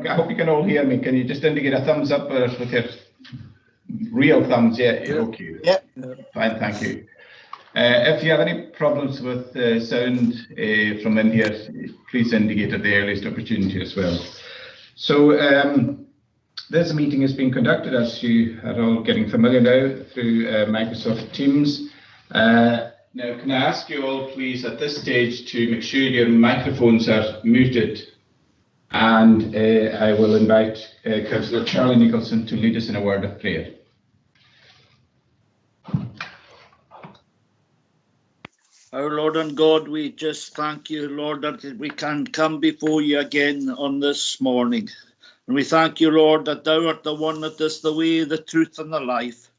I hope you can all hear me. Can you just indicate a thumbs up with your real thumbs? Yeah, okay. Yeah. Fine, thank you. If you have any problems with sound from in here, please indicate at the earliest opportunity as well. So this meeting is being conducted, as you are all getting familiar now, through Microsoft Teams. Now, can I ask you all, please, at this stage to make sure your microphones are muted, and I will invite Councillor Charlie Nicholson to lead us in a word of prayer. Our Lord and God, we just thank you, Lord, that we can come before you again on this morning. And we thank you, Lord, that thou art the one that is the way, the truth, and the life.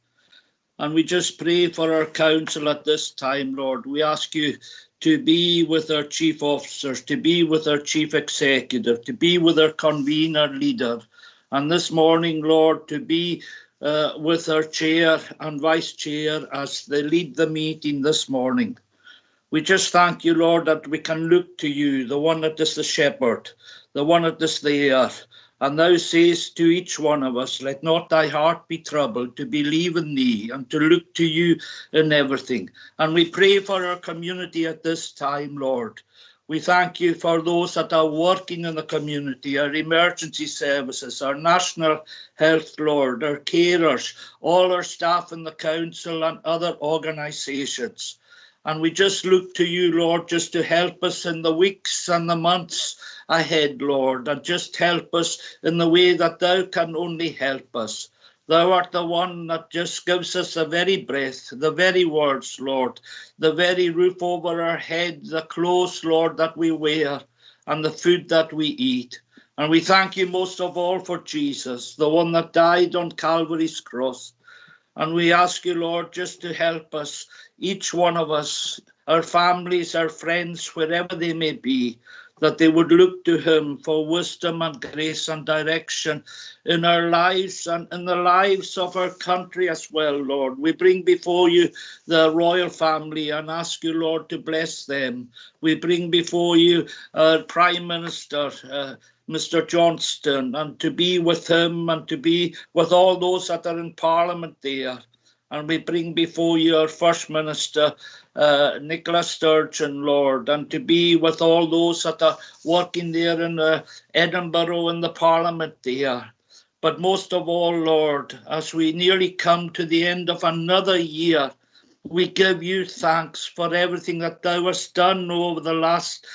And we just pray for our council at this time, Lord. We ask you to be with our chief officers, to be with our chief executive, to be with our convener leader. And this morning, Lord, to be with our chair and vice chair as they lead the meeting this morning. We just thank you, Lord, that we can look to you, the one that is the shepherd, the one that is there. And thou sayest to each one of us, let not thy heart be troubled, to believe in thee and to look to you in everything. And we pray for our community at this time, Lord. We thank you for those that are working in the community, our emergency services, our national health, Lord, our carers, all our staff in the council and other organisations. And we just look to you, Lord, just to help us in the weeks and the months ahead, Lord, and just help us in the way that thou can only help us. Thou art the one that just gives us the very breath, the very words, Lord, the very roof over our head, the clothes, Lord, that we wear, and the food that we eat. And we thank you most of all for Jesus, the one that died on Calvary's cross. And we ask you, Lord, just to help us, each one of us, our families, our friends, wherever they may be, that they would look to him for wisdom and grace and direction in our lives and in the lives of our country as well, Lord. We bring before you the royal family and ask you, Lord, to bless them. We bring before you our Prime Minister, Mr. Johnston, and to be with him and to be with all those that are in Parliament there. And we bring before you our First Minister, Nicola Sturgeon, Lord, and to be with all those that are working there in Edinburgh in the Parliament there. But most of all, Lord, as we nearly come to the end of another year, we give you thanks for everything that thou hast done over the last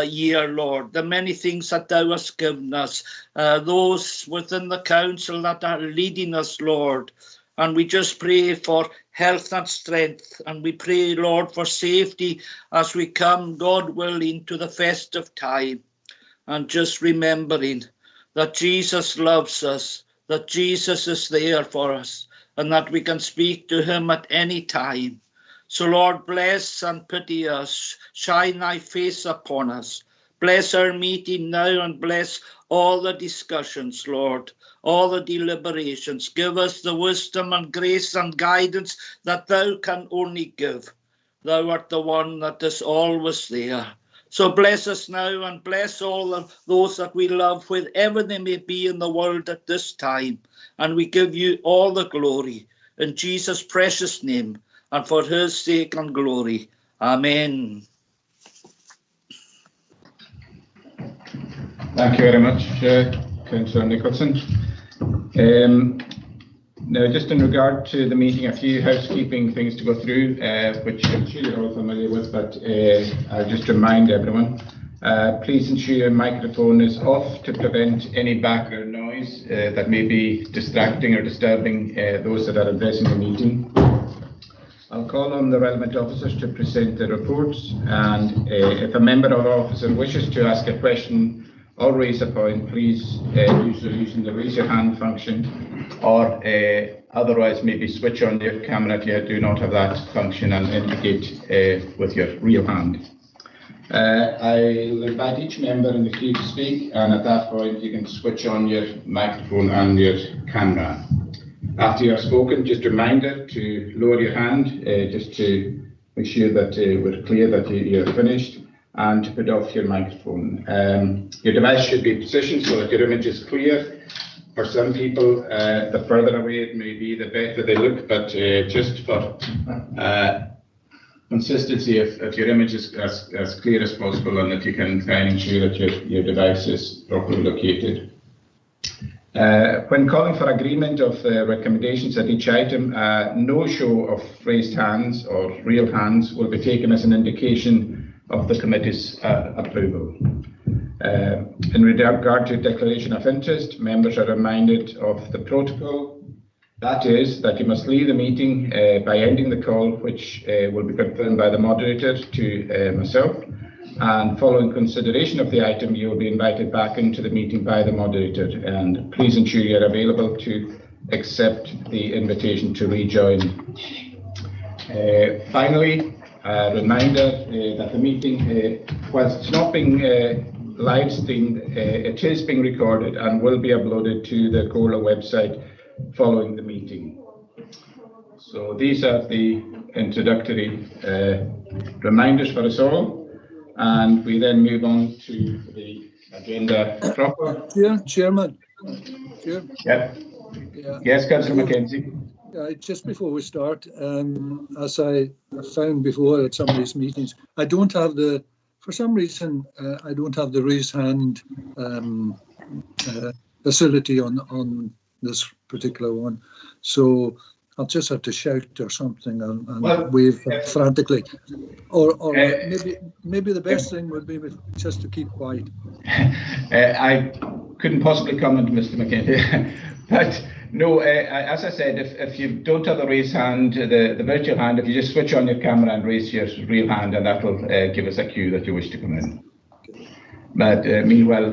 year, Lord, the many things that thou hast given us, those within the council that are leading us, Lord. And we just pray for health and strength. And we pray, Lord, for safety as we come, God willing, to the festive time. And just remembering that Jesus loves us, that Jesus is there for us, and that we can speak to him at any time. So, Lord, bless and pity us. Shine thy face upon us. Bless our meeting now and bless all the discussions, Lord, all the deliberations. Give us the wisdom and grace and guidance that thou can only give. Thou art the one that is always there. So bless us now and bless all of those that we love, wherever they may be in the world at this time. And we give you all the glory in Jesus' precious name and for his sake and glory. Amen. Thank you very much, Councillor Nicholson. Now, just in regard to the meeting, a few housekeeping things to go through, which I'm sure you're all familiar with, but I'll just remind everyone. Please ensure your microphone is off to prevent any background noise that may be distracting or disturbing those that are addressing the meeting. I'll call on the relevant officers to present their reports, and if a member or officer wishes to ask a question or raise a point, please use the raise your hand function, or otherwise maybe switch on your camera if you do not have that function and indicate with your real hand. I'll invite each member in the queue to speak, and at that point you can switch on your microphone and your camera. After you have spoken, just a reminder to lower your hand just to make sure that we're clear that you're finished. and to put off your microphone. Your device should be positioned so that your image is clear. For some people, the further away it may be, the better they look, but just for consistency, if your image is as clear as possible, and if you can try and ensure that your device is properly located. When calling for agreement of the recommendations at each item, no show of raised hands or real hands will be taken as an indication of the committee's approval. In regard to declaration of interest, members are reminded of the protocol. That is, that you must leave the meeting by ending the call, which will be confirmed by the moderator to myself. And following consideration of the item, you will be invited back into the meeting by the moderator. And please ensure you're available to accept the invitation to rejoin. Finally, a reminder that the meeting, whilst it's not being live streamed, it is being recorded and will be uploaded to the COLA website following the meeting. So these are the introductory reminders for us all. And we then move on to the agenda proper. Chairman. Yep. Yeah. Yes, Councillor Mackenzie. Just before we start, as I found before at some of these meetings, I don't have the, for some reason, I don't have the raise hand facility on this particular one. So I'll just have to shout or something and wave frantically. Or maybe the best thing would be just to keep quiet. I couldn't possibly comment, Mr. McKenzie. But no, as I said, if you don't have the raise hand, the virtual hand, if you just switch on your camera and raise your real hand, and that will give us a cue that you wish to come in. But meanwhile,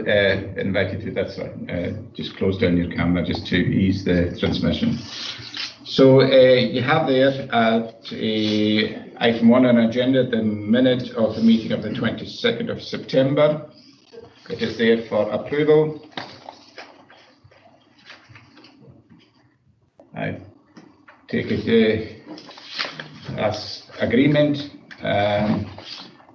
invite you to, that's right, just close down your camera just to ease the transmission. So you have there at item 1 on agenda the minute of the meeting of the 22nd of September. It is there for approval. I take it as agreement.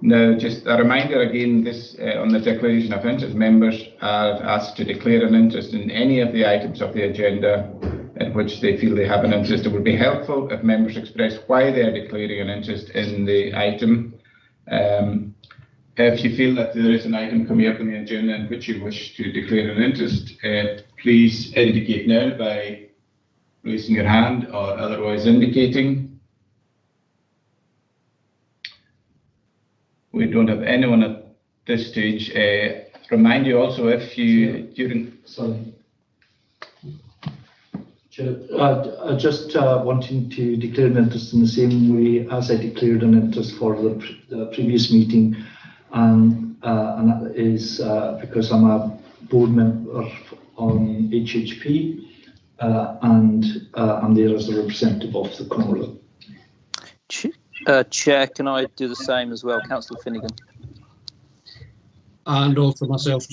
Now, just a reminder again, this on the declaration of interest, members are asked to declare an interest in any of the items of the agenda in which they feel they have an interest. It would be helpful if members express why they are declaring an interest in the item. If you feel that there is an item coming up on the agenda in which you wish to declare an interest, please indicate now by raising your hand or otherwise indicating. We don't have anyone at this stage. Remind you also if you just wanting to declare an interest in the same way as I declared an interest for the previous meeting, and that is because I'm a board member on HHP and I'm there as a representative of the COLA. Chair, can I do the same as well, Councillor Finnegan? And also myself.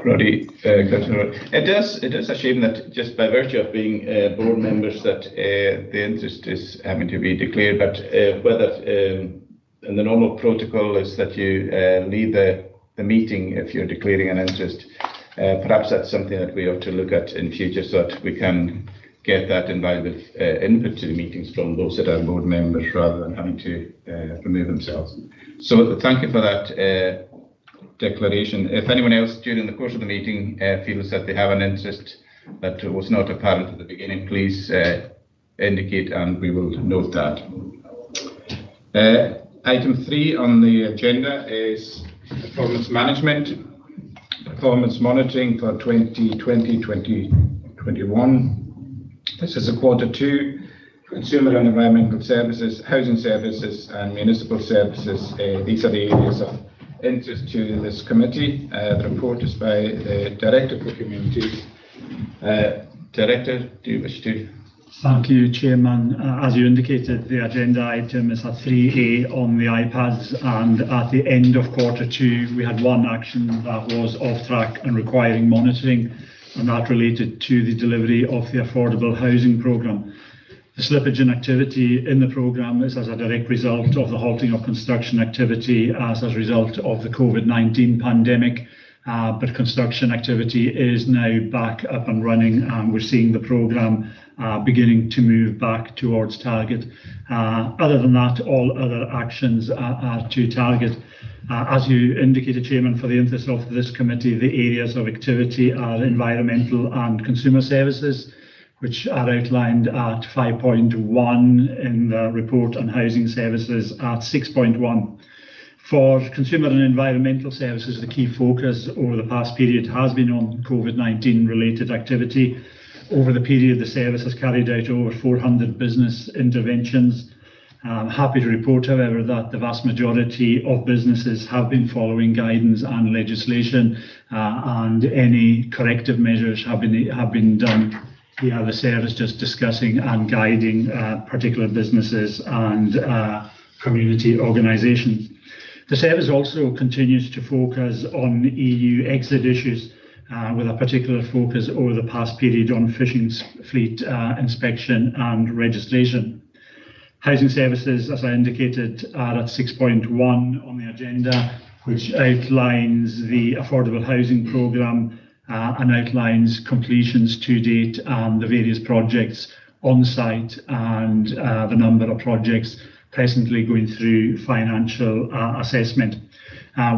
Roddy, it is a shame that just by virtue of being board members that the interest is having to be declared, but whether in the normal protocol is that you leave the meeting if you're declaring an interest. Perhaps that's something that we ought to look at in future so that we can get that invaluable input to the meetings from those that are board members rather than having to remove themselves. So thank you for that declaration. If anyone else during the course of the meeting feels that they have an interest that was not apparent at the beginning, please indicate and we will note that. Item 3 on the agenda is performance management, performance monitoring for 2020-2021. This is a Q2, consumer and environmental services, housing services and municipal services. These are the areas of interest to this committee. The report is by the Director for Communities. Director, do you wish to? Thank you, Chairman. As you indicated, the agenda item is a 3A on the iPads, and at the end of Q2 we had one action that was off track and requiring monitoring, and that related to the delivery of the affordable housing programme. The slippage in activity in the programme is as a direct result of the halting of construction activity as a result of the COVID-19 pandemic. But construction activity is now back up and running, and we're seeing the programme beginning to move back towards target. Other than that, all other actions are to target. As you indicated, Chairman, for the interest of this committee, the areas of activity are environmental and consumer services, which are outlined at 5.1 in the report, and housing services at 6.1. For consumer and environmental services, the key focus over the past period has been on COVID-19 related activity. Over the period, the service has carried out over 400 business interventions. I'm happy to report, however, that the vast majority of businesses have been following guidance and legislation, and any corrective measures have been done. Yeah, the service just discussing and guiding particular businesses and community organisations. The service also continues to focus on EU exit issues, with a particular focus over the past period on fishing fleet inspection and registration. Housing services, as I indicated, are at 6.1 on the agenda, which outlines the affordable housing programme and outlines completions to date and the various projects on site, and the number of projects presently going through financial assessment.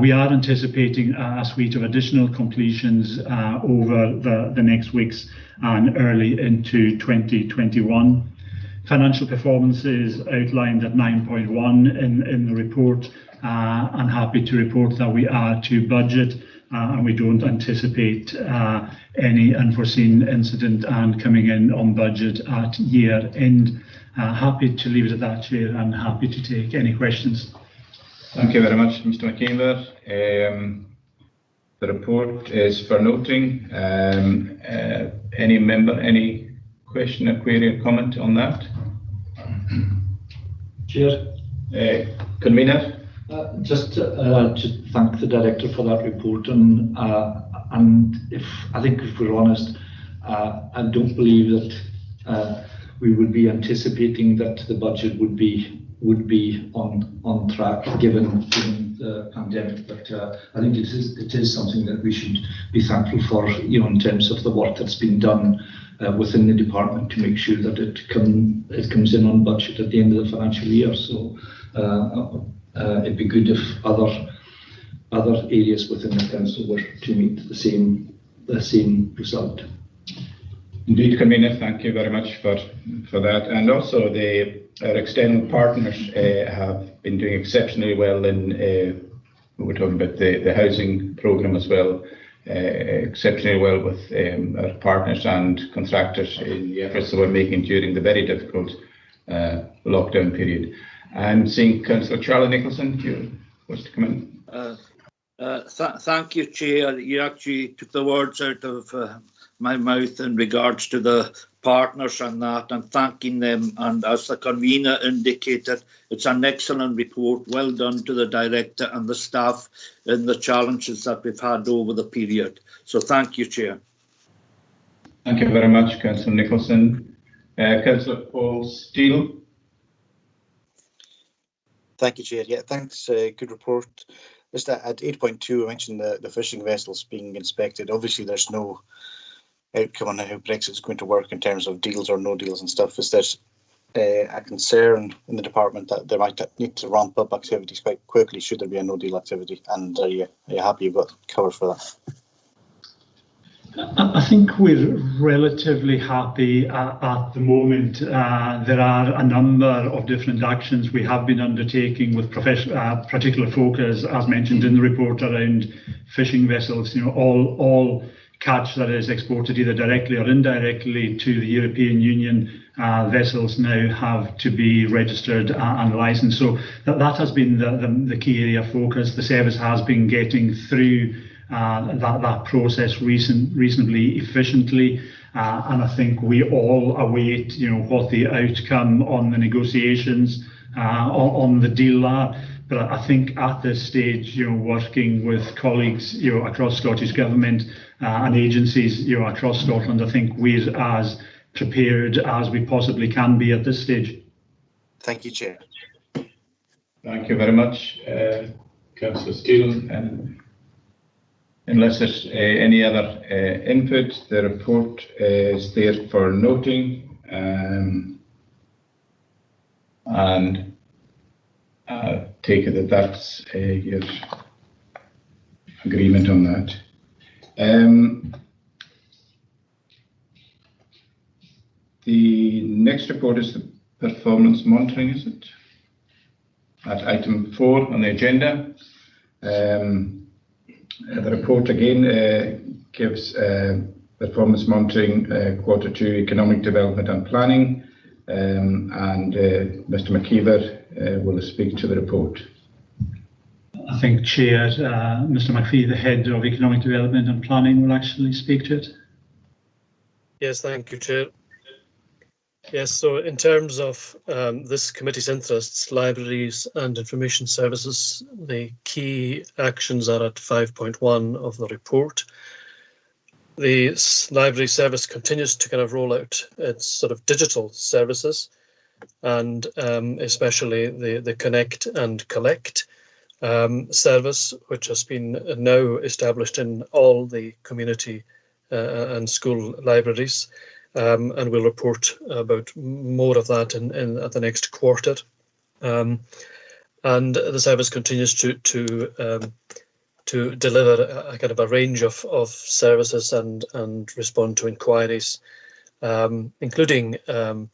We are anticipating a suite of additional completions over the next weeks and early into 2021. Financial performance is outlined at 9.1 in the report, and happy to report that we are to budget, and we don't anticipate any unforeseen incident and coming in on budget at year end. Happy to leave it at that, Chair, and happy to take any questions. Thank you very much, Mr. McKeever. The report is for noting. Any member, any question or query or comment on that? Chair. Convener? Just to thank the Director for that report, and if we're honest, I don't believe that we would be anticipating that the budget would be on track given the pandemic. But I think it is something that we should be thankful for, in terms of the work that's been done within the department to make sure that it comes in on budget at the end of the financial year. So it'd be good if other areas within the council were to meet the same result. Indeed, Convener, thank you very much for that. And also our external partners have been doing exceptionally well in, we're talking about the housing programme as well, exceptionally well with our partners and contractors in the efforts that we're making during the very difficult lockdown period. And seeing Councillor Charlie Nicholson, do you wish to come in? Thank you, Chair. You actually took the words out of my mouth in regards to the partners and that, and thanking them. And as the convener indicated, it's an excellent report. Well done to the Director and the staff in the challenges that we've had over the period. So thank you, Chair. Thank you very much, Councillor Nicholson. Councillor Paul Steele. Thank you, Chair. Yeah, thanks. Good report. Just at 8.2, I mentioned the fishing vessels being inspected. Obviously, there's no outcome on how Brexit is going to work in terms of deals or no deals and stuff. Is there a concern in the department that they might need to ramp up activities quite quickly should there be a no deal activity? And are you happy you've got cover for that? I think we're relatively happy at the moment. There are a number of different actions we have been undertaking with particular focus, as mentioned in the report, around fishing vessels. All catch that is exported either directly or indirectly to the European Union, vessels now have to be registered and licensed. So that has been the key area of focus. The service has been getting through that process reasonably efficiently, and I think we all await what the outcome on the negotiations on the deal are. But I think at this stage, working with colleagues across Scottish Government and agencies across Scotland, I think we're as prepared as we possibly can be at this stage. Thank you, Chair. Thank you very much, Councillor Steele. Unless there's any other input, the report is there for noting, and I take it that that's your agreement on that. The next report is the performance monitoring, is it? At item 4 on the agenda. The report again gives performance monitoring Q2 economic development and planning, and Mr. McKeever will speak to the report. I think, Chair, Mr. McPhee, the head of economic development and planning, will actually speak to it. Yes, thank you, Chair. Yes, so in terms of this committee's interests, libraries and information services, the key actions are at 5.1 of the report. The library service continues to kind of roll out its sort of digital services, and especially the Connect and Collect service, which has been now established in all the community and school libraries. And we'll report about more of that at the next quarter. And the service continues to deliver a kind of a range of services and respond to inquiries, including an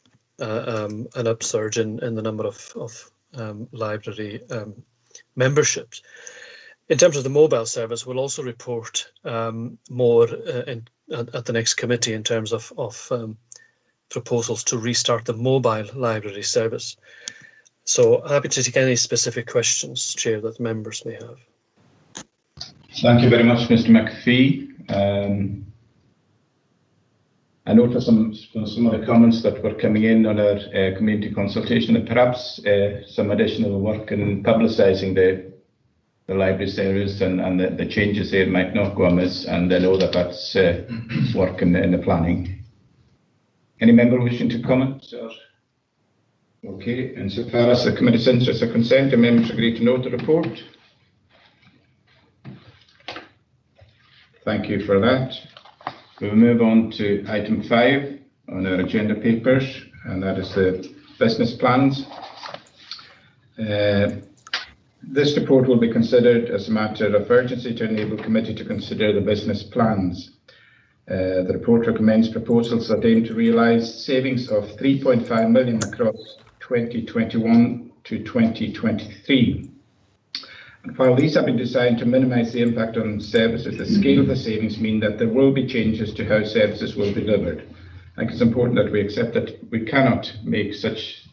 upsurge in the number of library memberships. In terms of the mobile service, we'll also report more at the next committee in terms of proposals to restart the mobile library service. So happy to take any specific questions, Chair, that members may have. Thank you very much, Mr. McPhee. I noticed some of the comments that were coming in on our community consultation, and perhaps some additional work in publicising the library service and the changes there might not go amiss, and I know that that's work in the planning. Any member wishing to comment? Or? Okay, and so far as the committee's interests are concerned, the members agree to note the report. Thank you for that. We'll move on to item 5 on our agenda papers, and that is the business plans. This report will be considered as a matter of urgency to enable committee to consider the business plans. The report recommends proposals that aim to realise savings of 3.5 million across 2021 to 2023. And while these have been designed to minimise the impact on services, the scale of the savings mean that there will be changes to how services will be delivered. I think it's important that we accept that we cannot make such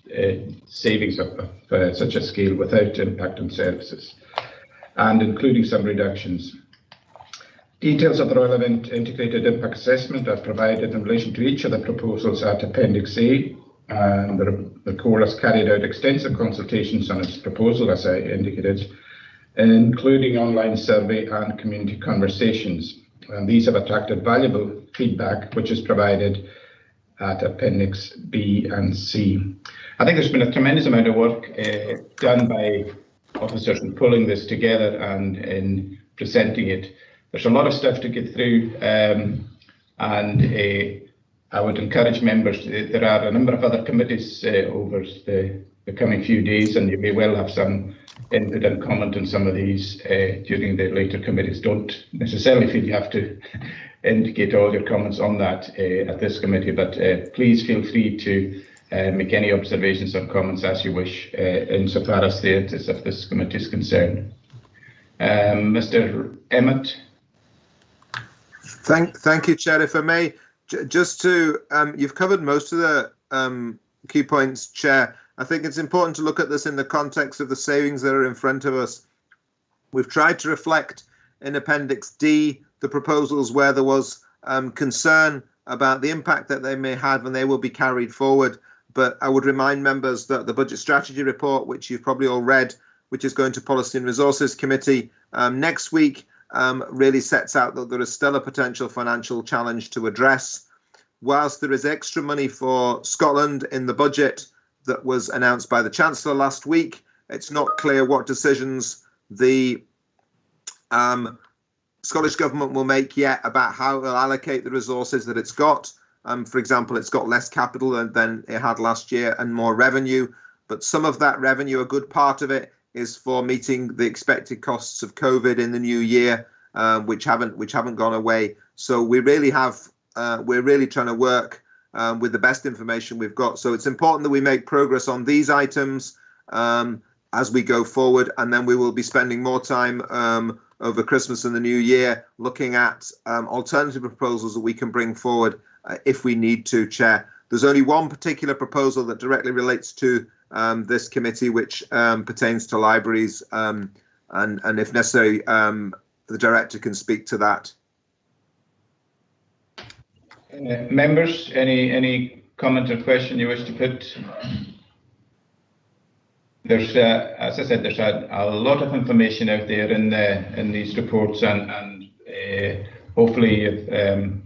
savings of such a scale without impact on services, and including some reductions. Details of the relevant integrated impact assessment are provided in relation to each of the proposals at Appendix A, and the Corps has carried out extensive consultations on its proposal, as I indicated, including online survey and community conversations. And these have attracted valuable feedback, which is provided at Appendix B and C. I think there's been a tremendous amount of work done by officers in pulling this together and in presenting it. There's a lot of stuff to get through, and I would encourage members, there are a number of other committees over the coming few days, and you may well have some input and comment on some of these during the later committees. Don't necessarily feel you have to indicate all your comments on that at this committee, but please feel free to make any observations or comments as you wish insofar as the interest of this committee is concerned. Mr. Emmett. Thank you, Chair. If I may, just to, you've covered most of the key points, Chair. I think it's important to look at this in the context of the savings that are in front of us. We've tried to reflect in Appendix D the proposals where there was concern about the impact that they may have, and they will be carried forward. But I would remind members that the Budget Strategy Report, which you've probably all read, which is going to Policy and Resources Committee next week, really sets out that there is still a potential financial challenge to address. whilst there is extra money for Scotland in the budget that was announced by the Chancellor last week, it's not clear what decisions the Scottish Government will make yet about how it will allocate the resources that it's got. For example, it's got less capital than it had last year and more revenue, but some of that revenue, a good part of it, is for meeting the expected costs of COVID in the new year, which haven't gone away. So we really have, we're really trying to work with the best information we've got. So it's important that we make progress on these items as we go forward, and then we will be spending more time over Christmas and the new year looking at alternative proposals that we can bring forward if we need to, Chair. There's only one particular proposal that directly relates to this committee, which pertains to libraries, and if necessary, the Director can speak to that. Members, any comment or question you wish to put? There's, as I said, there's a lot of information out there in these reports, and hopefully you've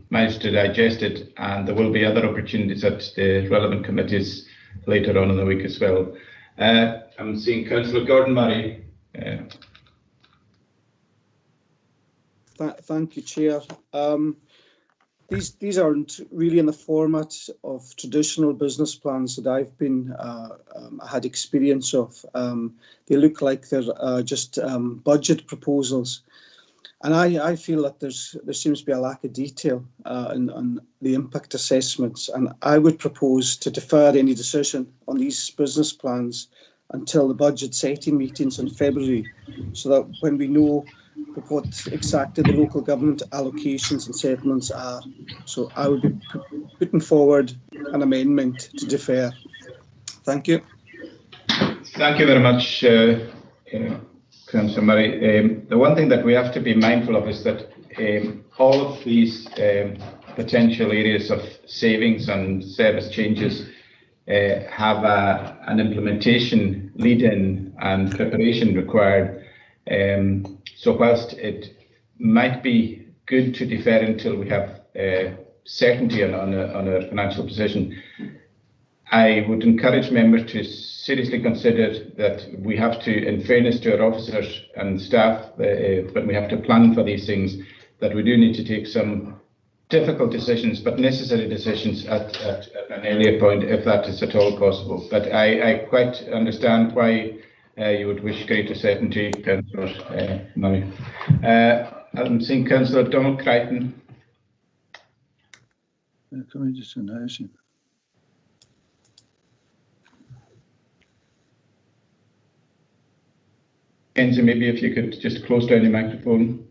managed to digest it, and there will be other opportunities at the relevant committees later on in the week as well. I'm seeing Councillor Gordon Murray. Thank you, Chair. These aren't really in the format of traditional business plans that I've been had experience of. They look like they're just budget proposals, and I feel that there seems to be a lack of detail on the impact assessments, and I would propose to defer any decision on these business plans until the budget setting meetings in February, so that when we know what exactly the local government allocations and settlements are. So I would be putting forward an amendment to defer. Thank you. Thank you very much, Councillor Murray. The one thing that we have to be mindful of is that all of these potential areas of savings and service changes have an implementation lead-in and preparation required. So whilst it might be good to defer until we have certainty on our financial position, I would encourage members to seriously consider that we have to, in fairness to our officers and staff, when we have to plan for these things, that we do need to take some difficult decisions, but necessary decisions at an earlier point, if that is at all possible. But I quite understand why you would wish greater certainty, Councillor Murray. I'm seeing Councillor Donald Crichton. Can we just announce him? Kenzie, maybe if you could just close down your microphone.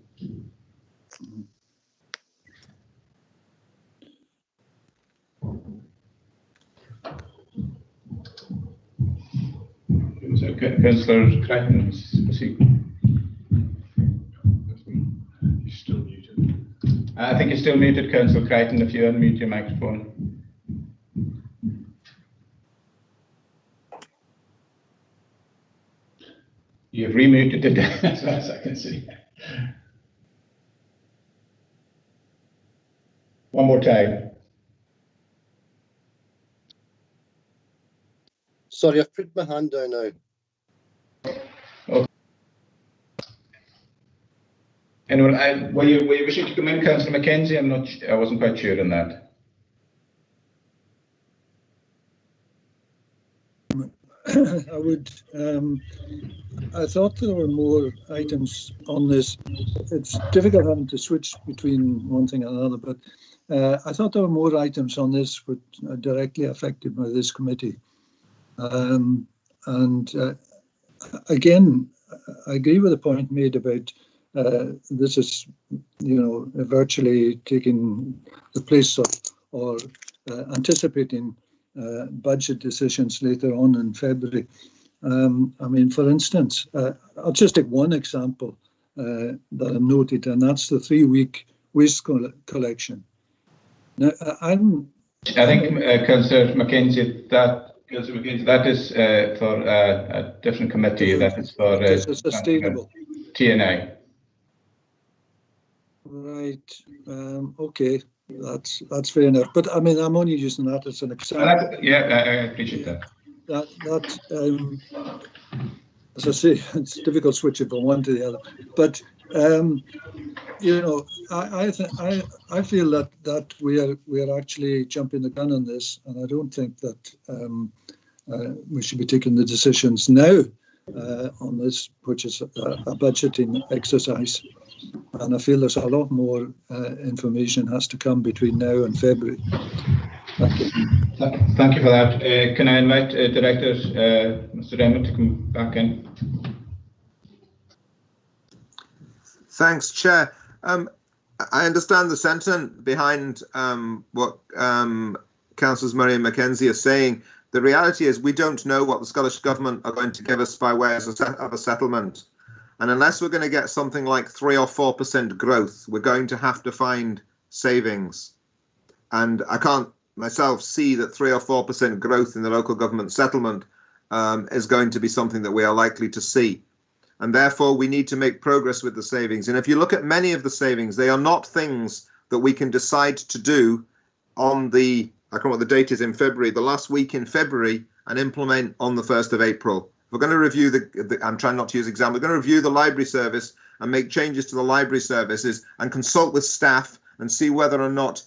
So, Councillor Crichton, is he? He's still muted. I think you're still muted, Councillor Crichton, if you unmute your microphone. You've remuted it as far as I can see. One more time. Sorry, I've put my hand down now. Okay. Anyone, were you wishing to come in, Councillor Mackenzie? I wasn't quite sure on that. I would. I thought there were more items on this. It's difficult having to switch between one thing and another, but I thought there were more items on this which are directly affected by this committee. Again, I agree with the point made about this is, virtually taking the place of or anticipating budget decisions later on in February. I mean, for instance, I'll just take one example that I noted, and that's the 3-week waste collection. Now, I think, Councillor Mackenzie, that is for a different committee. That is for sustainable TNI. Right. Okay. That's fair enough. But I mean, I'm only using that as an example. Yeah, I appreciate that. As I say, it's difficult switching from one to the other. But you know, I feel that we are actually jumping the gun on this, and I don't think that we should be taking the decisions now on this, which is a budgeting exercise. And I feel there's a lot more information has to come between now and February. Thank you. Thank you for that. Can I invite Director Mr. Emmett to come back in? Thanks, Chair. I understand the sentiment behind what Councillors Murray and Mackenzie are saying. The reality is we don't know what the Scottish Government are going to give us by way of a settlement. And unless we're going to get something like 3 or 4% growth, we're going to have to find savings. And I can't myself see that 3 or 4% growth in the local government settlement is going to be something that we are likely to see. And therefore, we need to make progress with the savings. And if you look at many of the savings, they are not things that we can decide to do on the, I can't remember what the date is in February, the last week in February, and implement on the 1st of April. We're going to review I'm trying not to use exam, we're going to review the library service and make changes to the library services and consult with staff and see whether or not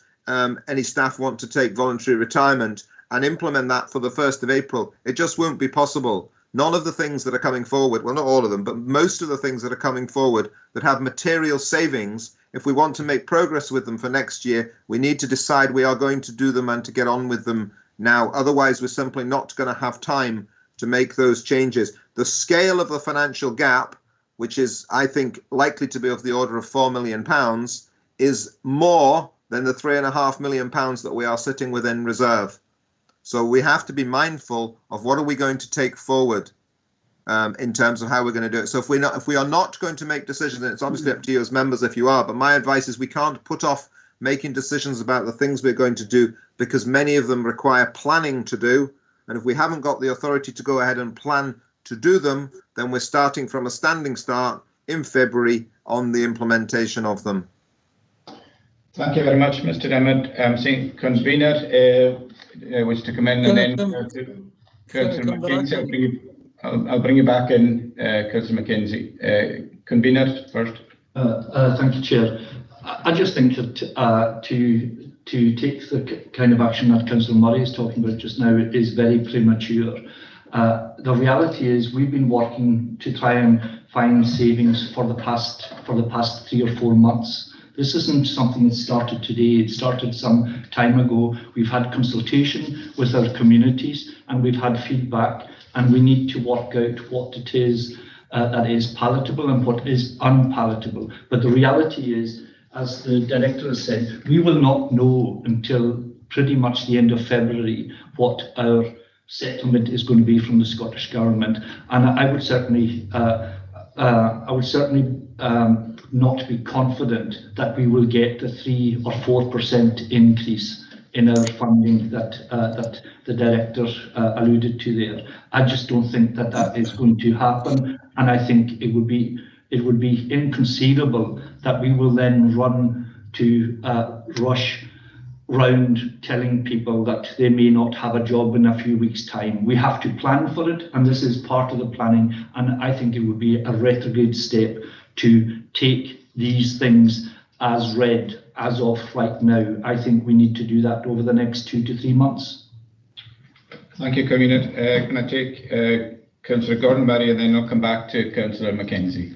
any staff want to take voluntary retirement and implement that for the 1st of April. It just won't be possible. None of the things that are coming forward, well, not all of them, but most of the things that are coming forward that have material savings, if we want to make progress with them for next year, we need to decide we are going to do them and to get on with them now. Otherwise, we're simply not going to have time to make those changes. The scale of the financial gap, which is, I think, likely to be of the order of £4 million, is more than the £3.5 million that we are sitting with in reserve. So we have to be mindful of what are we going to take forward in terms of how we're going to do it. So if we are not going to make decisions, and it's obviously up to you as members if you are, but my advice is we can't put off making decisions about the things we're going to do because many of them require planning to do. And if we haven't got the authority to go ahead and plan to do them, then we're starting from a standing start in February on the implementation of them. Thank you very much, Mr. Emmett. Seeing convener wish to come in, and then Councillor Mackenzie. I'll bring you back in, Councillor Mackenzie. Convener first. Thank you, Chair. I just think that to take the kind of action that Councillor Murray is talking about just now is very premature. The reality is we've been working to try and find savings for the past 3 or 4 months. This isn't something that started today. It started some time ago. We've had consultation with our communities and we've had feedback, and we need to work out what it is that is palatable and what is unpalatable. But the reality is, as the Director has said, we will not know until pretty much the end of February what our settlement is going to be from the Scottish Government. And I would certainly not be confident that we will get the 3 or 4% increase in our funding that the Director alluded to there. I just don't think that is going to happen, and I think it would be inconceivable that we will then run to rush round telling people that they may not have a job in a few weeks' time. We have to plan for it, and this is part of the planning, and I think it would be a retrograde step to take these things as read as of right now. I think we need to do that over the next 2 to 3 months. Thank you, Convener. Can I take Councillor Gordon Barry, and then I'll come back to Councillor Mackenzie.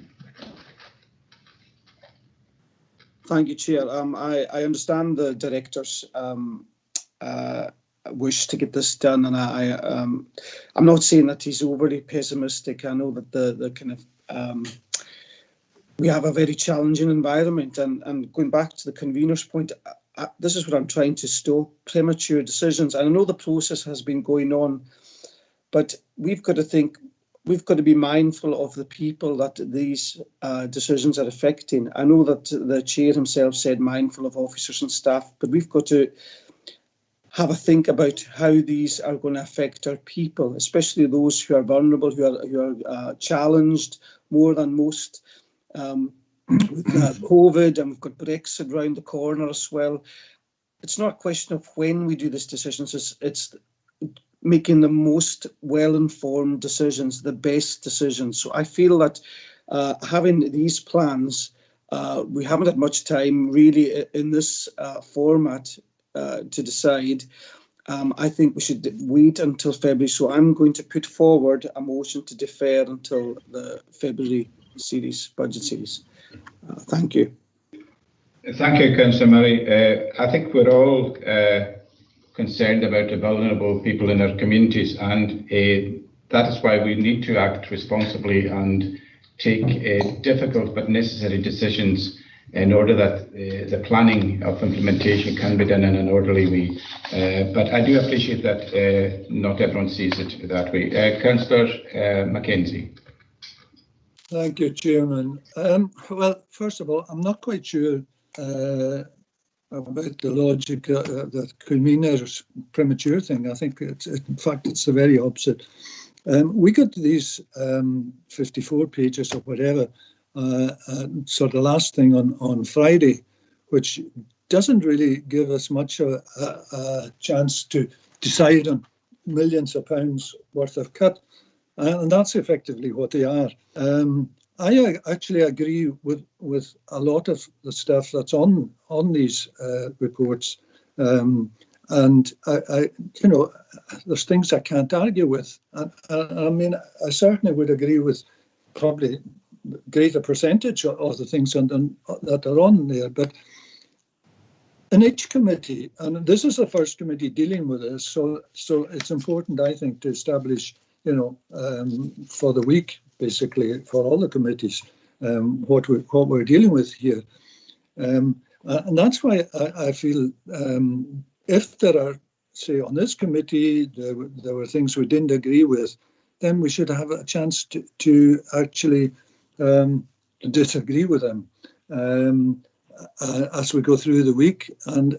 Thank you, Chair. I understand the Director's wish to get this done, and I'm not saying that he's overly pessimistic. I know that the kind of we have a very challenging environment, and going back to the convener's point, this is what I'm trying to stop: premature decisions. And I know the process has been going on, but we've got to be mindful of the people that these decisions are affecting. I know that the Chair himself said mindful of officers and staff, but we've got to have a think about how these are going to affect our people, especially those who are vulnerable, who are challenged more than most. With COVID, and we've got Brexit around the corner as well. it's not a question of when we do these decisions, it's making the most well-informed decisions, the best decisions. So I feel that having these plans, we haven't had much time really in this format to decide. I think we should wait until February. So I'm going to put forward a motion to defer until the February budget series. Thank you. Thank you, Councillor Murray. I think we're all concerned about the vulnerable people in our communities, and that is why we need to act responsibly and take difficult but necessary decisions in order that the planning of implementation can be done in an orderly way. But I do appreciate that not everyone sees it that way. Councillor Mackenzie. Thank you, Chairman. Well, first of all, I'm not quite sure about the logic, the convener's premature thing. I think in fact, it's the very opposite. We got these 54 pages or whatever, so the last thing on Friday, which doesn't really give us much of a chance to decide on millions of pounds worth of cut. And that's effectively what they are. I actually agree with a lot of the stuff that's on these reports, and I there's things I can't argue with. I mean, I certainly would agree with probably greater percentage of the things that are on there. But in each committee, and this is the first committee dealing with this, so it's important, I think, to establish, for the week, basically, for all the committees, what we're dealing with here. And that's why I feel if there are, say, on this committee, there were things we didn't agree with, then we should have a chance to actually disagree with them as we go through the week and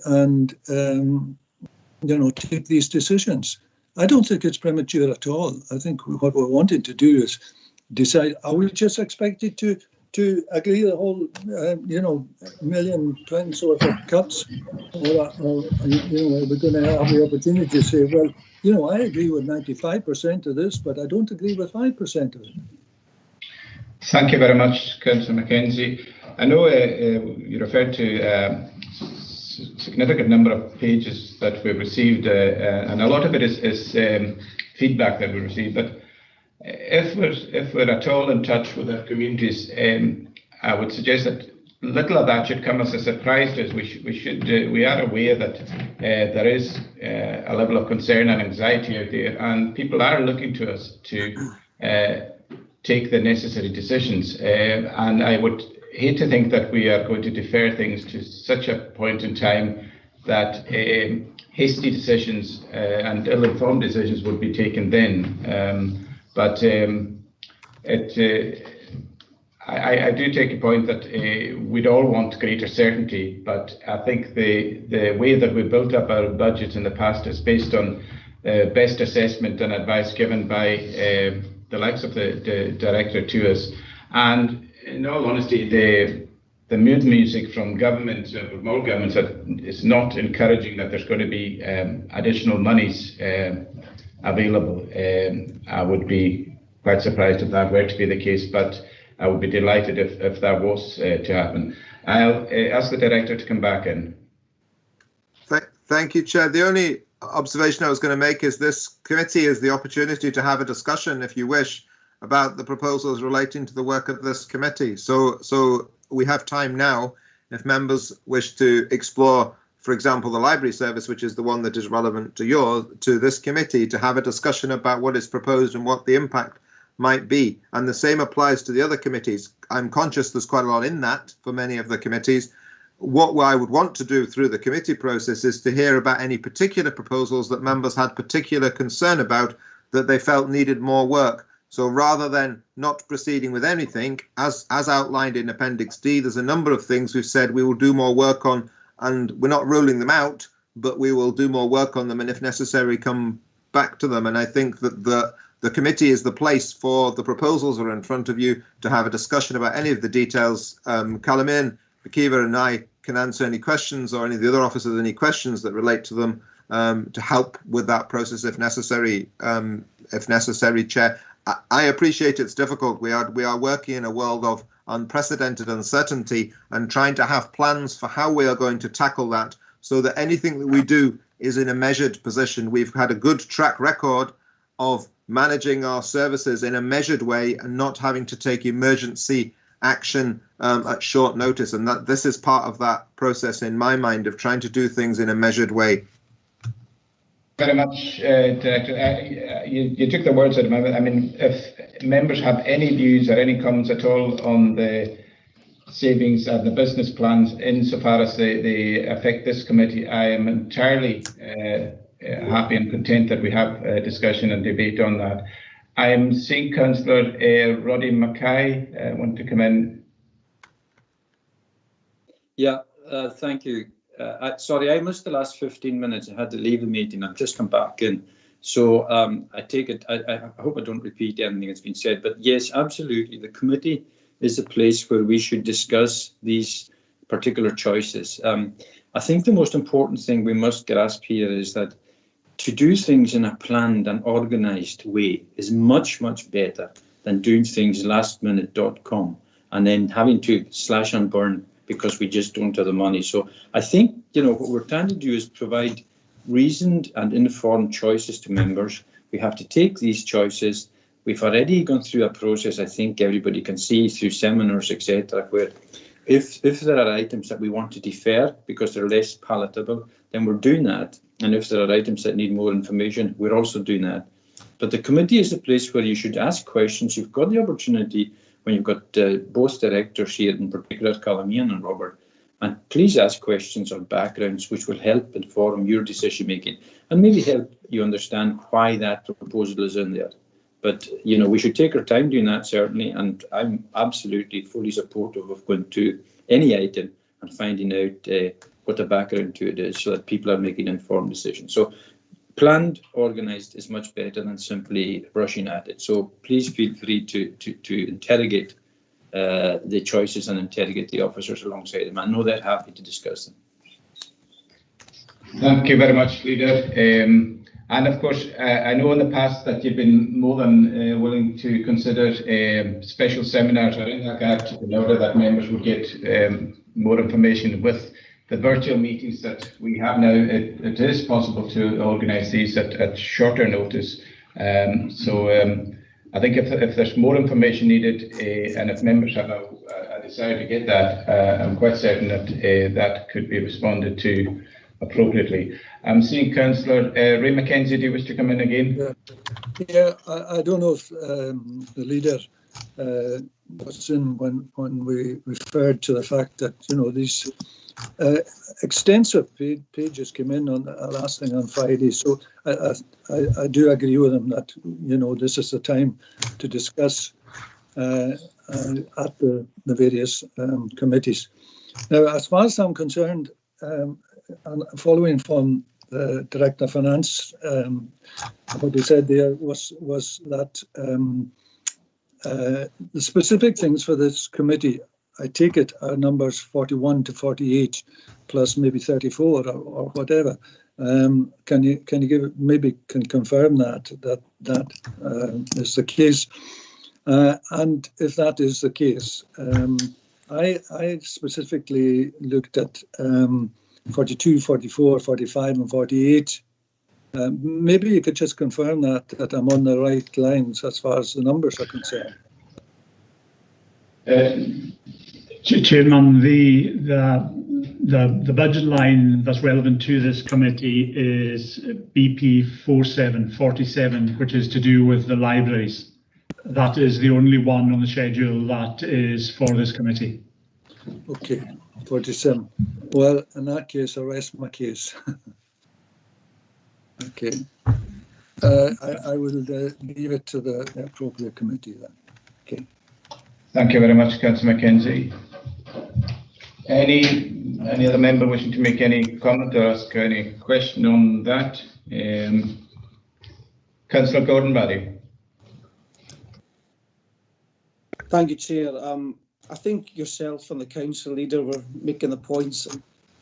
take these decisions. I don't think it's premature at all. I think what we're wanting to do is decide, are we just expected to agree the whole, million pounds worth of cuts? Or we're going to have the opportunity to say, well, I agree with 95% of this, but I don't agree with 5% of it. Thank you very much, Councillor Mackenzie. I know you referred to a significant number of pages that we've received, and a lot of it is feedback that we received. But if we're at all in touch with our communities, I would suggest that little of that should come as a surprise to us. We are aware that there is a level of concern and anxiety out there, and people are looking to us to take the necessary decisions. And I would hate to think that we are going to defer things to such a point in time that hasty decisions and ill-informed decisions would be taken then. But I do take a point that we'd all want greater certainty, but I think the way that we built up our budget in the past is based on best assessment and advice given by the likes of the director to us. And in all honesty, the mood music from government, from all governments, is not encouraging that there's going to be additional monies available. I would be quite surprised if that were to be the case, but I would be delighted if that was to happen. I'll ask the director to come back in. Thank you, Chair. The only observation I was going to make is this committee is the opportunity to have a discussion, if you wish, about the proposals relating to the work of this committee. So we have time now, if members wish to explore, for example, the library service, which is the one that is relevant to this committee, to have a discussion about what is proposed and what the impact might be. And the same applies to the other committees. I'm conscious there's quite a lot in that for many of the committees. What I would want to do through the committee process is to hear about any particular proposals that members had particular concern about, that they felt needed more work. So rather than not proceeding with anything, as outlined in Appendix D, there's a number of things we've said we will do more work on, and we're not ruling them out, but we will do more work on them, and if necessary, come back to them. And I think that the committee is the place for the proposals that are in front of you to have a discussion about any of the details. Calamin, Akiva and I can answer any questions, or any of the other officers any questions that relate to them, to help with that process if necessary. Chair, I appreciate it's difficult. We are working in a world of unprecedented uncertainty and trying to have plans for how we are going to tackle that, so that anything that we do is in a measured position. We've had a good track record of managing our services in a measured way and not having to take emergency action at short notice, and that this is part of that process in my mind of trying to do things in a measured way. Very much, Director. You took the words out of my mouth. I mean, if members have any views or any comments at all on the savings and the business plans insofar as they affect this committee, I am entirely happy and content that we have a discussion and debate on that. I am seeing Councillor Roddy Mackay want to come in. Yeah, thank you. Sorry, I missed the last 15 minutes. I had to leave the meeting. I've just come back in. So I take it, I hope I don't repeat anything that's been said, but yes, absolutely. The committee is a place where we should discuss these particular choices. I think the most important thing we must grasp here is that to do things in a planned and organised way is much, much better than doing things lastminute.com and then having to slash and burn because we just don't have the money. So I think, what we're trying to do is provide reasoned and informed choices to members. We have to take these choices. We've already gone through a process, I think everybody can see through seminars, etc., where if there are items that we want to defer because they're less palatable, then we're doing that. And if there are items that need more information, we're also doing that. But the committee is a place where you should ask questions. You've got the opportunity when you've got both directors here, in particular Callum Ian and Robert, and please ask questions on backgrounds which will help inform your decision making and maybe help you understand why that proposal is in there. But, we should take our time doing that, certainly, and I'm absolutely fully supportive of going to any item and finding out what the background to it is so that people are making informed decisions. So planned, organised is much better than simply rushing at it. So please feel free to interrogate the choices and interrogate the officers alongside them. I know they're happy to discuss them. Thank you very much, Leader. And of course, I know in the past that you've been more than willing to consider special seminars or anything like that in order that members would get more information. With the virtual meetings that we have now, it is possible to organise these at shorter notice. I think if there's more information needed and if members have a desire to get that, I'm quite certain that that could be responded to appropriately. I'm seeing Councillor Ray Mackenzie. Do you wish to come in again? Yeah, I don't know if the leader was in when we referred to the fact that these extensive pages came in on last thing on Friday. So I do agree with him that this is the time to discuss at the various committees. Now, as far as I'm concerned, and following from the Director of Finance, what he said there was that the specific things for this committee, I take it, are numbers 41 to 48, plus maybe 34 or whatever. Can you confirm that is the case? And if that is the case, I specifically looked at 42, 44, 45 and 48. Maybe you could just confirm that I'm on the right lines as far as the numbers are concerned. Chairman, the budget line that's relevant to this committee is BP 4747, which is to do with the libraries. That is the only one on the schedule that is for this committee. Okay, 47. Well, in that case, I'll rest my case. Okay. I will leave it to the appropriate committee then. Okay. Thank you very much, Councillor Mackenzie. Any other member wishing to make any comment or ask any question on that? Councillor Gordon Barry. Thank you, Chair. I think yourself and the council leader were making the points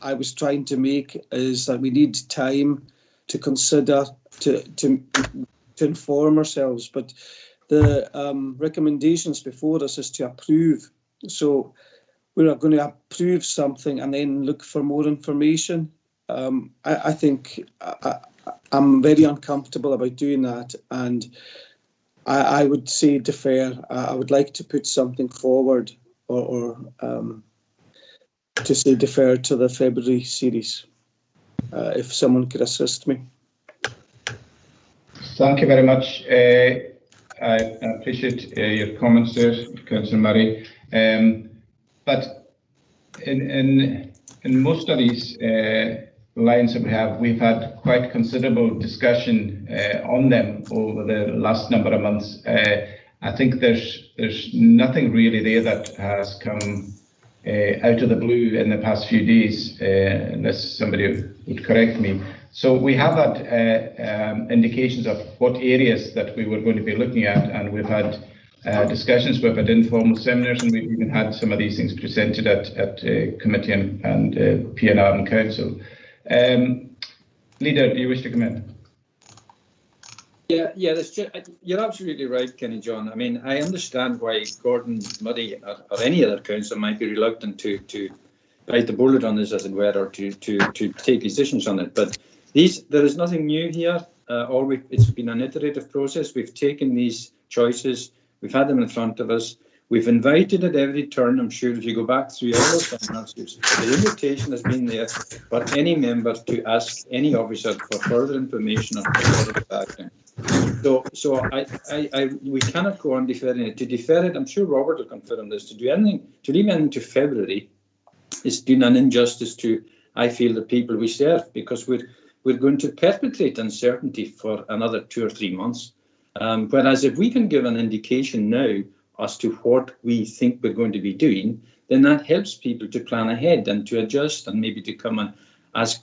I was trying to make, is that we need time to consider, to inform ourselves. But the recommendations before us is to approve. So we're going to approve something and then look for more information. I think I'm very uncomfortable about doing that, and I would say defer. I would like to put something forward, or to say defer to the February series, if someone could assist me. Thank you very much. I appreciate your comments there, Councillor Murray. But in most of these lines that we've had quite considerable discussion on them over the last number of months. I think there's nothing really there that has come out of the blue in the past few days, unless somebody would correct me. So we have had indications of what areas that we were going to be looking at, and we've had discussions, we've had informal seminars, and we've even had some of these things presented at committee and PNR and council. Leader, do you wish to come in? Yeah, you're absolutely right, Kenny John. I mean, I understand why Gordon Murray or any other council might be reluctant to bite the bullet on this, as it were, or to take decisions on it. But there is nothing new here. It's been an iterative process. We've taken these choices, we've had them in front of us. We've invited at every turn. I'm sure if you go back through all of the invitation has been there for any member to ask any officer for further information or further background. So we cannot go on deferring it. To defer it, I'm sure Robert will confirm this. To leave anything to February is doing an injustice to, I feel, the people we serve, because we're going to perpetrate uncertainty for another 2 or 3 months. Whereas if we can give an indication now as to what we think we're going to be doing, then that helps people to plan ahead and to adjust and maybe to come and ask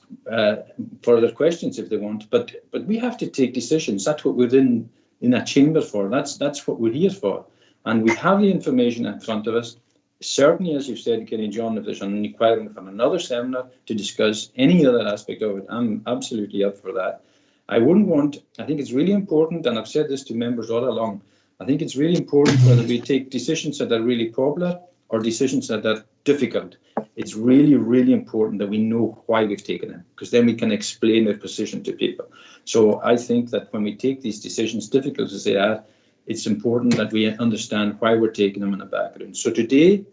further questions if they want. But we have to take decisions. That's what we're in a chamber for. That's what we're here for. And we have the information in front of us. Certainly, as you've said, Kenny John, if there's an inquiry from another seminar to discuss any other aspect of it, I'm absolutely up for that. I think it's really important, and I've said this to members all along, I think it's really important whether we take decisions that are really popular or decisions that are difficult. It's really, really important that we know why we've taken them, because then we can explain their position to people. So I think that when we take these decisions, difficult as they are, it's important that we understand why we're taking them in the background. So today,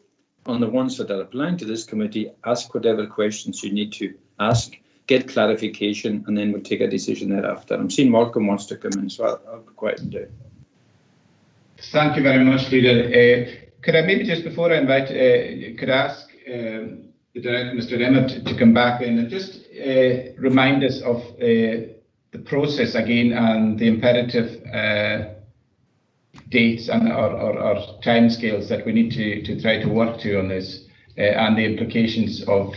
on the ones that are applying to this committee, ask whatever questions you need to ask, get clarification, and then we'll take a decision thereafter. I'm seeing Malcolm wants to come in, so I'll be quiet and do it. Thank you very much, Leader. Could I maybe just before I invite, could I ask the Director, Mr. Emmett, to come back in and just remind us of the process again and the imperative dates and or timescales that we need to try to work to on this, and the implications of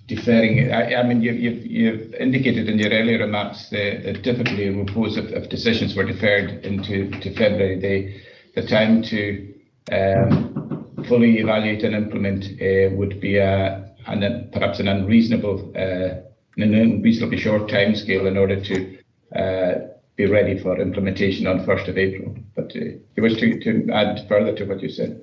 deferring it. I mean, you've indicated in your earlier remarks the difficulty and repose if decisions were deferred into February. The time to fully evaluate and implement would be perhaps an unreasonably short time scale in order to be ready for implementation on 1st of April. But you wish to add further to what you said?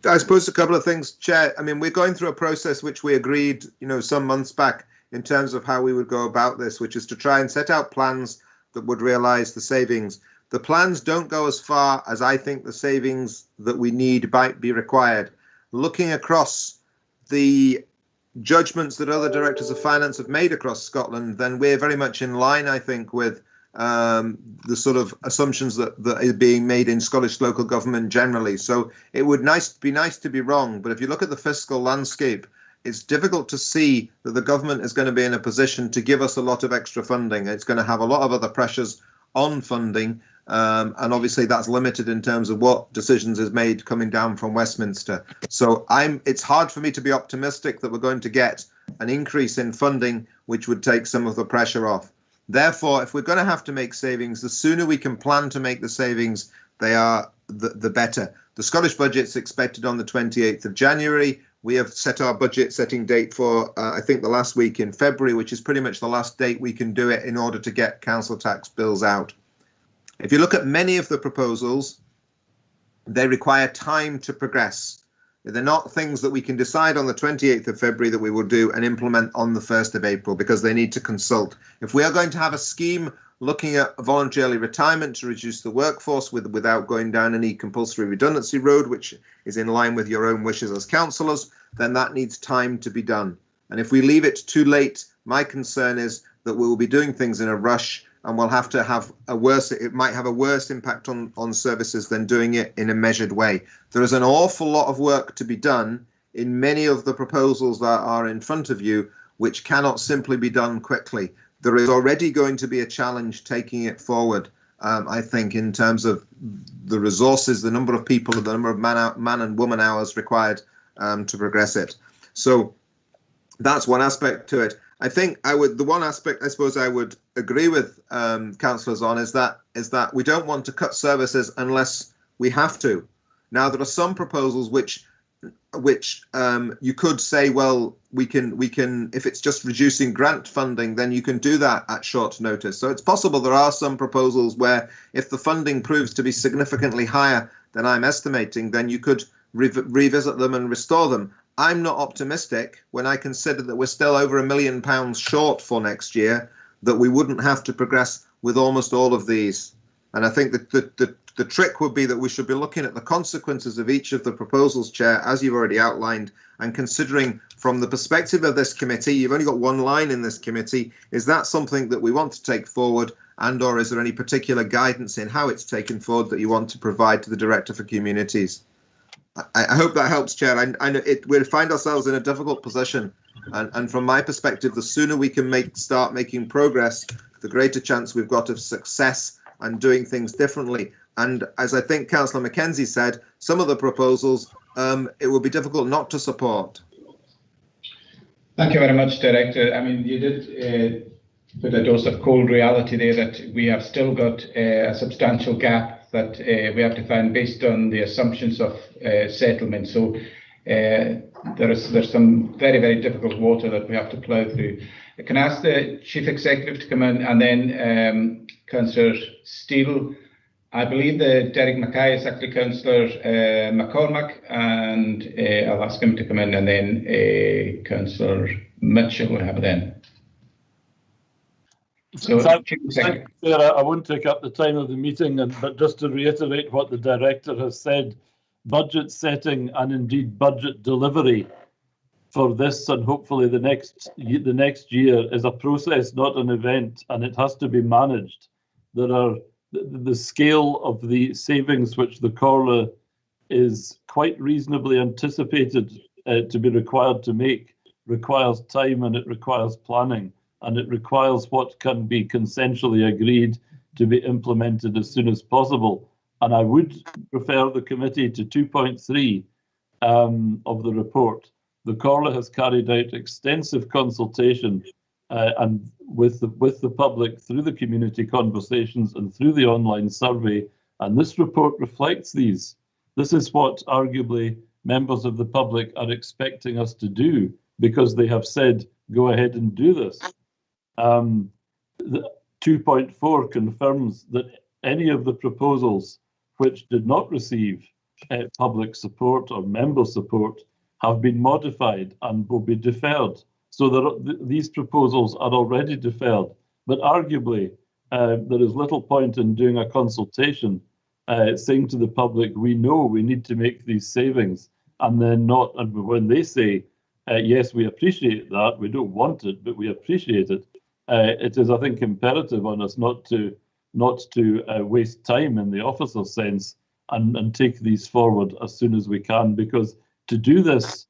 I suppose a couple of things, Chair. I mean, we're going through a process which we agreed, some months back in terms of how we would go about this, which is to try and set out plans that would realise the savings. The plans don't go as far as I think the savings that we need might be required. Looking across the judgments that other directors of finance have made across Scotland, then we're very much in line, I think, with the sort of assumptions that are being made in Scottish local government generally. So it would be nice to be wrong, but if you look at the fiscal landscape, it's difficult to see that the government is going to be in a position to give us a lot of extra funding. It's going to have a lot of other pressures on funding, and obviously that's limited in terms of what decisions is made coming down from Westminster. So it's hard for me to be optimistic that we're going to get an increase in funding which would take some of the pressure off. Therefore, if we're going to have to make savings, the sooner we can plan to make the savings, the better. The Scottish budget's expected on the 28th of January. We have set our budget setting date for, I think, the last week in February, which is pretty much the last date we can do it in order to get council tax bills out. If you look at many of the proposals, they require time to progress. They're not things that we can decide on the 28th of February that we will do and implement on the 1st of April because they need to consult. If we are going to have a scheme looking at voluntary early retirement to reduce the workforce without going down any compulsory redundancy road, which is in line with your own wishes as councillors, then that needs time to be done. And if we leave it too late, my concern is that we will be doing things in a rush and we'll have to have it might have a worse impact on services than doing it in a measured way. There is an awful lot of work to be done in many of the proposals that are in front of you, which cannot simply be done quickly. There is already going to be a challenge taking it forward, I think, in terms of the resources, the number of people, the number of man and woman hours required to progress it. So that's one aspect to it. I think the one aspect I suppose I would agree with councillors on is that we don't want to cut services unless we have to. Now, there are some proposals which you could say, well, we can if it's just reducing grant funding, then you can do that at short notice. So it's possible there are some proposals where if the funding proves to be significantly higher than I'm estimating, then you could revisit them and restore them. I'm not optimistic when I consider that we're still over £1 million short for next year, that we wouldn't have to progress with almost all of these. And I think that the trick would be that we should be looking at the consequences of each of the proposals, Chair, as you've already outlined, and considering from the perspective of this committee, you've only got one line in this committee, is that something that we want to take forward, and or is there any particular guidance in how it's taken forward that you want to provide to the Director for Communities? I hope that helps, Chair. We find ourselves in a difficult position, and from my perspective, the sooner we can start making progress, the greater chance we've got of success and doing things differently. And as I think Councillor Mackenzie said, some of the proposals it will be difficult not to support. Thank you very much, Director. I mean, you did put a dose of cold reality there that we have still got a substantial gap that we have to find based on the assumptions of settlement. So there's some very, very difficult water that we have to plough through. Can I ask the Chief Executive to come in, and then Councillor Steele? I believe that Derek Mackay is actually Councillor McCormack, and I'll ask him to come in, and then Councillor Mitchell will have it then. So, thank you, Chair. I won't take up the time of the meeting, but just to reiterate what the Director has said, budget setting and indeed budget delivery for this and hopefully the next year is a process, not an event, and it has to be managed. There are the scale of the savings which the Corla is quite reasonably anticipated to be required to make requires time, and it requires planning, and it requires what can be consensually agreed to be implemented as soon as possible. And I would refer the committee to 2.3 of the report. The Corla has carried out extensive consultation and with the public through the community conversations and through the online survey, and this report reflects these. This is what arguably members of the public are expecting us to do, because they have said, go ahead and do this. 2.4 confirms that any of the proposals which did not receive public support or member support have been modified and will be deferred. So these proposals are already deferred, but arguably there is little point in doing a consultation saying to the public, we know we need to make these savings, and then not, and when they say, yes, we appreciate that, we don't want it, but we appreciate it, it is, I think, imperative on us not to waste time in the officer's sense and take these forward as soon as we can, because to do this,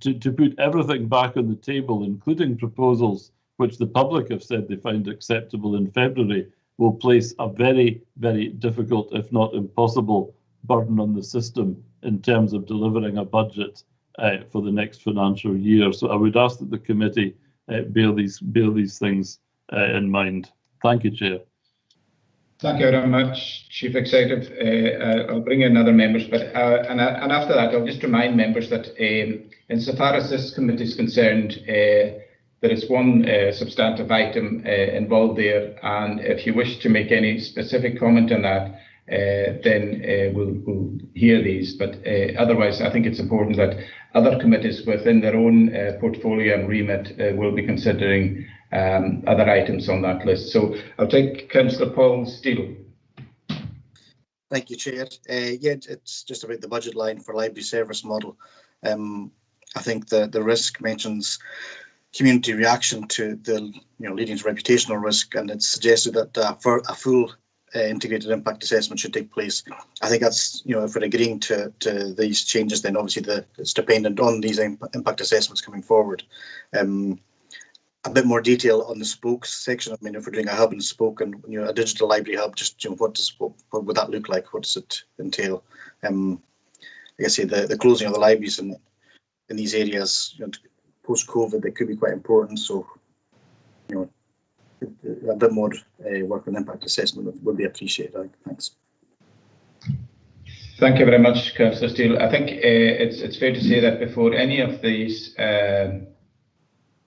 to put everything back on the table, including proposals which the public have said they find acceptable in February, will place a very, very difficult, if not impossible, burden on the system in terms of delivering a budget for the next financial year. So I would ask that the committee bear these things in mind. Thank you, Chair. Thank you very much, Chief Executive. I'll bring in other members, but and after that, I'll just remind members that insofar as this committee is concerned, there is one substantive item involved there, and if you wish to make any specific comment on that, then we'll hear these. But otherwise, I think it's important that other committees within their own portfolio and remit will be considering other items on that list. So I'll take Councillor Paul Steele. Thank you, Chair. Yeah, it's just about the budget line for library service model. I think the risk mentions community reaction to the leading to reputational risk, and it's suggested that for a full integrated impact assessment should take place. I think that's, if we're agreeing to these changes, then obviously it's dependent on these impact assessments coming forward. A bit more detail on the spokes section. I mean, if we're doing a hub and spoke and a digital library hub, just what would that look like? What does it entail? Like I say, the closing of the libraries in these areas post-COVID, they could be quite important. So, a bit more work on impact assessment would be appreciated. Thanks. Thank you very much, Councillor Steele. I think it's fair to say that before any of these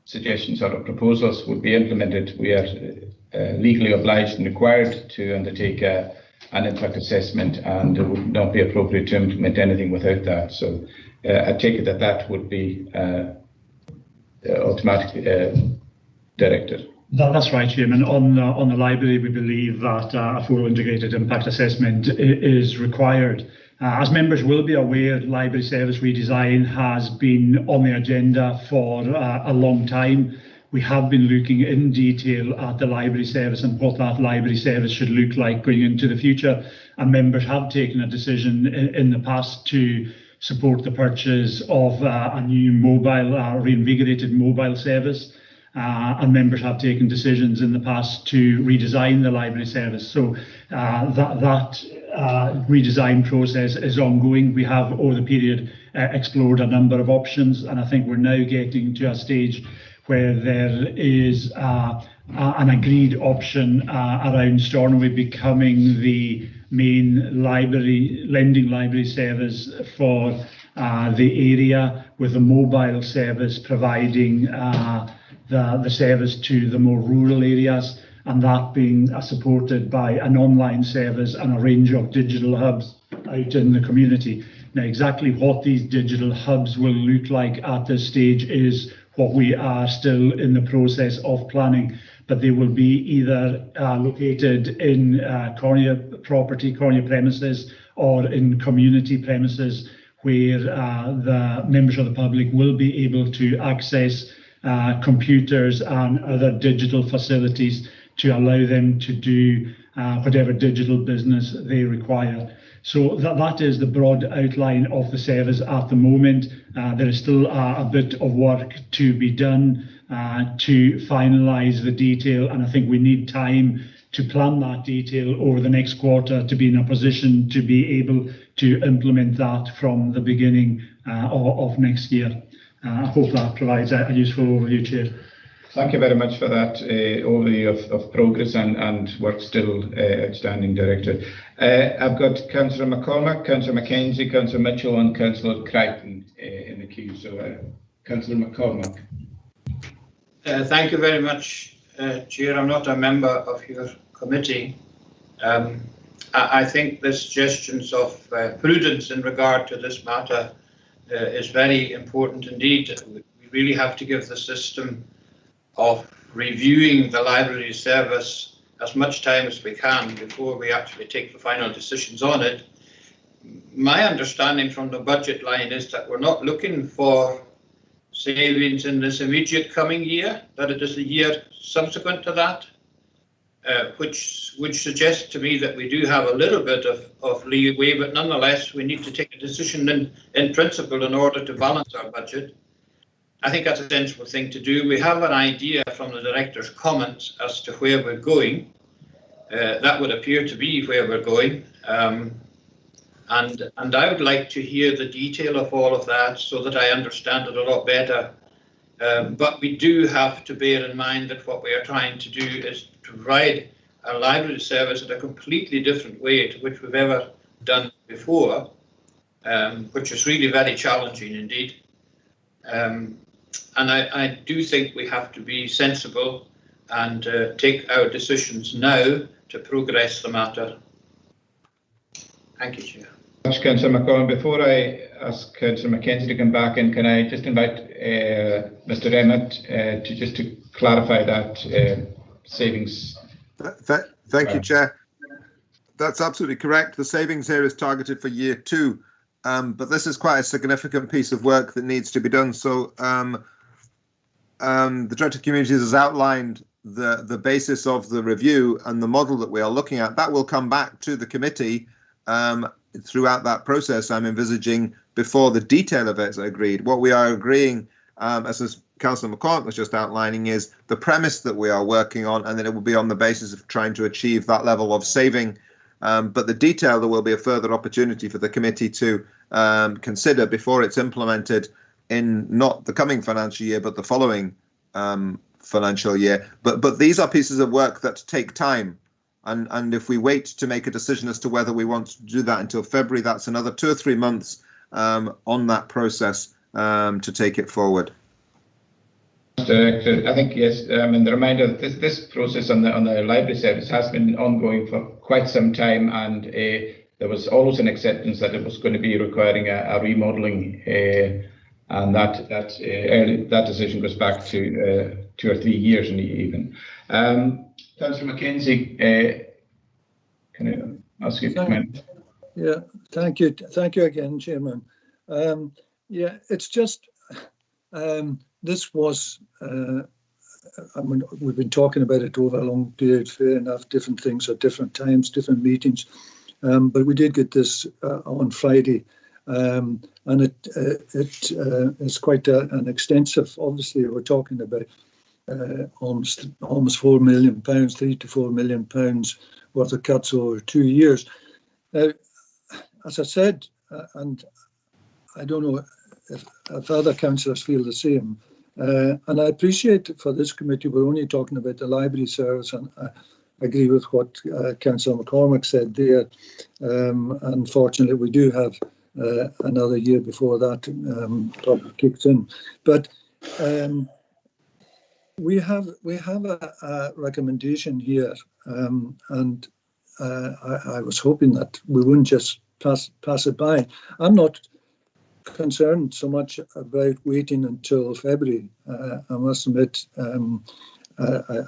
suggestions or proposals would be implemented, we are legally obliged and required to undertake an impact assessment, and it would not be appropriate to implement anything without that. So I take it that would be automatically directed. That's right, Chairman. On the library, we believe that a full integrated impact assessment is required. As members will be aware, library service redesign has been on the agenda for a long time. We have been looking in detail at the library service and what that library service should look like going into the future. And members have taken a decision in the past to support the purchase of a new reinvigorated mobile service. And members have taken decisions in the past to redesign the library service. So that redesign process is ongoing. We have, over the period, explored a number of options, and I think we're now getting to a stage where there is an agreed option around Stornoway becoming the main lending library service for the area, with a mobile service providing the service to the more rural areas, and that being supported by an online service and a range of digital hubs out in the community. Now, exactly what these digital hubs will look like at this stage is what we are still in the process of planning, but they will be either located in Cornea premises or in community premises, where the members of the public will be able to access computers and other digital facilities to allow them to do whatever digital business they require. So that is the broad outline of the service at the moment. There is still a bit of work to be done to finalise the detail, and I think we need time to plan that detail over the next quarter to be in a position to be able to implement that from the beginning of next year. I hope that provides a useful overview, Chair. Thank you very much for that overview of progress and work still outstanding, Director. I've got Councillor McCormack, Councillor Mackenzie, Councillor Mitchell and Councillor Crichton in the queue. So Councillor McCormack. Thank you very much, Chair. I'm not a member of your committee. I think the suggestions of prudence in regard to this matter is very important indeed. We really have to give the system of reviewing the library service as much time as we can before we actually take the final decisions on it. My understanding from the budget line is that we're not looking for savings in this immediate coming year, that it is the year subsequent to that, which would suggest to me that we do have a little bit of leeway, but nonetheless we need to take a decision in principle in order to balance our budget. I think that's a sensible thing to do. We have an idea from the Director's comments as to where we're going. That would appear to be where we're going. And I would like to hear the detail of all of that so that I understand it a lot better But we do have to bear in mind that what we are trying to do is to provide a library service in a completely different way to which we've ever done before, which is really very challenging indeed. And I do think we have to be sensible and take our decisions now to progress the matter. Thank you, Chair. Thanks, Councillor McCollum. Before I ask Councillor Mackenzie to come back in, can I just invite Mr. Emmett to clarify that savings? Thank you, Chair. That's absolutely correct. The savings here is targeted for year 2, but this is quite a significant piece of work that needs to be done. So the Director of Communities has outlined the basis of the review and the model that we are looking at. That will come back to the committee throughout that process. I'm envisaging before the detail of it is agreed. What we are agreeing, as Councillor McCollum was just outlining, is the premise that we are working on, and then it will be on the basis of trying to achieve that level of saving. But the detail, there will be a further opportunity for the committee to consider before it's implemented in not the coming financial year, but the following financial year. But these are pieces of work that take time. And if we wait to make a decision as to whether we want to do that until February, that's another 2 or 3 months on that process to take it forward. I think, yes, and the reminder that this process on the library service has been ongoing for quite some time, and there was always an acceptance that it was going to be requiring a remodelling, and that decision goes back to 2 or 3 years even. Councillor Mackenzie, can I ask you to comment? Yeah, thank you again, Chairman. Yeah, it's just this was. I mean, we've been talking about it over a long period. Fair enough, different things at different times, different meetings, but we did get this on Friday, and it is quite an extensive. Obviously, we're talking about. Almost £4 million, £3 to £4 million worth of cuts over 2 years. Now, as I said, and I don't know if other councillors feel the same, and I appreciate for this committee we're only talking about the library service, and I agree with what Councillor McCormick said there. Unfortunately, we do have another year before that probably kicks in, but. We have a recommendation here, and I was hoping that we wouldn't just pass it by. I'm not concerned so much about waiting until February. I must admit, I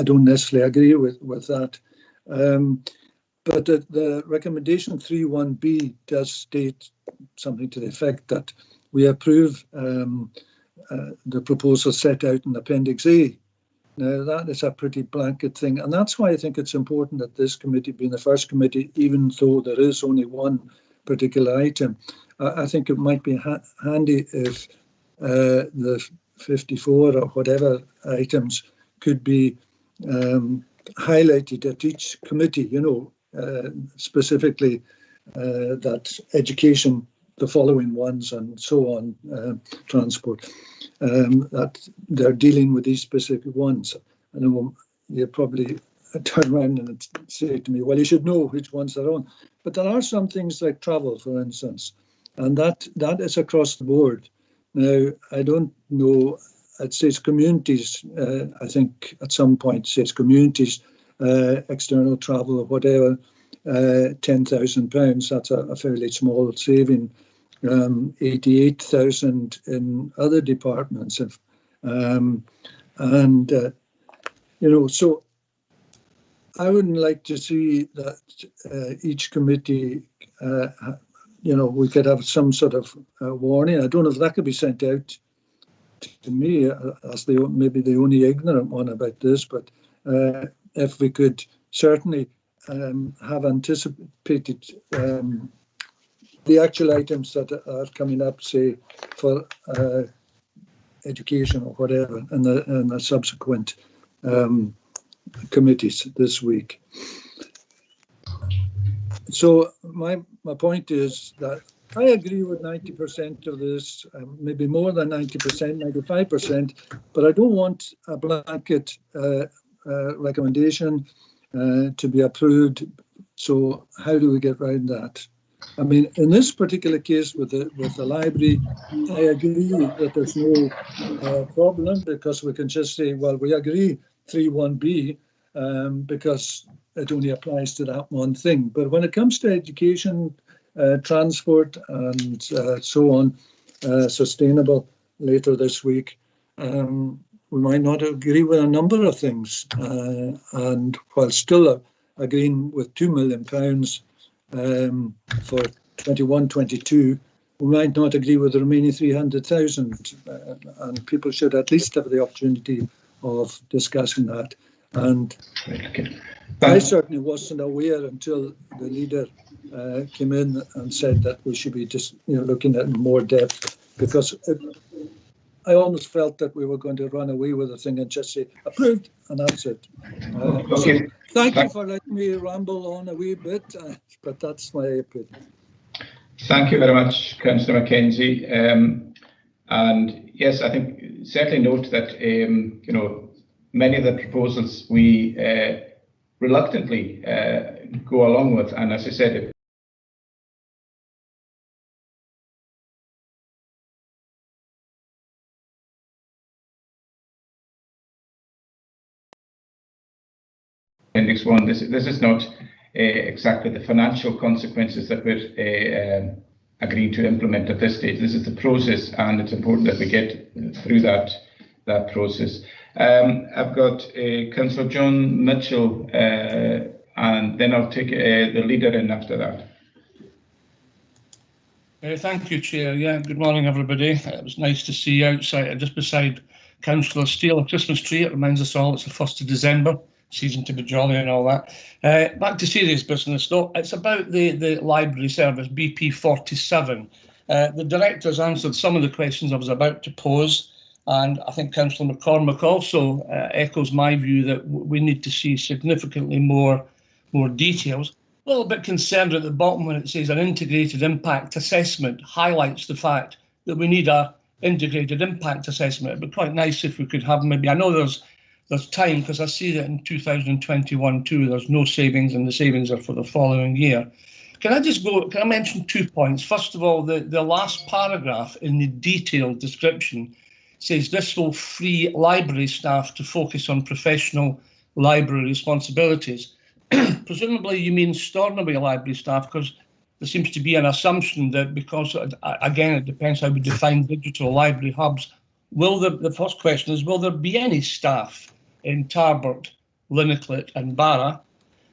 don't necessarily agree with that. But the recommendation 3.1b does state something to the effect that we approve the proposal set out in Appendix A. Now, that is a pretty blanket thing, and that's why I think it's important that this committee, being the first committee, even though there is only one particular item, I think it might be handy if the 54 or whatever items could be highlighted at each committee, specifically that education, the following ones, and so on, transport, that they're dealing with these specific ones. I know you probably turn around and say to me, well, you should know which ones they're on. But there are some things like travel, for instance, and that is across the board. Now, I don't know, it says communities, I think at some point it says communities, external travel or whatever, £10,000, that's a fairly small saving. 88,000 in other departments, so I wouldn't like to see that each committee, we could have some sort of warning. I don't know if that could be sent out to me as maybe the only ignorant one about this, but if we could certainly have anticipated the actual items that are coming up, say, for education or whatever, and the subsequent committees this week. So my point is that I agree with 90% of this, maybe more than 90%, 95%, but I don't want a blanket recommendation to be approved. So how do we get around that? I mean, in this particular case with the library, I agree that there's no problem, because we can just say, well, we agree 3.1b because it only applies to that one thing. But when it comes to education, transport and so on, sustainable later this week, we might not agree with a number of things, and while still agreeing with £2 million for 21-22, we might not agree with the remaining 300,000, and people should at least have the opportunity of discussing that. And I certainly wasn't aware until the leader came in and said that we should be just looking at more depth, because I almost felt that we were going to run away with the thing and just say approved, and that's it. So thank you for letting me ramble on a wee bit, but that's my opinion. Thank you very much, Councillor Mackenzie. And yes, I think certainly note that many of the proposals we reluctantly go along with, and as I said, Appendix 1, this is not exactly the financial consequences that we're agreeing to implement at this stage. This is the process, and it's important that we get through that process. I've got Councillor John Mitchell, and then I'll take the leader in after that. Thank you, Chair. Yeah, good morning, everybody. It was nice to see you outside, just beside Councillor Steele, a Christmas tree. It reminds us all it's the 1st of December. Season to be jolly and all that. Back to serious business, though. It's about the library service, BP 47. The director's answered some of the questions I was about to pose, and I think Councillor McCormick also echoes my view that we need to see significantly more details. A little bit concerned at the bottom when it says an integrated impact assessment highlights the fact that we need a integrated impact assessment. It'd be quite nice if we could have maybe, I know there's time, because I see that in 2021 too, there's no savings, and the savings are for the following year. Can I mention 2 points? First of all, the last paragraph in the detailed description says this will free library staff to focus on professional library responsibilities. Presumably you mean Stornoway library staff, because there seems to be an assumption that because, again, it depends how we define digital library hubs. The first question is, will there be any staff in Tarbert, Linniclet and Barra?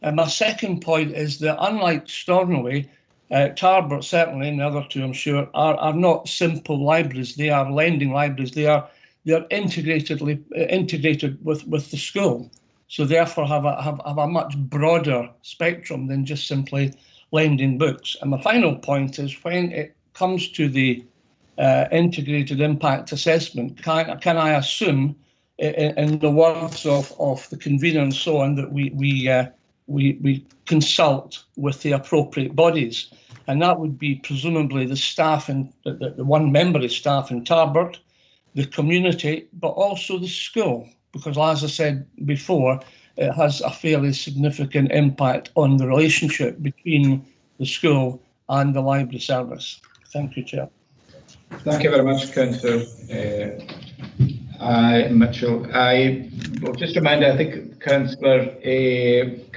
And my second point is that unlike Stornoway, Tarbert certainly, and the other two I'm sure, are not simple libraries. They are lending libraries. They are integrated with the school. So therefore have a much broader spectrum than just simply lending books. And my final point is, when it comes to the integrated impact assessment, can I assume, in the words of the convener and so on, that we consult with the appropriate bodies, and that would be presumably the staff and the one member of staff in Tarbert, the community, but also the school, because as I said before, it has a fairly significant impact on the relationship between the school and the library service. Thank you, Chair. Thank you very much, Councillor Mitchell. I will just remind, I think Councillor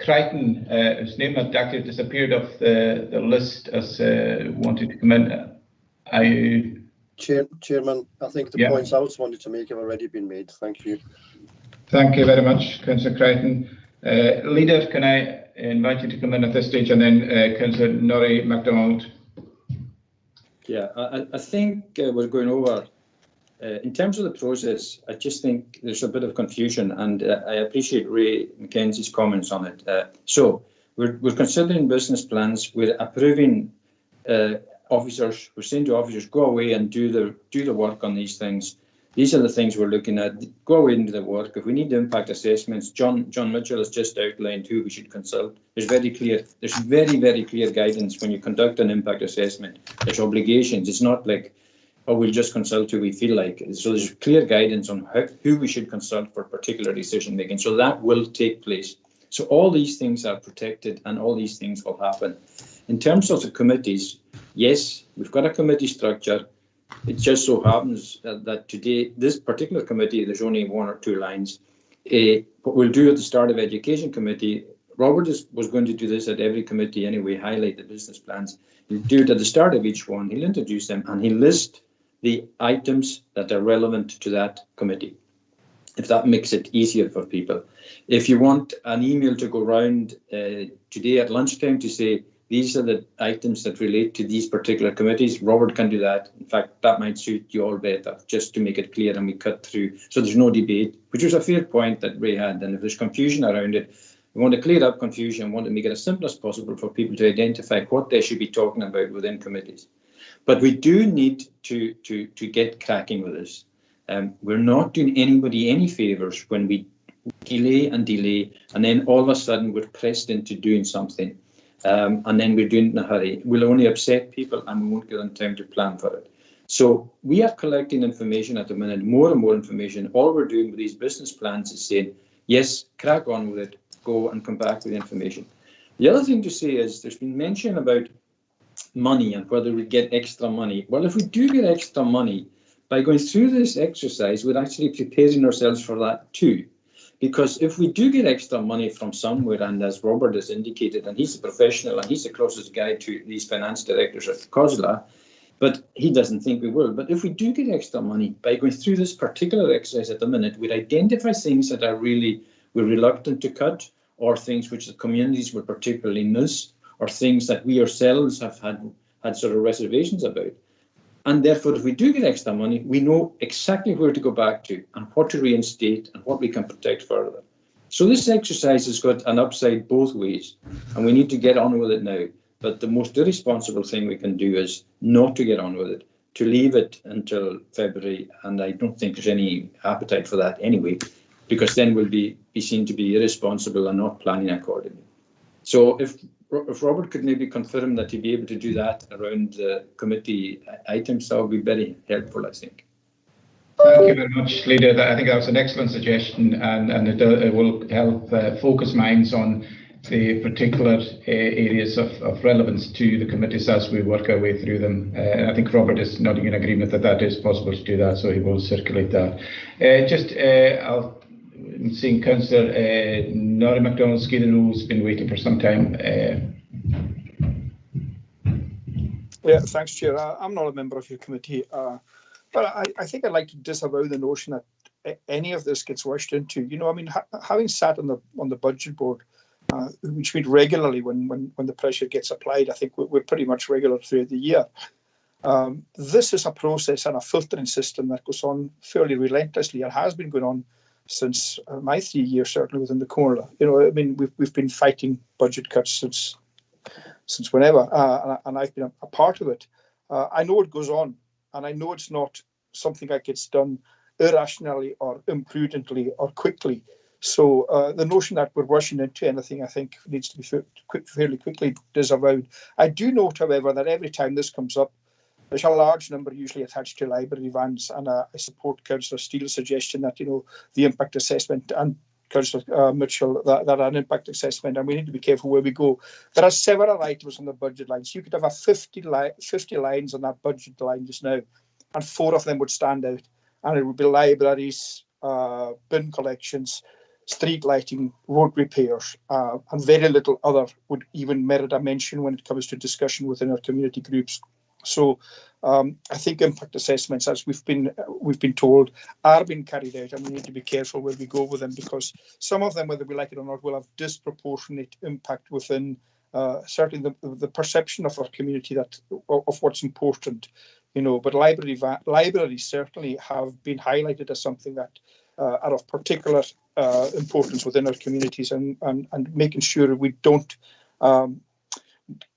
Crichton, whose name had actually disappeared off the list as wanting to come in. Chairman, I think the points I was wanted to make have already been made. Thank you. Thank you very much, Councillor Crichton. Leader, can I invite you to come in at this stage, and then Councillor Norrie MacDonald. Yeah, I think we're going over. In terms of the process, I just think there's a bit of confusion, and I appreciate Ray Mackenzie's comments on it. So we're considering business plans. We're approving officers. We're saying to officers, go away and do the work on these things. These are the things we're looking at. Go away into the work. If we need impact assessments, John Mitchell has just outlined who we should consult. There's very, very clear guidance when you conduct an impact assessment. There's obligations. It's not like, oh, we'll just consult who we feel like. So there's clear guidance on who we should consult for particular decision making. So that will take place. So all these things are protected and all these things will happen. In terms of the committees, yes, we've got a committee structure. It just so happens that today, this particular committee, there's only 1 or 2 lines. What we'll do at the start of Education Committee, Robert was going to do this at every committee anyway, highlight the business plans. He'll do it at the start of each one. He'll introduce them and he'll list the items that are relevant to that committee, if that makes it easier for people. If you want an email to go round today at lunchtime to say, these are the items that relate to these particular committees, Robert can do that. In fact, that might suit you all better, just to make it clear and we cut through. So there's no debate, which was a fair point that Ray had. And if there's confusion around it, we want to clear up confusion, want to make it as simple as possible for people to identify what they should be talking about within committees. But we do need to get cracking with this. We're not doing anybody any favours when we delay, and then all of a sudden we're pressed into doing something. And then we're doing it in a hurry. We'll only upset people and we won't give them time to plan for it. So we are collecting information at the minute, more and more information. All we're doing with these business plans is saying, yes, crack on with it, go and come back with information. The other thing to say is there's been mention about money and whether we get extra money. Well, if we do get extra money, by going through this exercise, we're actually preparing ourselves for that too. Because if we do get extra money from somewhere, and as Robert has indicated, and he's a professional and he's the closest guy to these finance directors at COSLA, but he doesn't think we will. But if we do get extra money, by going through this particular exercise at the minute, we'd identify things that are really, we're reluctant to cut, or things which the communities would particularly miss, or things that we ourselves have had sort of reservations about. And therefore, if we do get extra money, we know exactly where to go back to and what to reinstate and what we can protect further. So this exercise has got an upside both ways, and we need to get on with it now. But the most irresponsible thing we can do is not to get on with it, to leave it until February. And I don't think there's any appetite for that anyway, because then we'll be seen to be irresponsible and not planning accordingly. So if Robert could maybe confirm that he'd be able to do that around the committee items, that would be very helpful, I think. Thank you very much, Leader. I think that was an excellent suggestion, and it will help focus minds on the particular areas of relevance to the committees as we work our way through them. And I think Robert is nodding in agreement that that is possible to do that, so he will circulate that. I'm seeing Councillor Norrie MacDonald Skeeter's been waiting for some time. Yeah, thanks, Chair. I'm not a member of your committee, but I think I'd like to disavow the notion that any of this gets rushed into. You know, I mean, having sat on the budget board, which meet regularly when the pressure gets applied, I think we're pretty much regular throughout the year. This is a process and a filtering system that goes on fairly relentlessly. It has been going on since my 3 years, certainly within the CORLA. You know, I mean, we've been fighting budget cuts since whenever, and I've been a part of it. I know it goes on, and I know it's not something that gets done irrationally or imprudently or quickly. So the notion that we're rushing into anything, I think, needs to be fairly quickly disavowed. I do note, however, that every time this comes up, there's a large number usually attached to library vans, and I support Councillor Steele's suggestion that, you know, the impact assessment, and Councillor Mitchell, that an impact assessment, and we need to be careful where we go. There are several items on the budget lines. You could have 50 lines on that budget line just now, and 4 of them would stand out, and it would be libraries, bin collections, street lighting, road repairs, and very little other would even merit a mention when it comes to discussion within our community groups. So I think impact assessments, as we've been told, are being carried out, and we need to be careful where we go with them, because some of them, whether we like it or not, will have disproportionate impact within certainly the perception of our community of what's important, you know. But libraries certainly have been highlighted as something that are of particular importance within our communities, and making sure we don't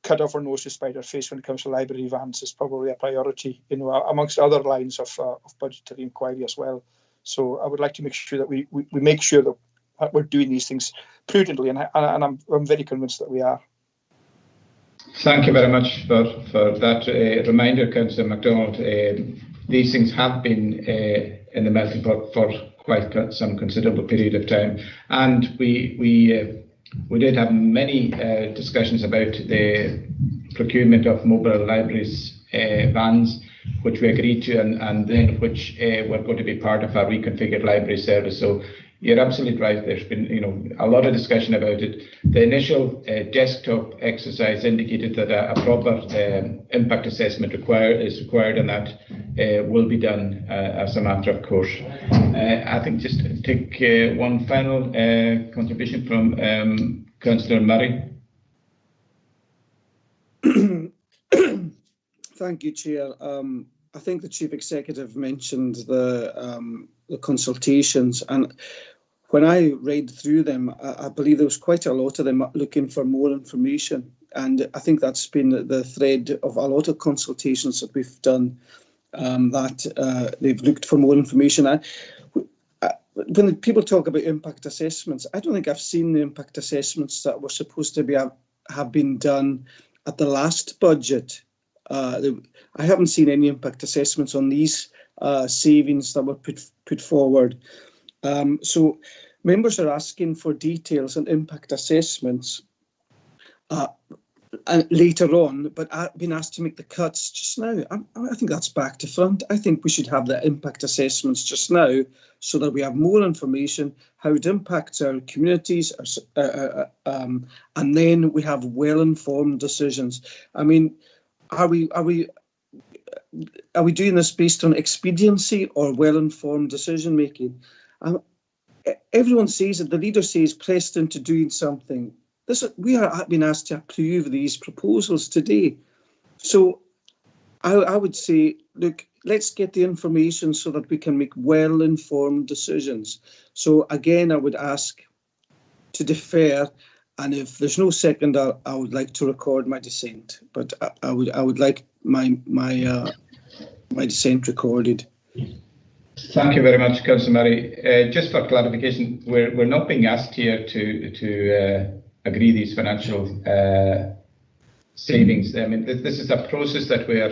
cut off our nose to spite our face when it comes to library vans is probably a priority, you know, amongst other lines of budgetary inquiry as well. So I would like to make sure that we make sure that we're doing these things prudently, and I'm very convinced that we are. Thank you very much for that reminder, Councillor MacDonald. These things have been in the melting pot for quite some considerable period of time, and we did have many discussions about the procurement of mobile libraries vans, which we agreed to, and then which were going to be part of our reconfigured library service. So you're absolutely right. There's been, you know, a lot of discussion about it. The initial desktop exercise indicated that a proper impact assessment is required, and that will be done as a matter of course. I think just to take one final contribution from Councillor Murray. Thank you, Chair. I think the Chief Executive mentioned the consultations, and when I read through them, I believe there was quite a lot of them looking for more information, and I think that's been the thread of a lot of consultations that we've done, that they've looked for more information. When people talk about impact assessments, I don't think I've seen the impact assessments that were supposed to have been done at the last budget. I haven't seen any impact assessments on these savings that were put forward. So members are asking for details and impact assessments and later on, but I've been asked to make the cuts just now. I think that's back to front. I think we should have the impact assessments just now so that we have more information, how it impacts our communities, and then we have well-informed decisions. I mean, are we doing this based on expediency or well-informed decision making? Everyone says it. The leader says pressed into doing something. We are being asked to approve these proposals today. So I would say, look, let's get the information so that we can make well-informed decisions. So again, I would ask to defer, and if there's no second, I would like to record my dissent. But I would like my dissent recorded. Thank you very much, Councillor Murray. Just for clarification, we're not being asked here to agree these financial savings. I mean, this is a process that we're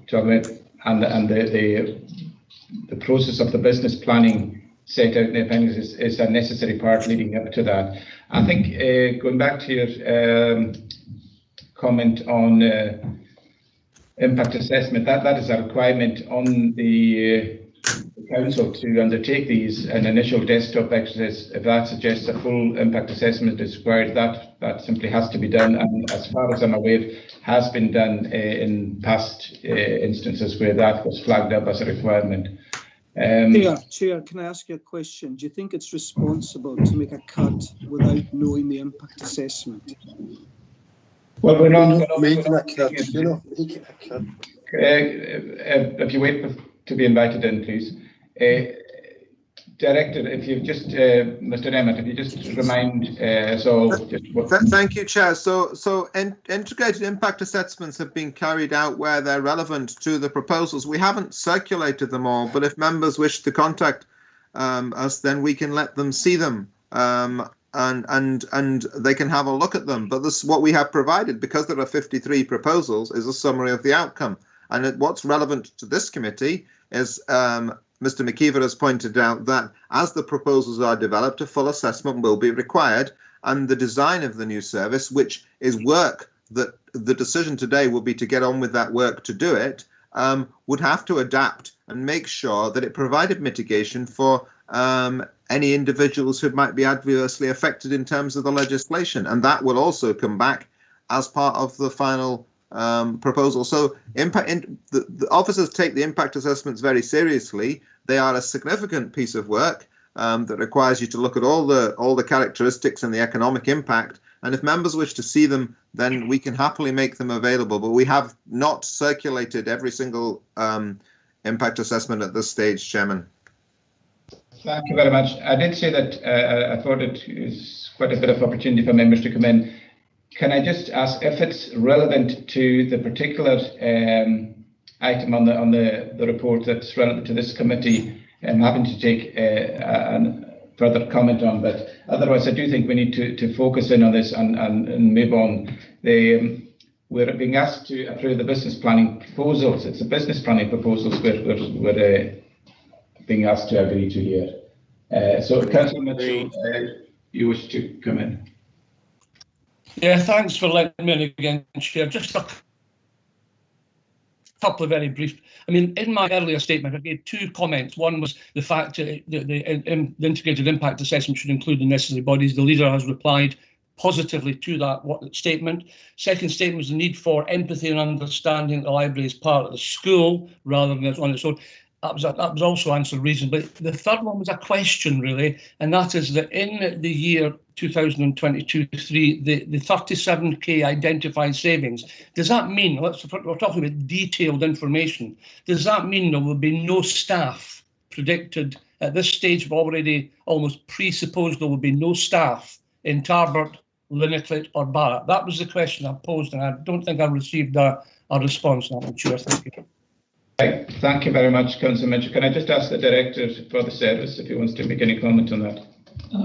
talking about, and the process of the business planning set out in the appendix is a necessary part leading up to that. I think going back to your comment on impact assessment, that is a requirement on the council to undertake these an initial desktop exercise. If that suggests a full impact assessment is required, that simply has to be done, and as far as I'm aware, has been done in past instances where that was flagged up as a requirement. Chair, can I ask you a question? Do you think it's responsible to make a cut without knowing the impact assessment? Well, we're not making a cut. You're not making a cut. If you wait to be invited in, please. Director, if you just, Mr. Emmett, if you just remind us all. Thank you, Chair. So integrated impact assessments have been carried out where they're relevant to the proposals. We haven't circulated them all, but if members wish to contact us, then we can let them see them. And they can have a look at them. But this, what we have provided, because there are 53 proposals, is a summary of the outcome. And what's relevant to this committee is Mr. McKeever has pointed out that as the proposals are developed, a full assessment will be required, and the design of the new service, which is work that the decision today will be to get on with that work to do it, would have to adapt and make sure that it provided mitigation for any individuals who might be adversely affected in terms of the legislation, and that will also come back as part of the final proposal. So the officers take the impact assessments very seriously. They are a significant piece of work that requires you to look at all the characteristics and the economic impact. And if members wish to see them, then we can happily make them available. But we have not circulated every single impact assessment at this stage, Chairman. Thank you very much. I did say that I thought it is quite a bit of opportunity for members to come in. can I just ask if it's relevant to the particular item on the report that's relevant to this committee? I'm having to take a further comment on, but otherwise I do think we need to focus in on this and move on. We're being asked to approve the business planning proposals. It's the business planning proposals we're being asked to agree to here. So Councillor Mitchell, you wish to come in? Yeah, thanks for letting me in again, Chair. Just a couple of very brief. I mean, in my earlier statement, I gave two comments. One was the fact that the integrated impact assessment should include the necessary bodies. The leader has replied positively to that statement. Second statement was the need for empathy and understanding that the library is part of the school rather than on its own. That was also answered reasonably. The third one was a question, really, and that is that in the year 2022-3, the 37k identified savings, does that mean, we're talking about detailed information, does that mean there will be no staff predicted at this stage? We've already almost presupposed there will be no staff in Tarbert, Linneclett or Barratt? That was the question I posed, and I don't think I received a response. I'm sure. Thank you. Right. Thank you very much, Councillor Mitchell. Can I just ask the Director for the Service if he wants to make any comment on that?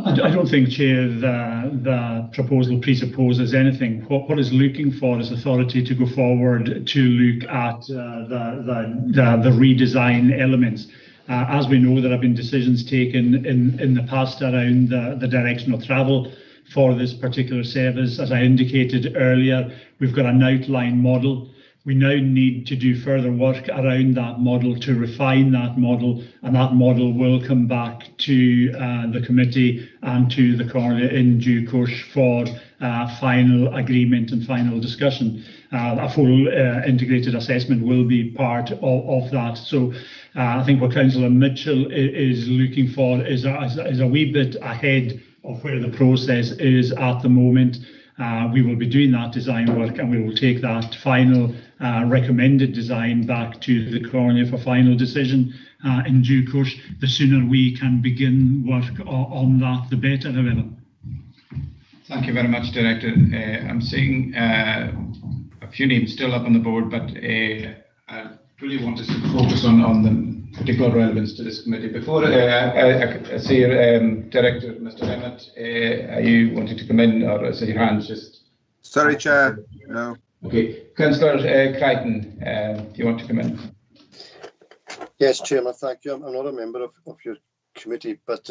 I don't think, Chair, the proposal presupposes anything. What is looking for is authority to go forward to look at the redesign elements. As we know, there have been decisions taken in the past around the direction of travel for this particular service. As I indicated earlier, we've got an outline model. We now need to do further work around that model to refine that model, and that model will come back to the committee and to the Coroner in due course for final agreement and final discussion. A full integrated assessment will be part of that. So I think what Councillor Mitchell is looking for is a wee bit ahead of where the process is at the moment. We will be doing that design work, and we will take that final recommended design back to the Coroner for final decision in due course. The sooner we can begin work on that, the better, however. Thank you very much, Director. I'm seeing a few names still up on the board, but I really want to focus on the particular relevance to this committee. Before I see your Director, Mr. Emmett, are you wanting to come in, or is your hand just? Sorry, Chair. No. Okay. Councillor Crichton, do you want to come in? Yes, Chairman, thank you. I'm not a member of your committee, but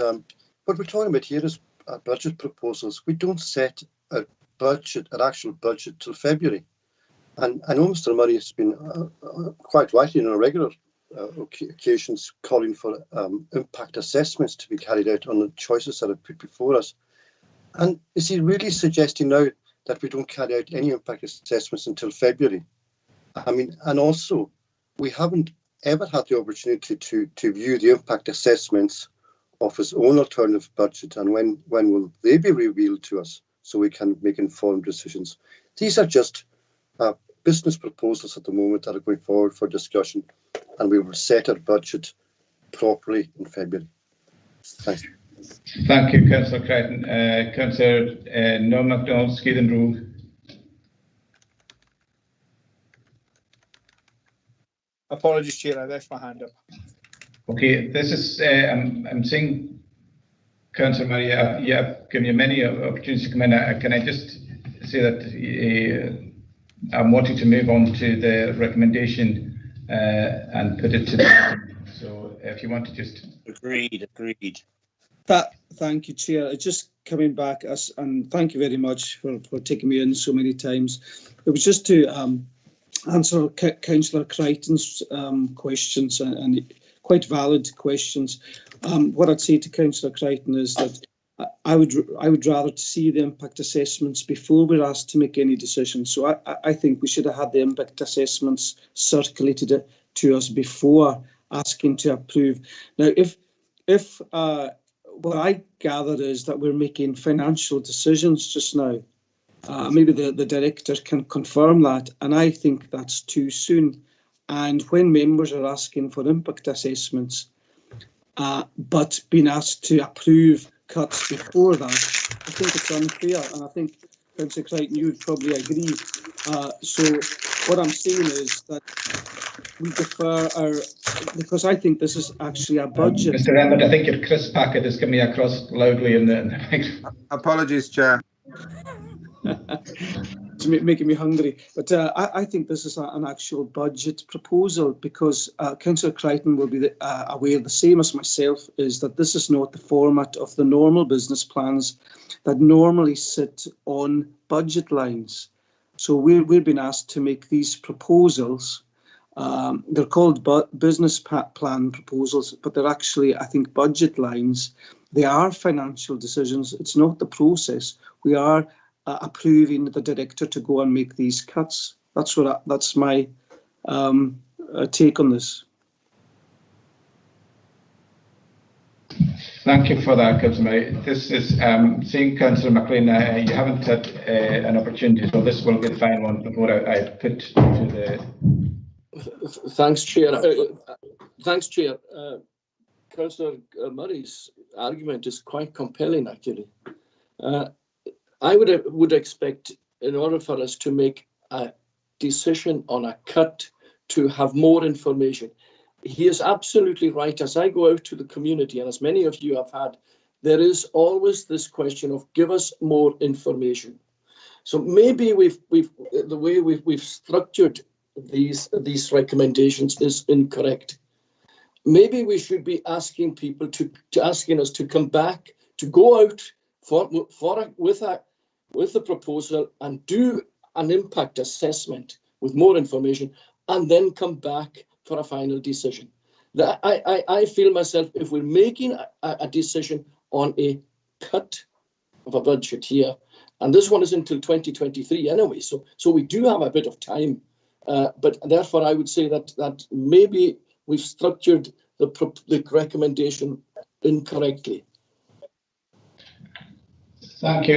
what we're talking about here is budget proposals. We don't set a budget, an actual budget, till February. And I know Mr. Murray has been quite rightly on regular occasions calling for impact assessments to be carried out on the choices that are put before us. And is he really suggesting now that we don't carry out any impact assessments until February? I mean, and also, we haven't ever had the opportunity to view the impact assessments of his own alternative budget, and when will they be revealed to us so we can make informed decisions? These are just business proposals at the moment that are going forward for discussion, and we will set our budget properly in February. Thank you. Thank you, Councillor Crichton. Councillor Noel MacDonald, Skeaton Road. Apologies, Chair, I left my hand up. Okay, this is, I'm seeing Councillor Murray, I've given you many opportunities to come in. Can I just say that I'm wanting to move on to the recommendation and put it to the, so if you want to just. Agreed. Thank you, Chair. Just coming back, and thank you very much for taking me in so many times. It was just to answer Councillor Crichton's questions, and quite valid questions. What I'd say to Councillor Crichton is that I would rather see the impact assessments before we're asked to make any decisions. So I think we should have had the impact assessments circulated to us before asking to approve. Now, if what I gather is that we're making financial decisions just now, maybe the Director can confirm that, and I think that's too soon. And when members are asking for impact assessments, but being asked to approve cuts before that, I think it's unfair, and I think Councillor Crichton, you'd probably agree. So what I'm saying is that we defer because I think this is actually a budget. Mr. Emmett, I think your crisp packet is coming across loudly in the microphone. Apologies, Chair. It's making me hungry. But I think this is an actual budget proposal, because Councillor Crichton will be aware, the same as myself, is that this is not the format of the normal business plans that normally sit on budget lines. So we've been asked to make these proposals. They're called business plan proposals, but they're actually, I think, budget lines. They are financial decisions. It's not the process. We are approving the director to go and make these cuts. That's my take on this. Thank you for that, Councillor. This is seeing Councillor McLean. You haven't had an opportunity, so this will be the final one before I put to the. Thanks, Chair. Thanks, Chair. Councillor Murray's argument is quite compelling, actually. I would expect, in order for us to make a decision on a cut, to have more information. He is absolutely right. As I go out to the community, and as many of you have had, there is always this question of give us more information. So maybe the way we've structured these recommendations is incorrect. Maybe we should be asking people asking us to come back, to go out with the proposal and do an impact assessment with more information, and then come back for a final decision. I feel myself, if we're making a decision on a cut of a budget here, and this one is until 2023 anyway, so we do have a bit of time, but therefore I would say that maybe we've structured the recommendation incorrectly. Thank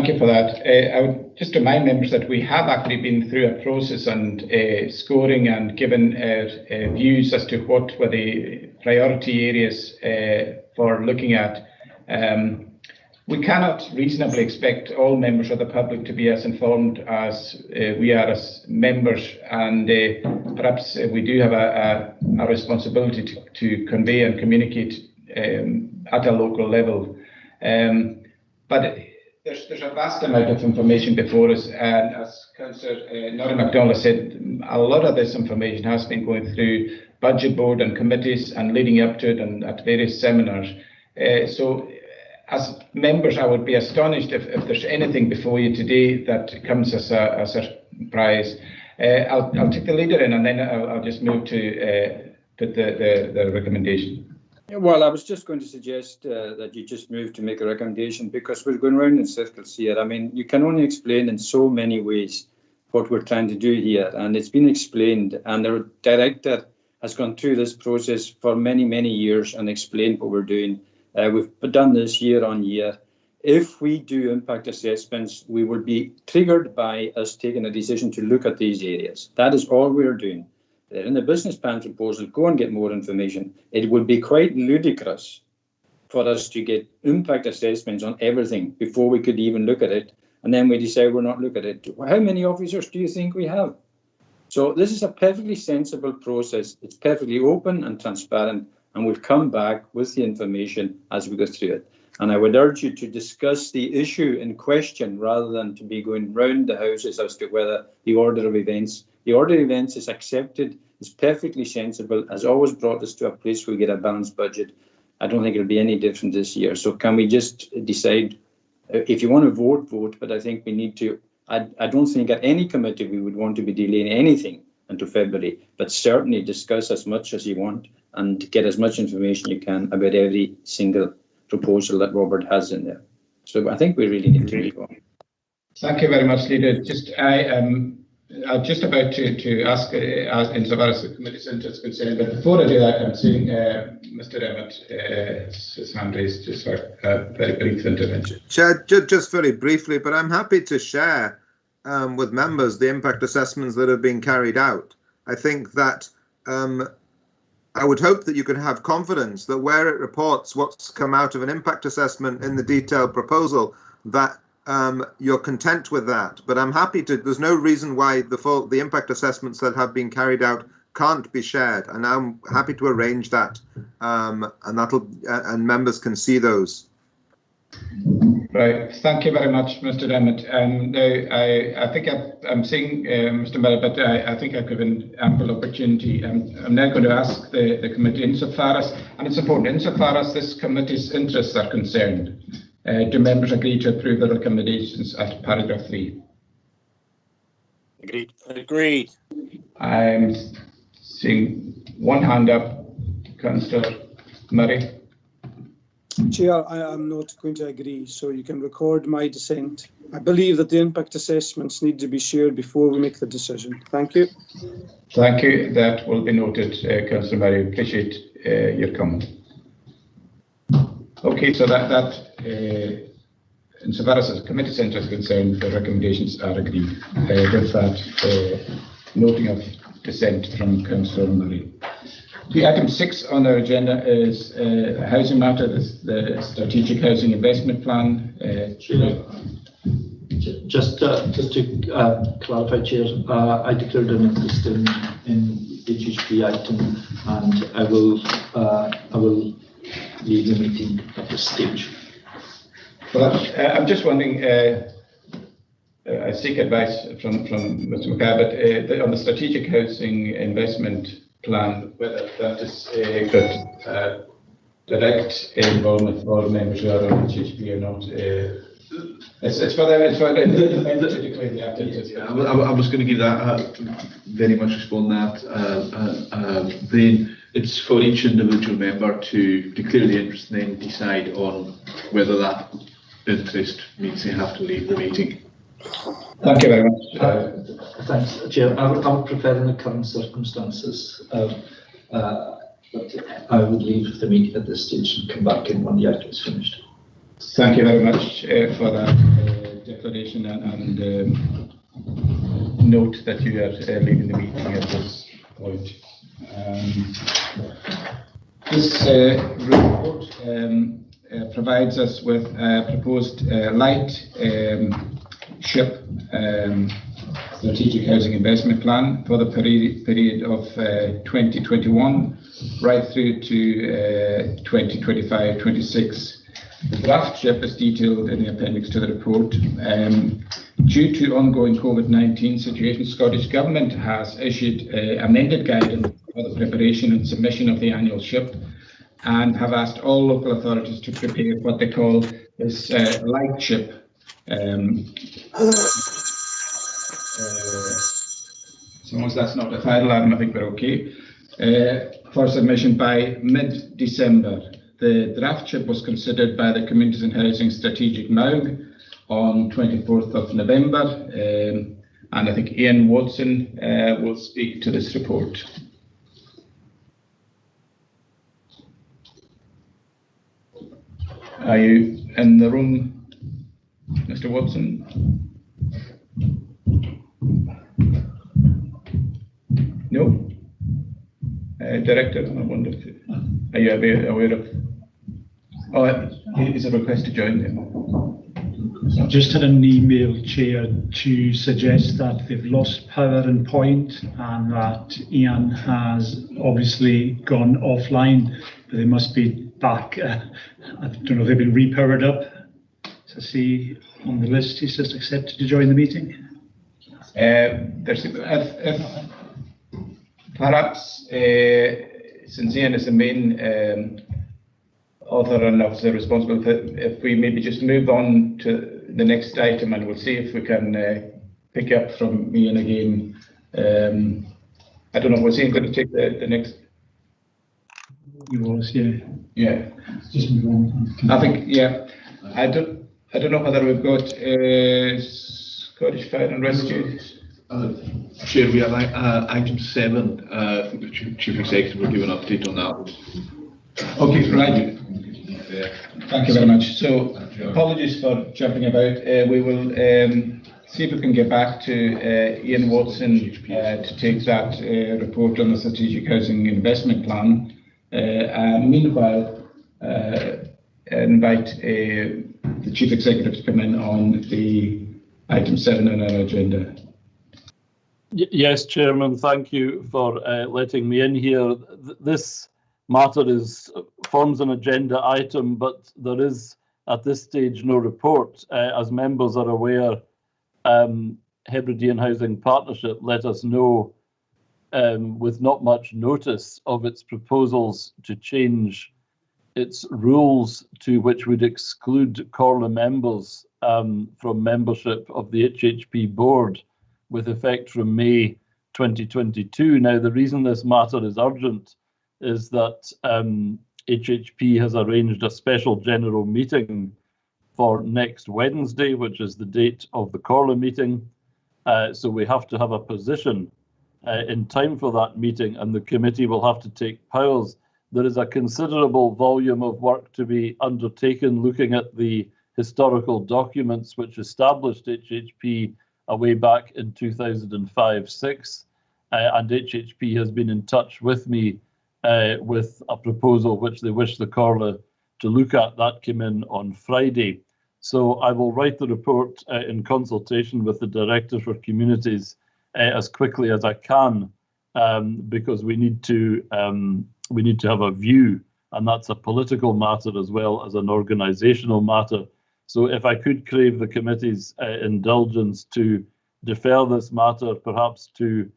you for that. I would just remind members that we have actually been through a process and scoring and given views as to what were the priority areas for looking at. We cannot reasonably expect all members of the public to be as informed as we are as members, and perhaps we do have a responsibility to convey and communicate at a local level. But there's a vast amount of information before us, and as Councillor Norrie MacDonald said, a lot of this information has been going through budget board and committees and leading up to it and at various seminars. So as members, I would be astonished if there's anything before you today that comes as a surprise. I'll take the leader in, and then I'll just move to put the recommendation. Well, I was just going to suggest that you just move to make a recommendation, because we're going round in circles here. I mean, you can only explain in so many ways what we're trying to do here, and it's been explained, and the director has gone through this process for many, many years and explained what we're doing. We've done this year on year. If we do impact assessments, we will be triggered by us taking a decision to look at these areas. That is all we're doing. In the business plan proposal, go and get more information. It would be quite ludicrous for us to get impact assessments on everything before we could even look at it, and then we decide we're not looking at it. How many officers do you think we have? So this is a perfectly sensible process. It's perfectly open and transparent, and we'll come back with the information as we go through it. And I would urge you to discuss the issue in question rather than to be going round the houses as to whether the order of events. The order of events is accepted, is perfectly sensible, has always brought us to a place where we get a balanced budget. I don't think it'll be any different this year. So can we just decide, if you want to vote, vote, but I think we need to, I don't think at any committee we would want to be delaying anything until February, but certainly discuss as much as you want and get as much information you can about every single proposal that Robert has in there. So I think we really need to move on. Thank you very much, Leader. I'm just about to ask insofar as the committee's interest is concerned, but before I do that, I'm seeing Mr. Emmett, his hand raised just for a very brief intervention. Chair, just very briefly, but I'm happy to share with members the impact assessments that have been carried out. I think that I would hope that you can have confidence that where it reports what's come out of an impact assessment in the detailed proposal, that you're content with that. But I'm happy to. There's no reason why the impact assessments that have been carried out can't be shared, and I'm happy to arrange that, and members can see those. Right. Thank you very much, Mr. Emmett. Now, I think I'm seeing Mr. Miller, but I think I've given ample opportunity. I'm now going to ask the committee, insofar as, and it's important, insofar as this committee's interests are concerned, do members agree to approve the recommendations at paragraph 3? Agreed. Agreed. I'm seeing one hand up, Councillor Murray. Chair, I am not going to agree, so you can record my dissent. I believe that the impact assessments need to be shared before we make the decision. Thank you. Thank you. That will be noted, Councillor Murray. Appreciate your comment. Okay, so insofar as the committee's interest is concerned, the recommendations are agreed. With that noting of dissent from Councillor Murray. The item 6 on our agenda is a housing matter, the strategic housing investment plan. Just to clarify, Chair, I declared an interest in the HHP item, and I will leave the meeting at this stage. Well, I'm just wondering. I seek advice from Mr. McCabe, but on the strategic housing investment plan, whether that is got direct involvement for all members who are on HHP or not. It's for them to declare the activities. I was going to give that very much respond that. Then it's for each individual member to declare the interest and then decide on whether that interest means they have to leave the meeting. Thank you very much. Thanks, Chair. I would prefer in the current circumstances, but I would leave the meeting at this stage and come back in when the item is finished. Thank you very much for that declaration and note that you are leaving the meeting at this point. This report provides us with a proposed light ship strategic housing investment plan for the period of 2021 right through to 2025-26. The draft SHIP is detailed in the appendix to the report. Due to ongoing COVID-19 situation, Scottish Government has issued amended guidance for the preparation and submission of the annual SHIP, and have asked all local authorities to prepare what they call this light SHIP. As long as that's not a fire alarm, I think we're okay. For submission by mid-December. The draft SHIP was considered by the Communities and Housing Strategic MOUG on 24th of November, and I think Ian Watson will speak to this report. Are you in the room, Mr. Watson? No? Director, I wonder if are you aware of? Oh, is a request to join them. I've just had an email, Chair, to suggest that they've lost power in Point and that Ian has obviously gone offline, but they must be back. I don't know if they've been repowered up. So I see on the list he says accepted to join the meeting. Perhaps since Ian is the main author and obviously responsible, if we maybe just move on to the next item and we'll see if we can pick up from Ian again. I don't know, was Ian going to take the next? He was, yeah. Yeah. Just move on. I think, yeah. I don't know whether we've got Scottish Fire and Rescue. Chair, we have item 7. I think the Chief Executive will give an update on that. Okay, right. Thank you very much. So, apologies for jumping about. We will see if we can get back to Ian Watson to take that report on the Strategic Housing Investment Plan. Meanwhile, invite the Chief Executive to come in on the item 7 on our agenda. Yes, Chairman, thank you for letting me in here. This matter forms an agenda item, but there is at this stage no report. As members are aware, Hebridean Housing Partnership let us know with not much notice of its proposals to change its rules to which would exclude Corla members from membership of the HHP board with effect from May 2022. Now, the reason this matter is urgent is that HHP has arranged a special general meeting for next Wednesday, which is the date of the Corla meeting. So we have to have a position in time for that meeting, and the committee will have to take powers. There is a considerable volume of work to be undertaken looking at the historical documents which established HHP way back in 2005-06, and HHP has been in touch with me with a proposal which they wish the Corla to look at. That came in on Friday. So I will write the report in consultation with the Director for Communities as quickly as I can, because we need to have a view, and that's a political matter as well as an organisational matter. So if I could crave the committee's indulgence to defer this matter perhaps to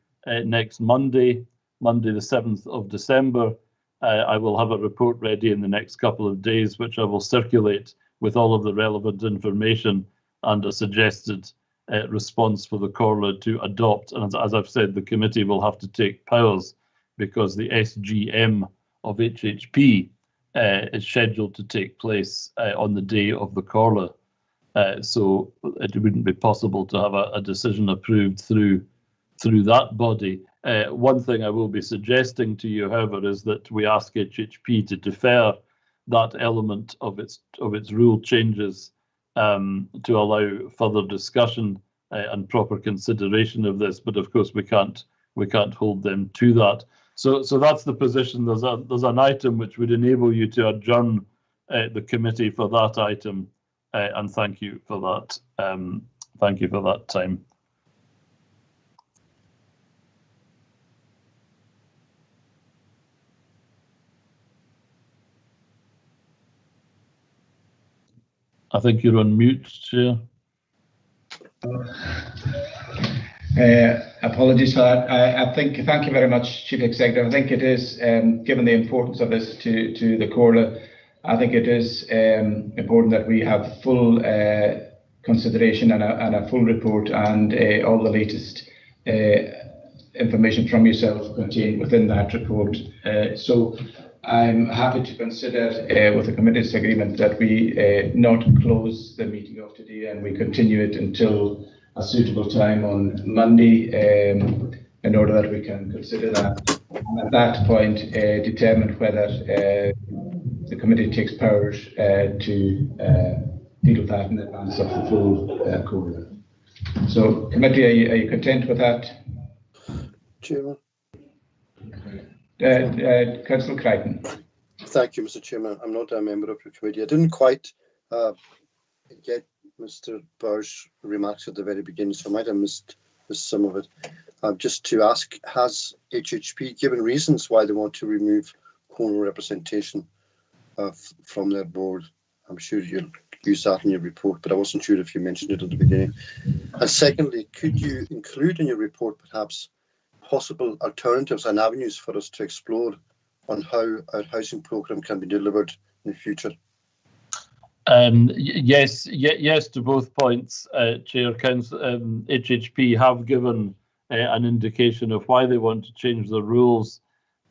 next Monday, the 7th of December, I will have a report ready in the next couple of days, which I will circulate with all of the relevant information and a suggested response for the Corla to adopt. And as I've said, the committee will have to take powers because the SGM of HHP is scheduled to take place on the day of the Corla. So it wouldn't be possible to have a decision approved through that body. One thing I will be suggesting to you, however, is that we ask HHP to defer that element of its rule changes to allow further discussion and proper consideration of this. But of course, we can't hold them to that. So that's the position. There's an item which would enable you to adjourn the committee for that item, and thank you for that. Thank you for that time. I think you're on mute, Chair. Apologies for that. Thank you very much, Chief Executive. I think it is, given the importance of this to the Corla, I think it is important that we have full consideration and a full report and all the latest information from yourself contained within that report. So I'm happy to consider, with the committee's agreement, that we not close the meeting of today and we continue it until a suitable time on Monday, in order that we can consider that, and at that point determine whether the committee takes powers to deal with that in advance of the full Corla. So, committee, are you content with that? Chairman. Councillor Crichton. Thank you, Mr. Chairman. I'm not a member of your committee. I didn't quite get Mr. Burr's remarks at the very beginning, so I might have missed some of it. Just to ask, has HHP given reasons why they want to remove corner representation from their board? I'm sure you'll use that in your report, but I wasn't sure if you mentioned it at the beginning. And secondly, could you include in your report perhaps possible alternatives and avenues for us to explore on how our housing programme can be delivered in the future? Yes to both points, Chair. HHP have given an indication of why they want to change the rules,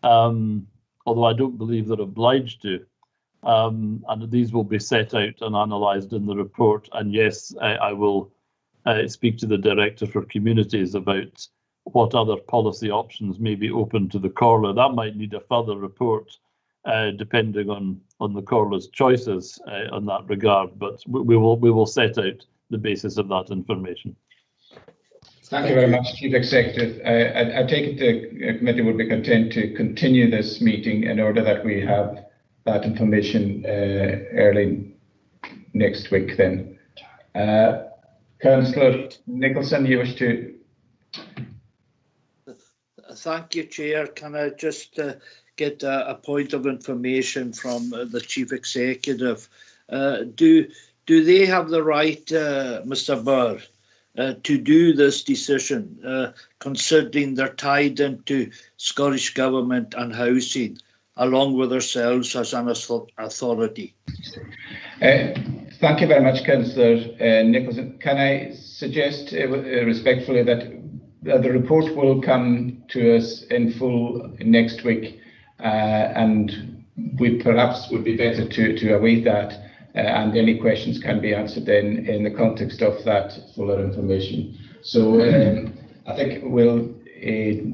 although I don't believe they're obliged to. And these will be set out and analysed in the report. And yes, I will speak to the Director for Communities about what other policy options may be open to the Corla. That might need a further report, depending on the Corla's choices on that regard. But we will set out the basis of that information. Thank you very much, Chief Executive. I take it the committee would be content to continue this meeting in order that we have that information early next week then. Councillor Nicholson, you wish to? Thank you, Chair. Can I just get a point of information from the Chief Executive? Do they have the right, Mr. Burr, to do this decision, considering they're tied into Scottish Government and housing, along with ourselves as an authority? Thank you very much, Councillor Nicholson. Can I suggest respectfully that the report will come to us in full next week, and we perhaps would be better to await that, and any questions can be answered then in the context of that fuller information. So I think we'll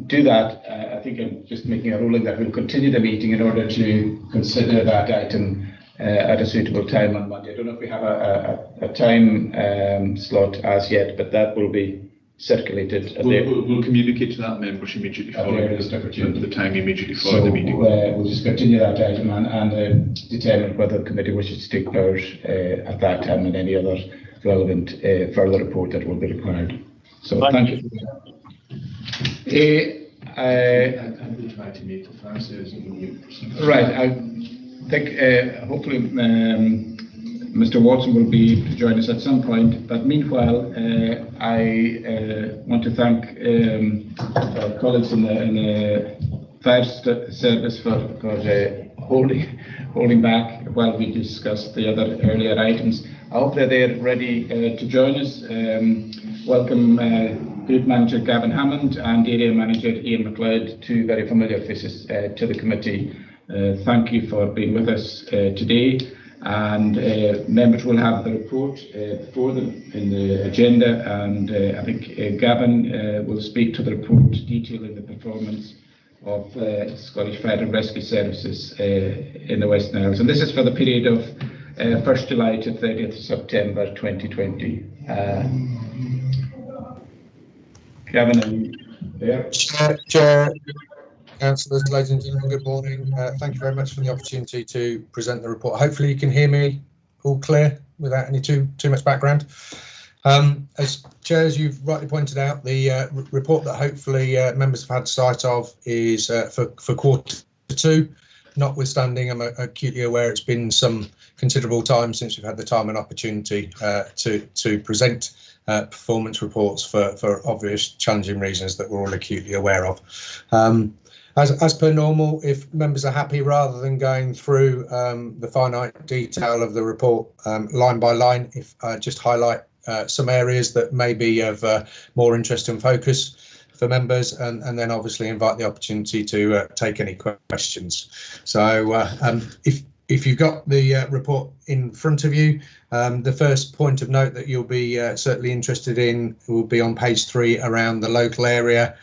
do that. I think I'm just making a ruling that we'll continue the meeting in order to consider that item at a suitable time on Monday. I don't know if we have a time slot as yet, but that will be circulated. We'll communicate to that members immediately following the time immediately following the meeting. We'll just continue that item and determine whether the committee wishes to take powers at that time and any other relevant further report that will be required. So thank you. I will try to make the fastest. Right. I think hopefully Mr. Watson will be to join us at some point, but meanwhile I want to thank our colleagues in the fire service for holding back while we discussed the other earlier items. I hope that they're ready to join us. Welcome Group Manager Gavin Hammond and Area Manager Ian McLeod, two very familiar faces to the committee. Thank you for being with us today, and members will have the report before them in the agenda, and I think Gavin will speak to the report detailing the performance of Scottish Fire and Rescue Services in the Western Isles, and this is for the period of 1st July to 30th September 2020. Gavin, are you there? Chair, Councillors, ladies and gentlemen, good morning. Thank you very much for the opportunity to present the report. Hopefully you can hear me all clear without any too much background. As Chair, as you've rightly pointed out, the report that hopefully members have had sight of is for Q2. Notwithstanding, I'm acutely aware it's been some considerable time since we've had the time and opportunity to present performance reports for obvious challenging reasons that we're all acutely aware of. As per normal, if members are happy, rather than going through the finite detail of the report line by line, if I just highlight some areas that may be of more interest and focus for members, and then obviously invite the opportunity to take any questions. So if you've got the report in front of you, the first point of note that you'll be certainly interested in will be on page 3 around the local area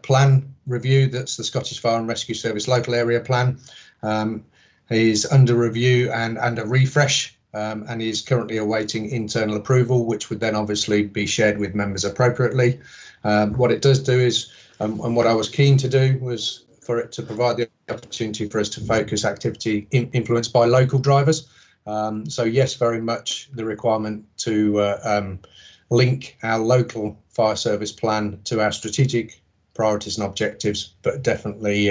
plan review. That's the Scottish Fire and Rescue Service local area plan. Is under review and a refresh, and is currently awaiting internal approval, which would then obviously be shared with members appropriately. What it does do is, and what I was keen to do was for it to provide the opportunity for us to focus activity influenced by local drivers. So yes, very much the requirement to link our local fire service plan to our strategic priorities and objectives, but definitely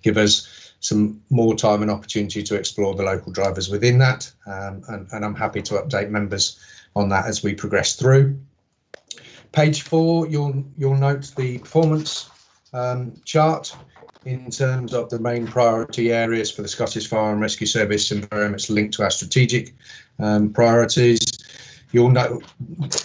give us some more time and opportunity to explore the local drivers within that. And I'm happy to update members on that as we progress through. Page 4, you'll note the performance chart in terms of the main priority areas for the Scottish Fire and Rescue Service, and very much linked to our strategic priorities. You'll note,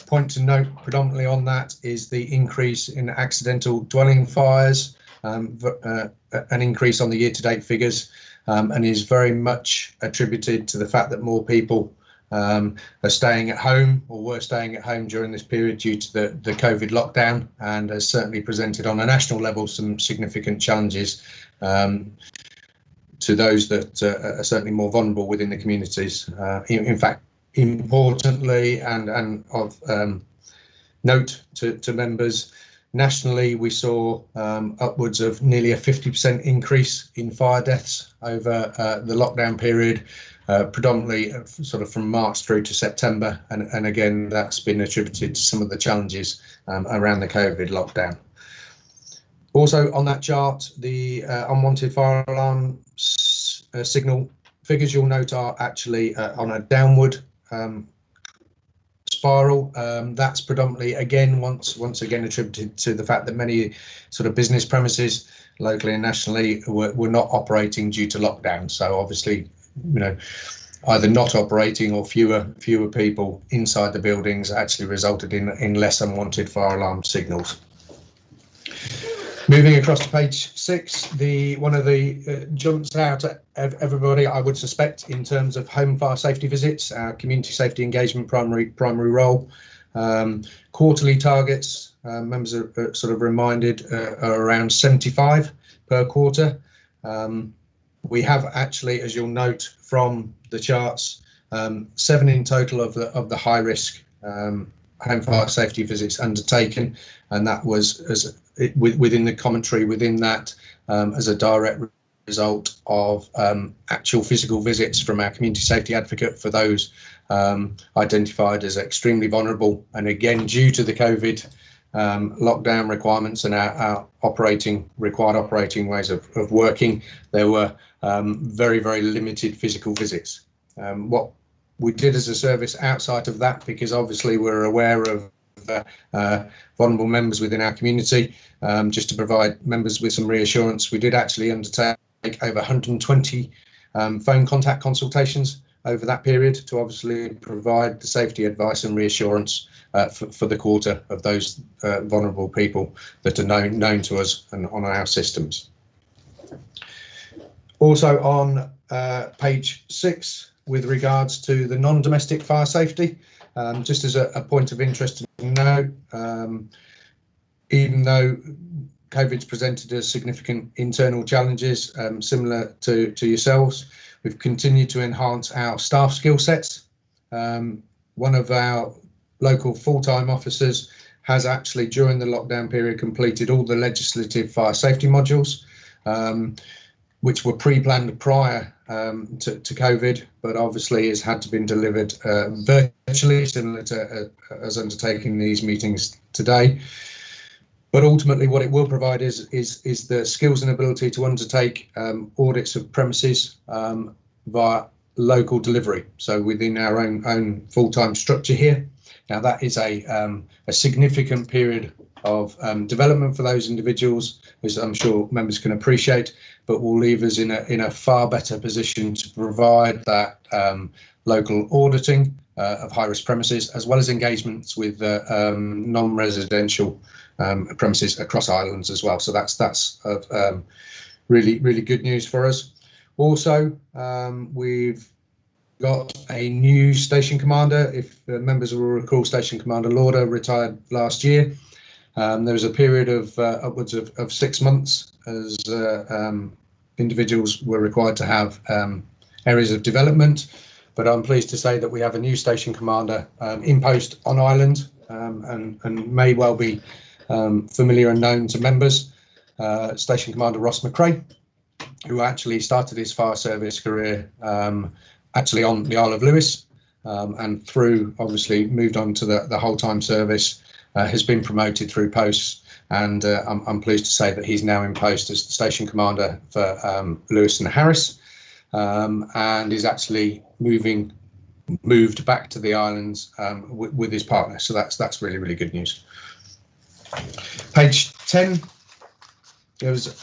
point to note predominantly on that is the increase in accidental dwelling fires, an increase on the year-to-date figures, and is very much attributed to the fact that more people are staying at home, or were staying at home during this period due to the COVID lockdown, and has certainly presented on a national level some significant challenges to those that are certainly more vulnerable within the communities. In fact, importantly, and of note to members, nationally we saw upwards of nearly a 50% increase in fire deaths over the lockdown period, predominantly sort of from March through to September, and again that's been attributed to some of the challenges around the COVID lockdown. Also on that chart, the unwanted fire alarm signal figures you'll note are actually on a downward spiral. That's predominantly again once again attributed to the fact that many sort of business premises locally and nationally were not operating due to lockdown. So obviously, you know, either not operating or fewer people inside the buildings actually resulted in less unwanted fire alarm signals. Moving across to page 6, one of the jumps out at everybody, I would suspect, in terms of home fire safety visits, our community safety engagement primary role. Quarterly targets, members are sort of reminded, are around 75 per quarter. We have actually, as you'll note from the charts, 7 in total of the high risk home fire safety visits undertaken, and that was within the commentary within that as a direct result of actual physical visits from our community safety advocate for those identified as extremely vulnerable, and again due to the COVID lockdown requirements and our required operating ways of working, there were very limited physical visits. What we did as a service outside of that, because obviously we're aware of vulnerable members within our community, just to provide members with some reassurance, we did actually undertake over 120 phone contact consultations over that period to obviously provide the safety advice and reassurance for the quarter of those vulnerable people that are known to us and on our systems. Also on page 6, with regards to the non-domestic fire safety, just as a point of interest to note, even though COVID's presented us significant internal challenges similar to yourselves, we've continued to enhance our staff skill sets. One of our local full-time officers has actually during the lockdown period completed all the legislative fire safety modules, which were pre-planned prior to COVID, but obviously has had to been delivered virtually, similar to as undertaking these meetings today. But ultimately, what it will provide is the skills and ability to undertake audits of premises via local delivery. So within our own full-time structure here. Now that is a significant period of development for those individuals, as I'm sure members can appreciate, but will leave us in a far better position to provide that local auditing of high-risk premises, as well as engagements with non-residential premises across islands as well. So that's really good news for us. Also, we've got a new station commander. If members will recall, Station Commander Lauder retired last year. There was a period of upwards of 6 months as individuals were required to have areas of development, but I'm pleased to say that we have a new station commander in post on island, and may well be familiar and known to members, Station Commander Ross McRae, who actually started his fire service career actually on the Isle of Lewis, and through obviously moved on to the whole-time service, has been promoted through posts, and I'm pleased to say that he's now in post as the station commander for Lewis and Harris, and is actually moved back to the islands with his partner. So that's really good news. Page 10, there was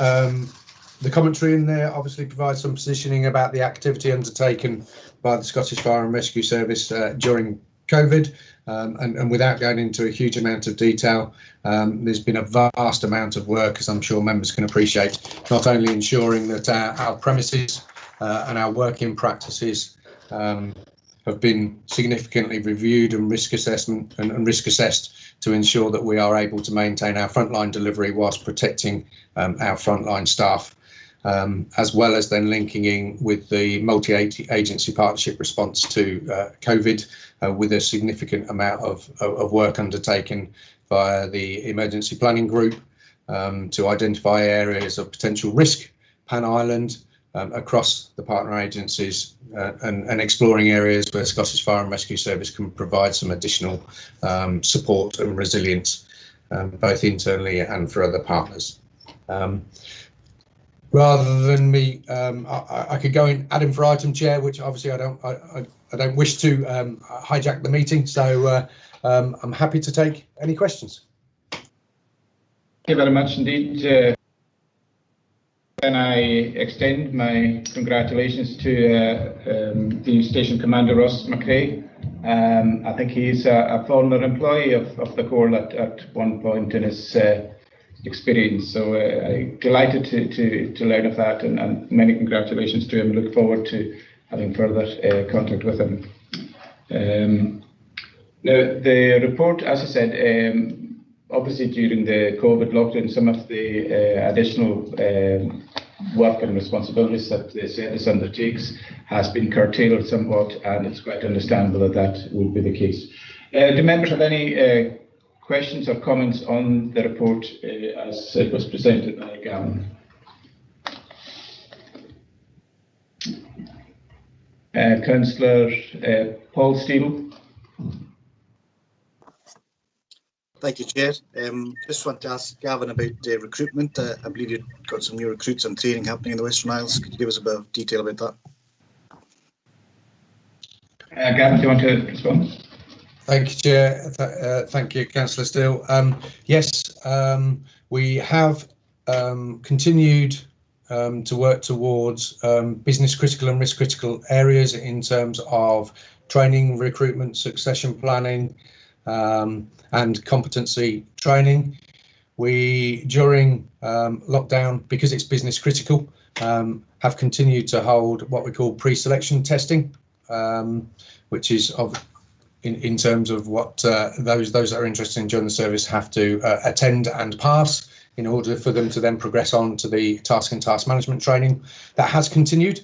the commentary in there obviously provides some positioning about the activity undertaken by the Scottish Fire and Rescue Service during COVID, and without going into a huge amount of detail, there's been a vast amount of work, as I'm sure members can appreciate, not only ensuring that our premises and our working practices have been significantly reviewed and risk assessment and risk assessed to ensure that we are able to maintain our frontline delivery whilst protecting our frontline staff, as well as then linking in with the multi-agency partnership response to COVID, with a significant amount of work undertaken via the emergency planning group to identify areas of potential risk pan-island, across the partner agencies and exploring areas where Scottish Fire and Rescue Service can provide some additional support and resilience, both internally and for other partners. Rather than me, I could go in item for item, Chair, which obviously I don't wish to hijack the meeting. So I'm happy to take any questions. Thank you very much indeed. And I extend my congratulations to the Station Commander Ross McRae. I think he's a former employee of the Corps at one point in his experience. So I'm delighted to learn of that, and many congratulations to him. Look forward to having further contact with him. Now, the report, as I said, obviously during the COVID lockdown, some of the additional work and responsibilities that the service undertakes has been curtailed somewhat, and it's quite understandable that would be the case. Do members have any questions or comments on the report as it was presented by Gavin? Councillor Paul Steele. Thank you, Chair. Just want to ask Gavin about recruitment. I believe you've got some new recruits and training happening in the Western Isles. Could you give us a bit of detail about that? Gavin, do you want to respond? Thank you, Chair. Thank you, Councillor Steele. Yes, we have continued to work towards business critical and risk critical areas in terms of training, recruitment, succession planning, and competency training. We, during lockdown, because it's business critical, have continued to hold what we call pre-selection testing, which is in terms of what those that are interested in joining the service have to attend and pass in order for them to then progress on to the task and task management training. That has continued.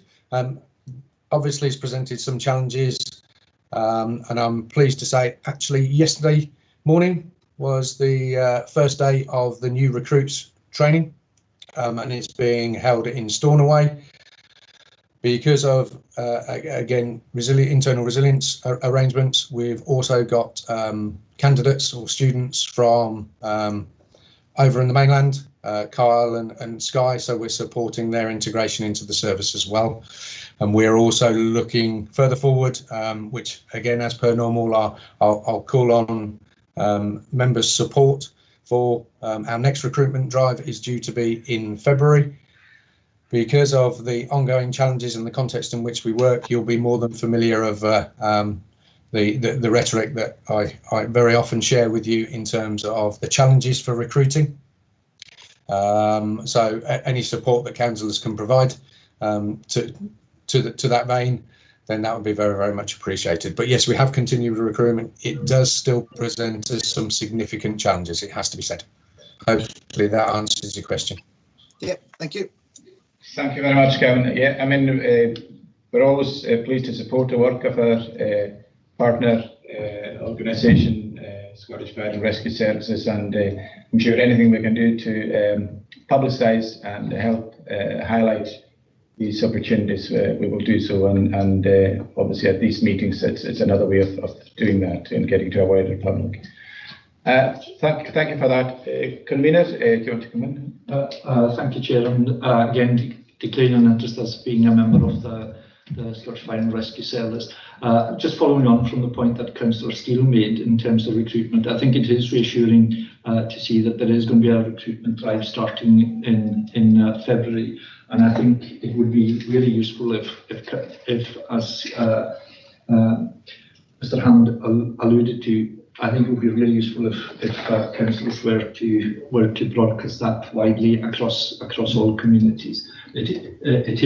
Obviously, it's presented some challenges, and I'm pleased to say actually yesterday morning was the first day of the new recruits training, and it's being held in Stornoway. Because of, again, internal resilience arrangements, we've also got candidates or students from over in the mainland, Kyle and Skye, so we're supporting their integration into the service as well. And we're also looking further forward, which again, as per normal, I'll call on members' support for our next recruitment drive is due to be in February. Because of the ongoing challenges and the context in which we work, you'll be more than familiar of the rhetoric that I very often share with you in terms of the challenges for recruiting. So any support that councillors can provide to that vein, then that would be very, very much appreciated. But yes, we have continued recruitment. It does still present us some significant challenges, it has to be said. Hopefully that answers your question. Yeah, thank you. Thank you very much, Gavin. Yeah, I mean, we're always pleased to support the work of our partner organisation, Scottish Fire and Rescue Services, and I'm sure anything we can do to publicise and help highlight these opportunities, we will do so. And obviously at these meetings, it's another way of doing that and getting to a wider public. Thank you for that. Convener, do you want to come in? Thank you, Chair. And again, declaring an interest as being a member of the Scottish Fire and Rescue Service. Just following on from the point that Councillor Steele made in terms of recruitment, I think it is reassuring to see that there is going to be a recruitment drive starting in February. And I think it would be really useful if as Mr. Hammond alluded to, I think it would be really useful if councillors were to broadcast that widely across all communities. It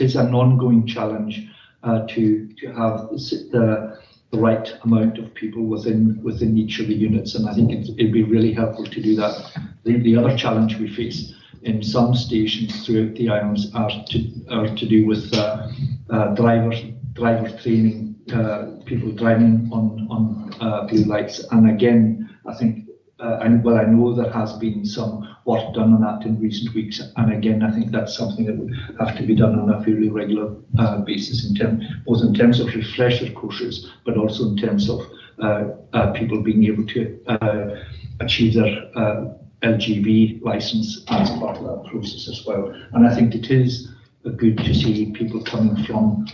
is an ongoing challenge to have the right amount of people within each of the units, and I think it'd be really helpful to do that. The other challenge we face in some stations throughout the islands are to do with driver training, people driving on blue lights. And again, I think, I know there has been some work done on that in recent weeks. And again, I think that's something that would have to be done on a fairly regular basis, both in terms of refresher courses, but also in terms of people being able to achieve their LGV license as part of that process as well. And I think it is good to see people coming from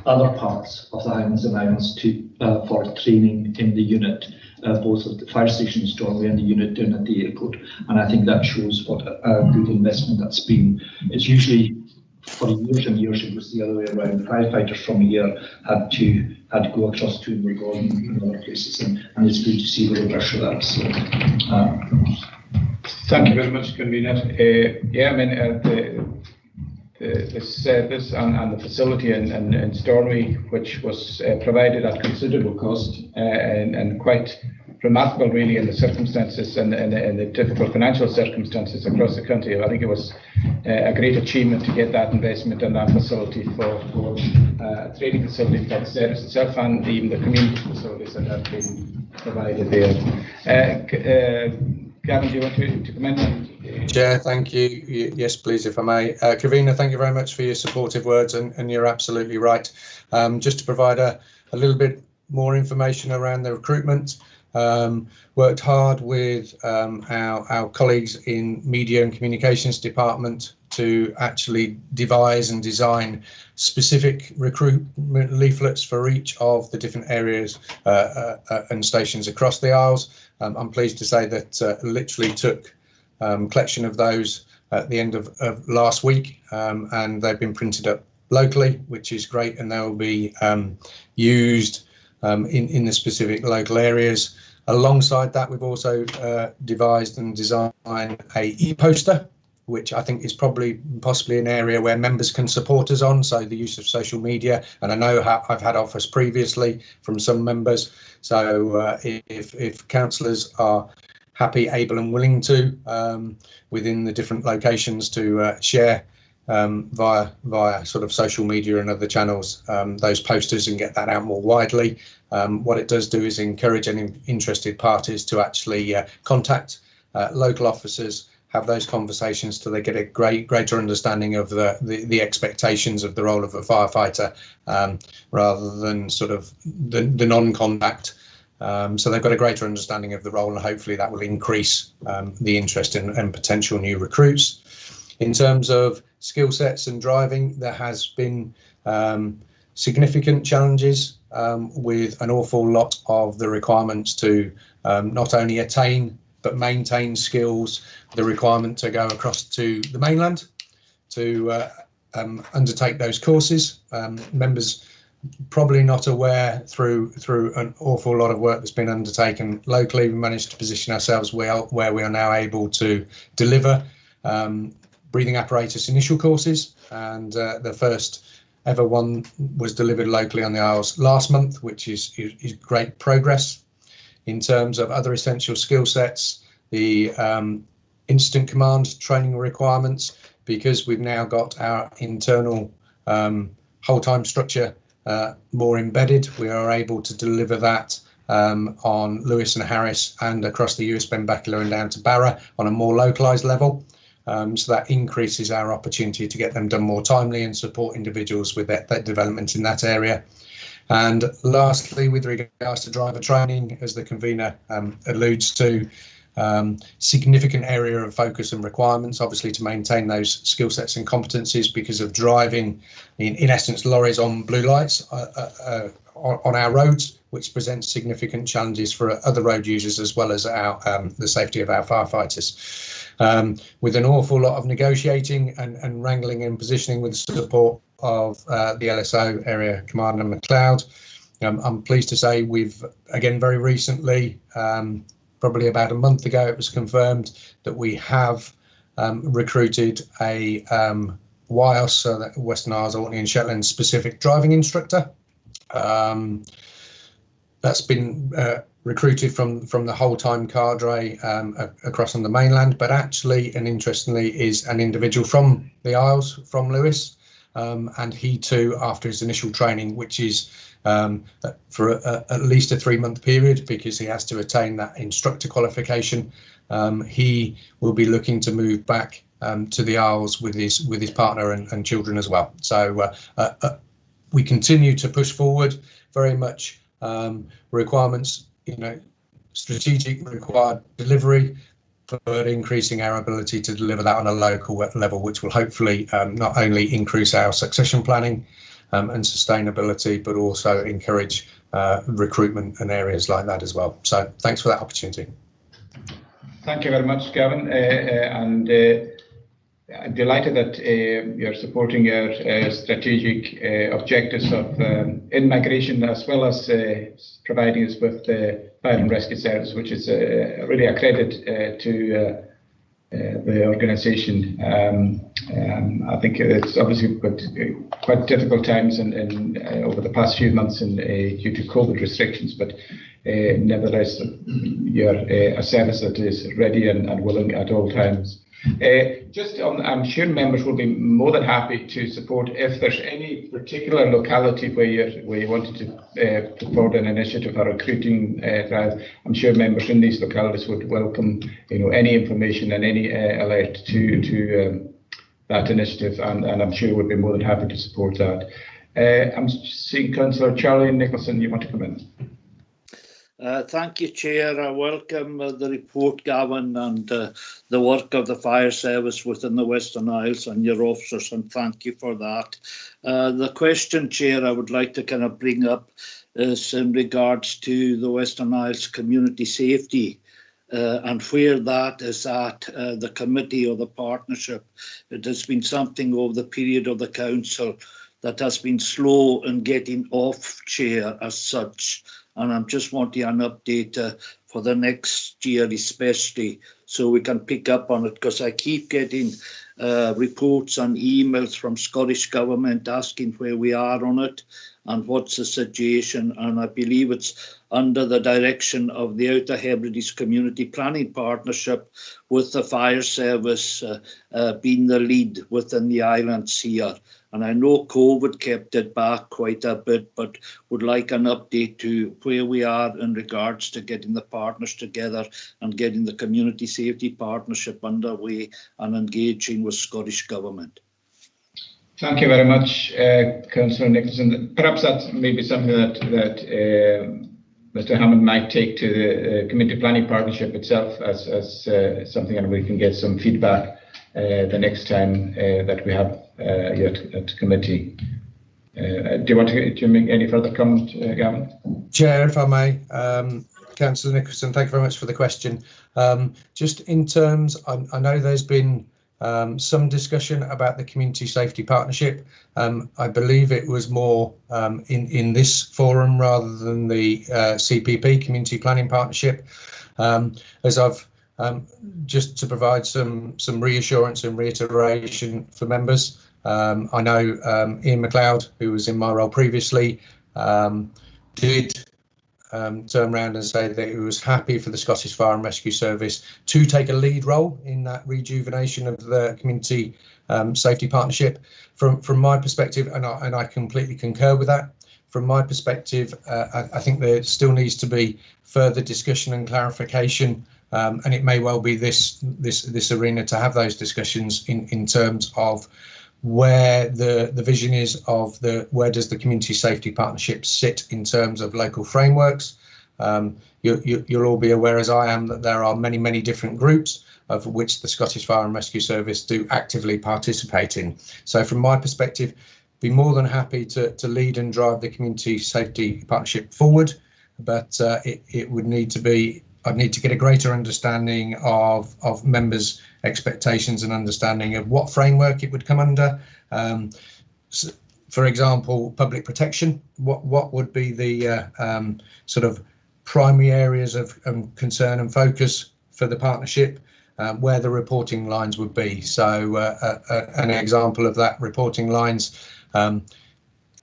other parts of the Highlands and Islands for training in the unit, both at the fire station in Stornoway and the unit down at the airport. And I think that shows what a good investment that's been. It's usually, for years and years, it was the other way around. Firefighters from here had to go across to Invergordon and other places, and it's good to see the reverse of that. So, thank you very much, Convener. Yeah, I mean, this service and the facility in Stornoway, which was provided at considerable cost and quite remarkable, really, in the circumstances and the difficult financial circumstances across the country. I think it was a great achievement to get that investment in that facility for a training facility for the service itself and even the community facilities that have been provided there. Gavin, do you want to comment on? Chair, thank you. Yes, please, if I may. Convener, thank you very much for your supportive words, and you're absolutely right. Just to provide a little bit more information around the recruitment, worked hard with our colleagues in Media and Communications Department to actually devise and design specific recruitment leaflets for each of the different areas and stations across the Isles. I'm pleased to say that literally took collection of those at the end of last week, and they've been printed up locally, which is great, and they will be used in the specific local areas. Alongside that, we've also devised and designed a e-poster, which I think is possibly an area where members can support us on, so the use of social media. And I know I've had offers previously from some members, so if councillors are happy, able and willing to, within the different locations, to share via sort of social media and other channels those posters and get that out more widely. What it does do is encourage any interested parties to actually contact local officers, have those conversations till they get a greater understanding of the expectations of the role of a firefighter, rather than sort of the non-contact. So they've got a greater understanding of the role, and hopefully that will increase the interest in potential new recruits. In terms of skill sets and driving, there has been significant challenges with an awful lot of the requirements to not only attain but maintain skills, the requirement to go across to the mainland to undertake those courses. Members probably not aware through an awful lot of work that's been undertaken locally. We managed to position ourselves well where we are now able to deliver breathing apparatus initial courses, and the first ever one was delivered locally on the Isles last month, which is great progress. In terms of other essential skill sets, the incident command training requirements, because we've now got our internal whole time structure more embedded, we are able to deliver that on Lewis and Harris and across the US Benbecula and down to Barra on a more localised level. So that increases our opportunity to get them done more timely and support individuals with that development in that area. And lastly, with regards to driver training, as the convener alludes to, significant area of focus and requirements, obviously, to maintain those skill sets and competencies because of driving, in essence, lorries on blue lights on our roads, which presents significant challenges for other road users as well as the safety of our firefighters. With an awful lot of negotiating and wrangling and positioning with the support of the LSO Area Commander McLeod. I'm pleased to say we've, again, very recently, probably about a month ago, it was confirmed that we have recruited a WIOS, so that Western Isles, Orkney and Shetland specific driving instructor. That's been recruited from the whole time cadre across on the mainland, but actually, and interestingly, is an individual from the Isles, from Lewis, and he too, after his initial training, which is for at least a 3-month period, because he has to attain that instructor qualification, he will be looking to move back to the Isles with his partner and children as well. So we continue to push forward very much requirements, strategic required delivery, but increasing our ability to deliver that on a local level, which will hopefully not only increase our succession planning and sustainability, but also encourage recruitment and areas like that as well. So thanks for that opportunity. Thank you very much, Gavin, and I'm delighted that you're supporting our strategic objectives of in migration, as well as providing us with the fire and rescue service, which is really a credit to the organisation. I think it's obviously got quite difficult times over the past few months due to COVID restrictions, but nevertheless, you're a service that is ready and willing at all times. I'm sure members will be more than happy to support if there's any particular locality where you wanted to put forward an initiative or recruiting drive. I'm sure members in these localities would welcome any information and any alert to that initiative, and I'm sure would be more than happy to support that. I'm seeing Councillor Charlie Nicholson. You want to come in? Thank you, Chair. I welcome the report, Gavin, and the work of the fire service within the Western Isles and your officers, and thank you for that. The question, Chair, I would like to kind of bring up is in regards to the Western Isles community safety and where that is at the committee or the partnership. It has been something over the period of the council that has been slow in getting off chair as such. And I'm just wanting an update for the next year especially, so we can pick up on it, because I keep getting reports and emails from Scottish Government asking where we are on it and what's the situation. And I believe it's under the direction of the Outer Hebrides Community Planning Partnership, with the fire service being the lead within the islands here. And I know COVID kept it back quite a bit, but would like an update to where we are in regards to getting the partners together and getting the community safety partnership underway and engaging with Scottish Government. Thank you very much, Councillor Nicholson. Perhaps that may be something that Mr. Hammond might take to the community planning partnership itself as something, and we can get some feedback the next time that we have at committee. Do you want to make any further comment, Gavin? Chair, if I may, Councillor Nicholson, thank you very much for the question. Just in terms, I know there's been some discussion about the community safety partnership. I believe it was more in this forum rather than the CPP, community planning partnership. As I've just to provide some reassurance and reiteration for members, I know Ian McLeod, who was in my role previously, did turn around and say that he was happy for the Scottish Fire and Rescue Service to take a lead role in that rejuvenation of the community safety partnership. From my perspective, and I completely concur with that. From my perspective, I think there still needs to be further discussion and clarification, and it may well be this arena to have those discussions in terms of where the vision is of where does the community safety partnership sit in terms of local frameworks. You'll all be aware, as I am, that there are many different groups of which the Scottish Fire and Rescue Service do actively participate in. So from my perspective, be more than happy to lead and drive the community safety partnership forward, but it would need to be, I'd need to get a greater understanding of members' expectations and understanding of what framework it would come under. For example, public protection, what would be the sort of primary areas of concern and focus for the partnership, where the reporting lines would be. So an example of that reporting lines,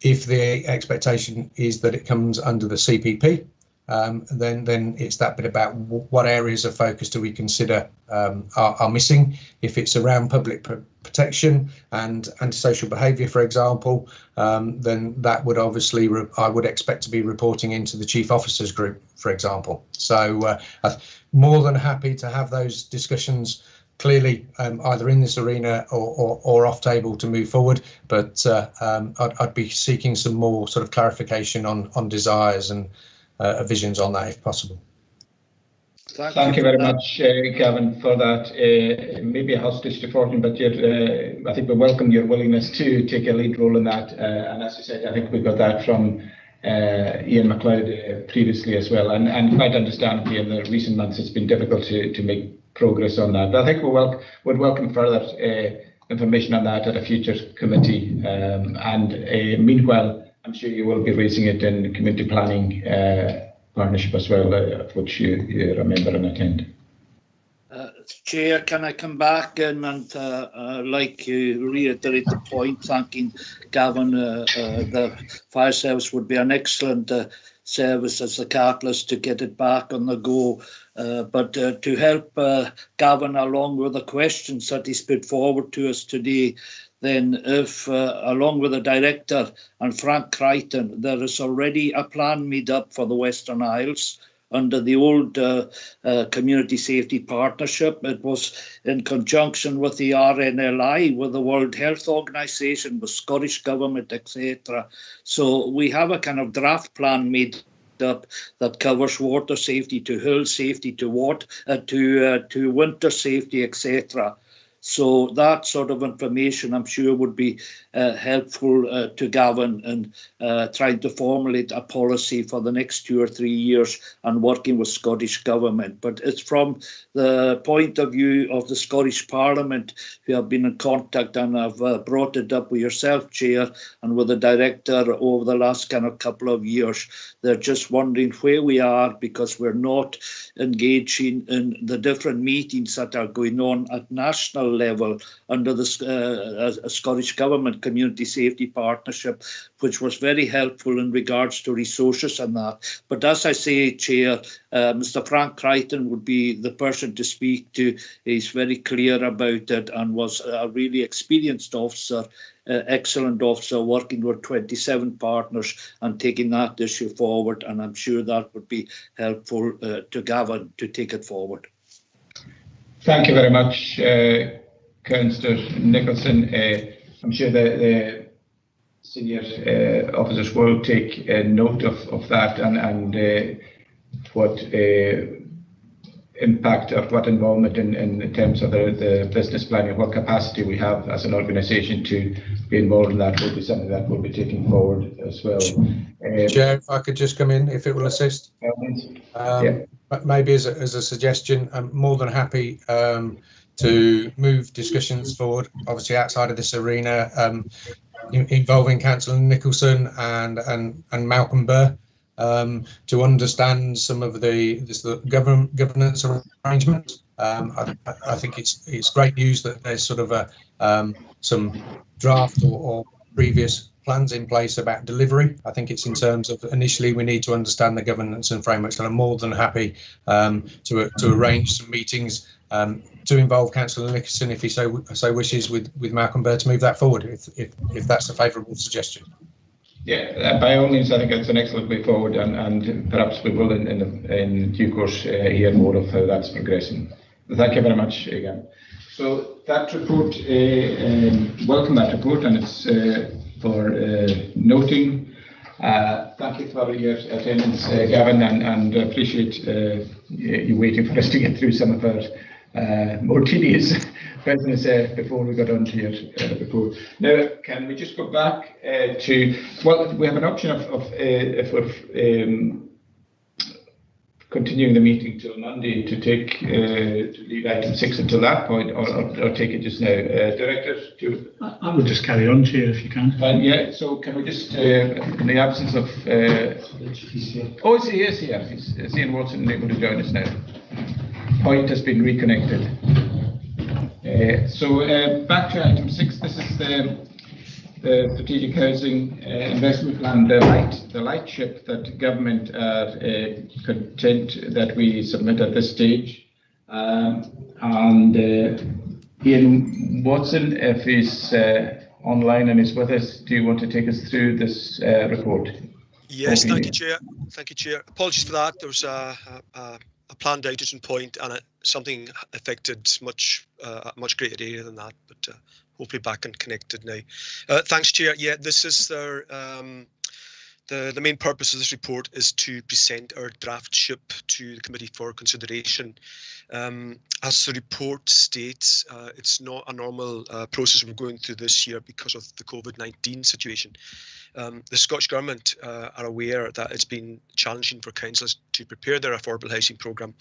if the expectation is that it comes under the CPP, then it's that bit about what areas of focus do we consider are missing. If it's around public protection and antisocial behaviour, for example, then that would obviously I would expect to be reporting into the Chief Officers Group, for example. So I'm more than happy to have those discussions clearly either in this arena or off table to move forward, but I'd be seeking some more sort of clarification on desires and visions on that if possible. Thank you very much, Gavin, for that. Maybe a hostage to fortune, but I think we welcome your willingness to take a lead role in that. And as you said, I think we got that from Ian McLeod previously as well, and quite understandably in the recent months it's been difficult to make progress on that. But I think we'd welcome further information on that at a future committee. Meanwhile, I'm sure you will be raising it in community planning partnership as well, of which you're a member and attend. Chair, can I come back in and like to reiterate the point, thanking Gavin. The fire service would be an excellent service as the catalyst to get it back on the go. But to help Gavin along with the questions that he's put forward to us today, then if along with the director and Frank Crichton, there is already a plan made up for the Western Isles under the old Community Safety Partnership. It was in conjunction with the RNLI, with the World Health Organization, with Scottish Government, etc. So we have a kind of draft plan made up that covers water safety to hill safety to winter safety, etc. So that sort of information, I'm sure, would be helpful to Gavin in trying to formulate a policy for the next 2 or 3 years and working with Scottish Government. But it's from the point of view of the Scottish Parliament, who have been in contact and have brought it up with yourself, Chair, and with the Director over the last kind of couple of years. They're just wondering where we are, because we're not engaging in the different meetings that are going on at national level under the Scottish Government Community Safety Partnership, which was very helpful in regards to resources and that. But as I say, Chair, Mr. Frank Crichton would be the person to speak to. He's very clear about it and was a really experienced officer, excellent officer, working with 27 partners and taking that issue forward. And I'm sure that would be helpful to Gavin to take it forward. Thank you very much, Councillor Nicholson. I'm sure the senior officers will take note of that and what impact or what involvement in terms of the business planning, what capacity we have as an organisation to be involved in that will be something that will be taken forward as well. Chair, if I could just come in, if it will assist. Maybe as a suggestion, I'm more than happy to move discussions forward, obviously outside of this arena, involving Councillor Nicholson and Malcolm Burr, to understand some of the governance arrangements. I think it's great news that there's sort of some draft or previous plans in place about delivery. I think it's in terms of initially we need to understand the governance and frameworks, and I'm more than happy to arrange some meetings to involve Councillor Nicholson, if he so wishes, with Malcolm Burr to move that forward, if that's a favourable suggestion. Yeah, by all means, I think it's an excellent way forward, and perhaps we will in due course hear more of how that's progressing. Thank you very much again. So that report, welcome that report, and it's for noting. Thank you for your attendance, Gavin, and appreciate you waiting for us to get through some of our more tedious business before we got on to your report. Now, can we just go back to, well, we have an option of if we're continuing the meeting till Monday to take to leave item 6 until that point, or take it just now. Director, I will just carry on, Chair, if you can. Yeah, so can we just, in the absence of... oh, he is here. Is Ian Watson able to join us now? Point has been reconnected. So back to item 6. This is the the strategic housing investment plan, the light ship that government are content that we submit at this stage. And Ian Watson, if he's online and is with us, do you want to take us through this report? Yes, thank you, Chair. Thank you, Chair. Apologies for that. There was a planned outage in point, and something affected much greater area than that. But hopefully back and connected now. Thanks, Chair. Yeah, this is their the main purpose of this report is to present our draft SHIP to the committee for consideration. As the report states, it's not a normal process we're going through this year because of the COVID-19 situation. The Scottish Government are aware that it's been challenging for councils to prepare their affordable housing programme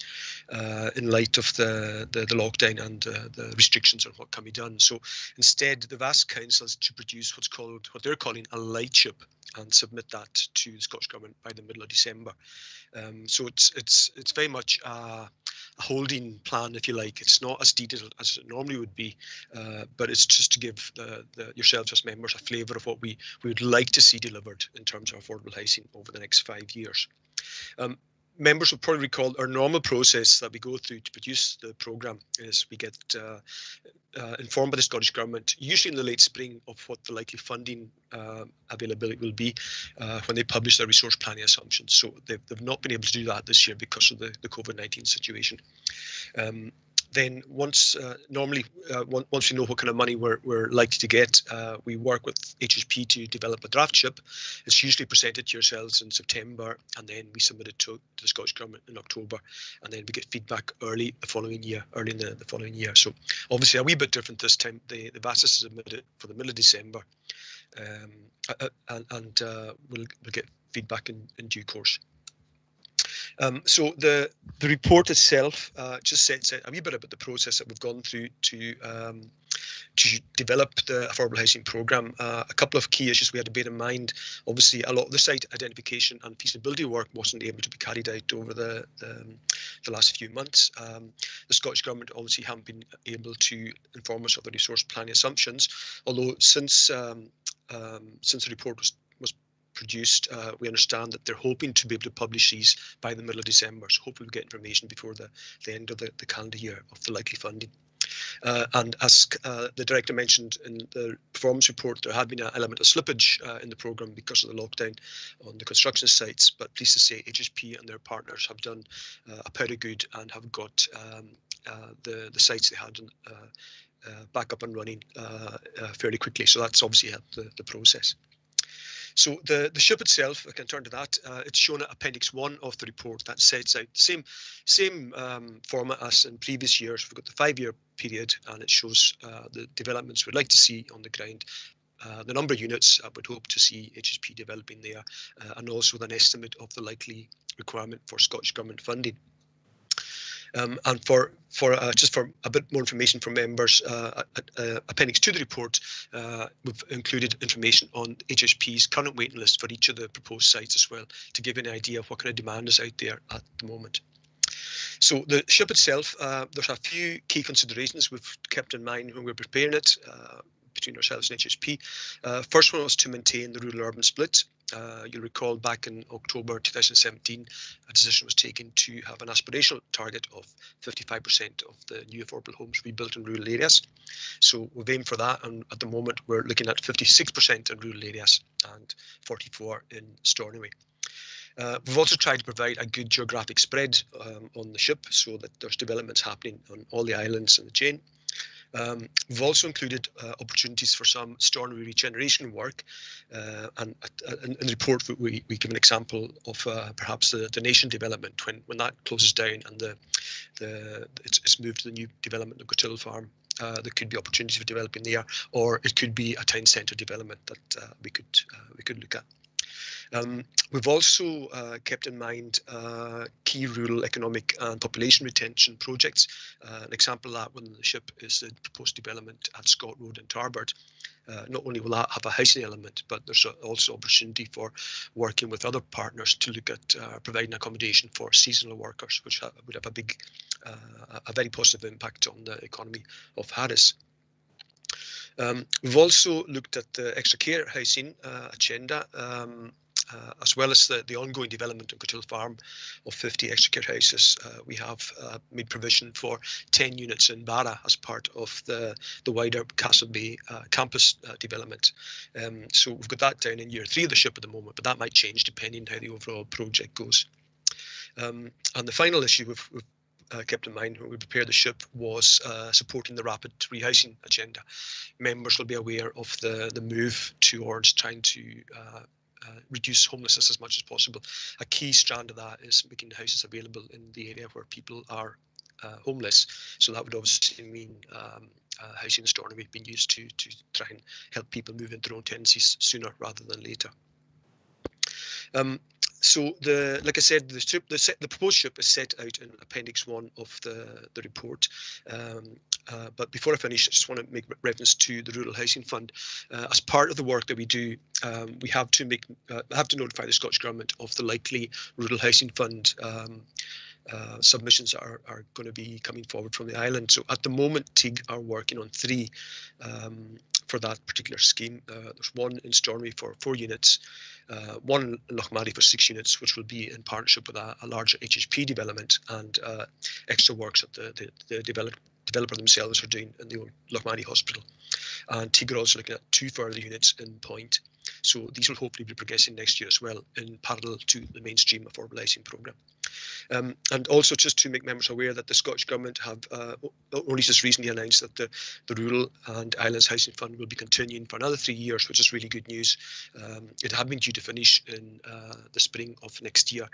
in light of the lockdown and the restrictions on what can be done. So instead, they've asked councils to produce what they're calling a light SHIP and submit that to the Scottish Government by the middle of December. So it's very much a holding plan, if you like. It's not as detailed as it normally would be, but it's just to give yourselves as members a flavour of what we would like to see delivered in terms of affordable housing over the next 5 years. Members will probably recall our normal process that we go through to produce the programme is we get informed by the Scottish Government, usually in the late spring, of what the likely funding availability will be when they publish their resource planning assumptions. So they've not been able to do that this year because of the COVID-19 situation. Then once once we know what kind of money we're likely to get, we work with HSP to develop a draft SHIP. It's usually presented to yourselves in September, and then we submit it to the Scottish Government in October, and then we get feedback early in the following year. So obviously a wee bit different this time. The VASIS is submitted for the middle of December, and we'll get feedback in due course. So the report itself just sets out a wee bit about the process that we've gone through to develop the affordable housing programme. A couple of key issues we had to bear in mind. Obviously, a lot of the site identification and feasibility work wasn't able to be carried out over the last few months. The Scottish Government obviously haven't been able to inform us of the resource planning assumptions, although since the report was produced, we understand that they're hoping to be able to publish these by the middle of December. So hopefully we'll get information before the end of the calendar year of the likely funding. And as the Director mentioned in the performance report, there had been an element of slippage in the programme because of the lockdown on the construction sites, but pleased to say HSP and their partners have done a powder good and have got the sites they had back up and running fairly quickly. So that's obviously helped the process. So the SHIP itself, I can turn to that. It's shown at Appendix 1 of the report that sets out the same format as in previous years. We've got the 5-year period, and it shows the developments we'd like to see on the ground, the number of units I would hope to see HSP developing there, and also an estimate of the likely requirement for Scottish Government funding. And for a bit more information for members, Appendix 2 of the report, we've included information on HSP's current waiting list for each of the proposed sites as well, to give you an idea of what kind of demand is out there at the moment. So the SHIP itself, there's a few key considerations we've kept in mind when we're preparing it between ourselves and HSP. First one was to maintain the rural-urban split. You'll recall back in October 2017, a decision was taken to have an aspirational target of 55% of the new affordable homes rebuilt in rural areas. So we've aimed for that, and at the moment we're looking at 56% in rural areas and 44% in Stornoway. We've also tried to provide a good geographic spread on the SHIP so that there's developments happening on all the islands in the chain. We've also included opportunities for some Stornoway regeneration work, and in the report we give an example of perhaps the donation development when that closes down and it's moved to the new development of Gotill Farm. There could be opportunities for developing there, or it could be a town centre development that we could look at. We've also kept in mind key rural economic and population retention projects. An example of that within the SHIP is the proposed development at Scott Road in Tarbert. Not only will that have a housing element, but there's also opportunity for working with other partners to look at providing accommodation for seasonal workers, which would have a very positive impact on the economy of Harris. We've also looked at the extra care housing agenda, as well as the ongoing development of Cothill Farm of 50 extra care houses. We have made provision for 10 units in Barra as part of the wider Castle Bay campus development. So we've got that down in year 3 of the SHIP at the moment, but that might change depending on how the overall project goes. And the final issue we've kept in mind when we prepared the SHIP was supporting the rapid rehousing agenda. Members will be aware of the move towards trying to reduce homelessness as much as possible. A key strand of that is making the houses available in the area where people are homeless. So that would obviously mean housing in Stornoway being used to try and help people move into their own tenancies sooner rather than later. So like I said, the proposed SHIP is set out in Appendix 1 of the report. But before I finish, I just want to make reference to the Rural Housing Fund. As part of the work that we do, we have to notify the Scottish Government of the likely Rural Housing Fund submissions are going to be coming forward from the island. So at the moment, TIG are working on 3 for that particular scheme. There's one in Stornoway for 4 units, one in Lochmarlie for 6 units, which will be in partnership with a larger HHP development, and extra works that the developer themselves are doing in the old Lochmarlie Hospital. And TIG are also looking at 2 further units in Point. So these will hopefully be progressing next year as well, in parallel to the mainstream affordable housing programme. And also just to make members aware that the Scottish Government have only just recently announced that the Rural and Islands Housing Fund will be continuing for another 3 years, which is really good news. It had been due to finish in the spring of next year,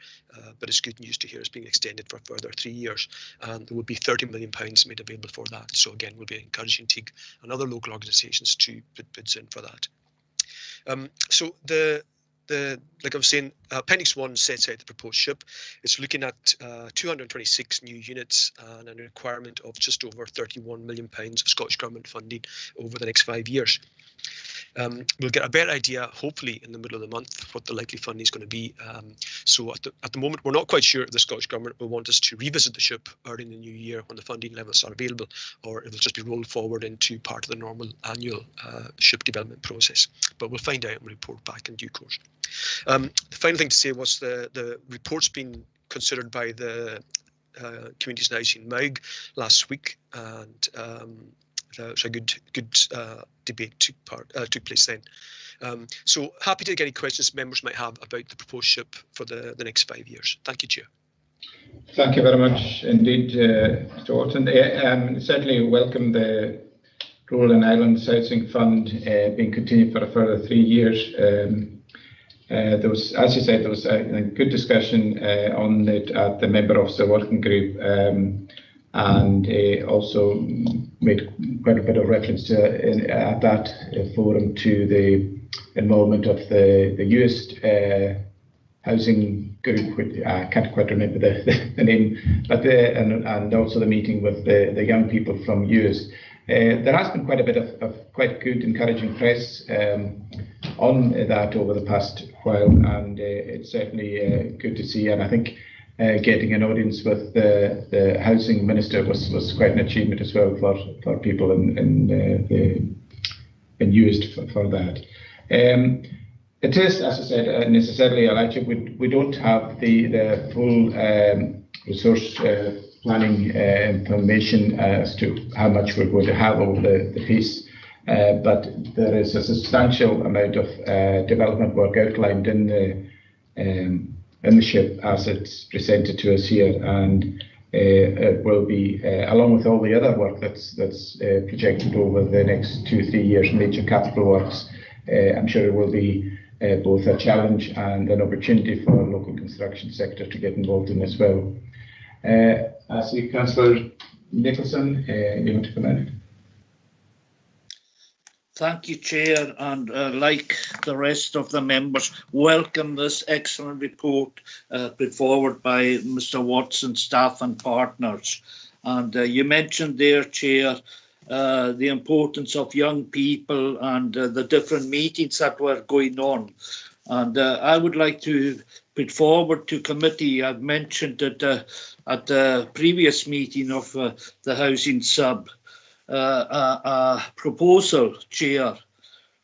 but it's good news to hear it's being extended for a further 3 years. And there will be £30 million made available for that. So again, we'll be encouraging TIG and other local organisations to put bids in for that. So like I was saying, Appendix 1 sets out the proposed SHIP. It's looking at 226 new units and a requirement of just over £31 million of Scottish Government funding over the next 5 years. We'll get a better idea, hopefully, in the middle of the month, what the likely funding is going to be. So at the moment, we're not quite sure if the Scottish Government will want us to revisit the SHIP early in the new year when the funding levels are available, or it will just be rolled forward into part of the normal annual SHIP development process. But we'll find out and report back in due course. The final thing to say was the report's been considered by the Communities and Housing MAG last week, and so a good debate took place then. So happy to get any questions members might have about the proposed SHIP for the next 5 years. Thank you, Chair. Thank you very much indeed, Mr. Orton. Certainly welcome the Rural and Islands Housing Fund being continued for a further 3 years. There was, as you said, there was a good discussion on it at the member officer working group, and also made quite a bit of reference to at that forum to the involvement of the youth housing group, which I can't quite remember the name, but and also the meeting with the young people from youth. There has been quite a bit of quite good, encouraging press on that over the past while, and it's certainly good to see. And I think getting an audience with the housing minister was quite an achievement as well for people in used for that. It is, as I said, necessarily electric. We don't have the full resource planning information as to how much we're going to have over the piece, but there is a substantial amount of development work outlined in the SHIP as it's presented to us here, and it will be, along with all the other work that's projected over the next 2-3 years, major capital works. I'm sure it will be both a challenge and an opportunity for the local construction sector to get involved in as well. I see Councillor Nicholson, you want to come in? Thank you, Chair, and like the rest of the members, welcome this excellent report put forward by Mr. Watson, staff and partners. And you mentioned there, Chair, the importance of young people and the different meetings that were going on. And I would like to put forward to committee, I've mentioned it at the previous meeting of the Housing Sub, a proposal, Chair,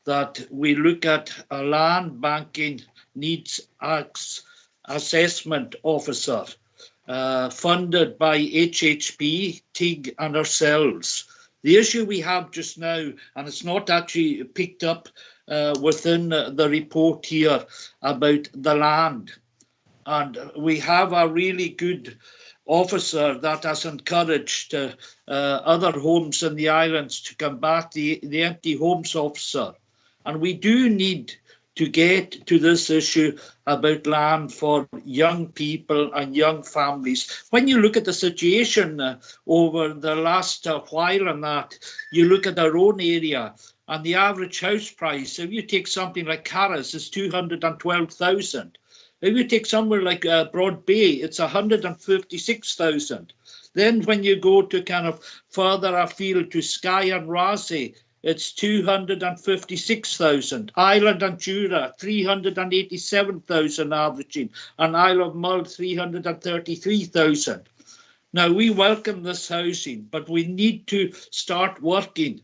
that we look at a land banking needs assessment officer funded by HHP, TIG and ourselves. The issue we have just now, and it's not actually picked up within the report here about the land, and we have a really good officer that has encouraged other homes in the islands to come back, the empty homes officer. And we do need to get to this issue about land for young people and young families. When you look at the situation over the last while and that, you look at our own area and the average house price, if you take something like Carras, is 212,000. If you take somewhere like Broad Bay, it's 156,000. Then when you go to kind of further afield to Skye and Rasay, it's 256,000. Island and Jura, 387,000 averaging, and Isle of Mull, 333,000. Now, we welcome this housing, but we need to start working,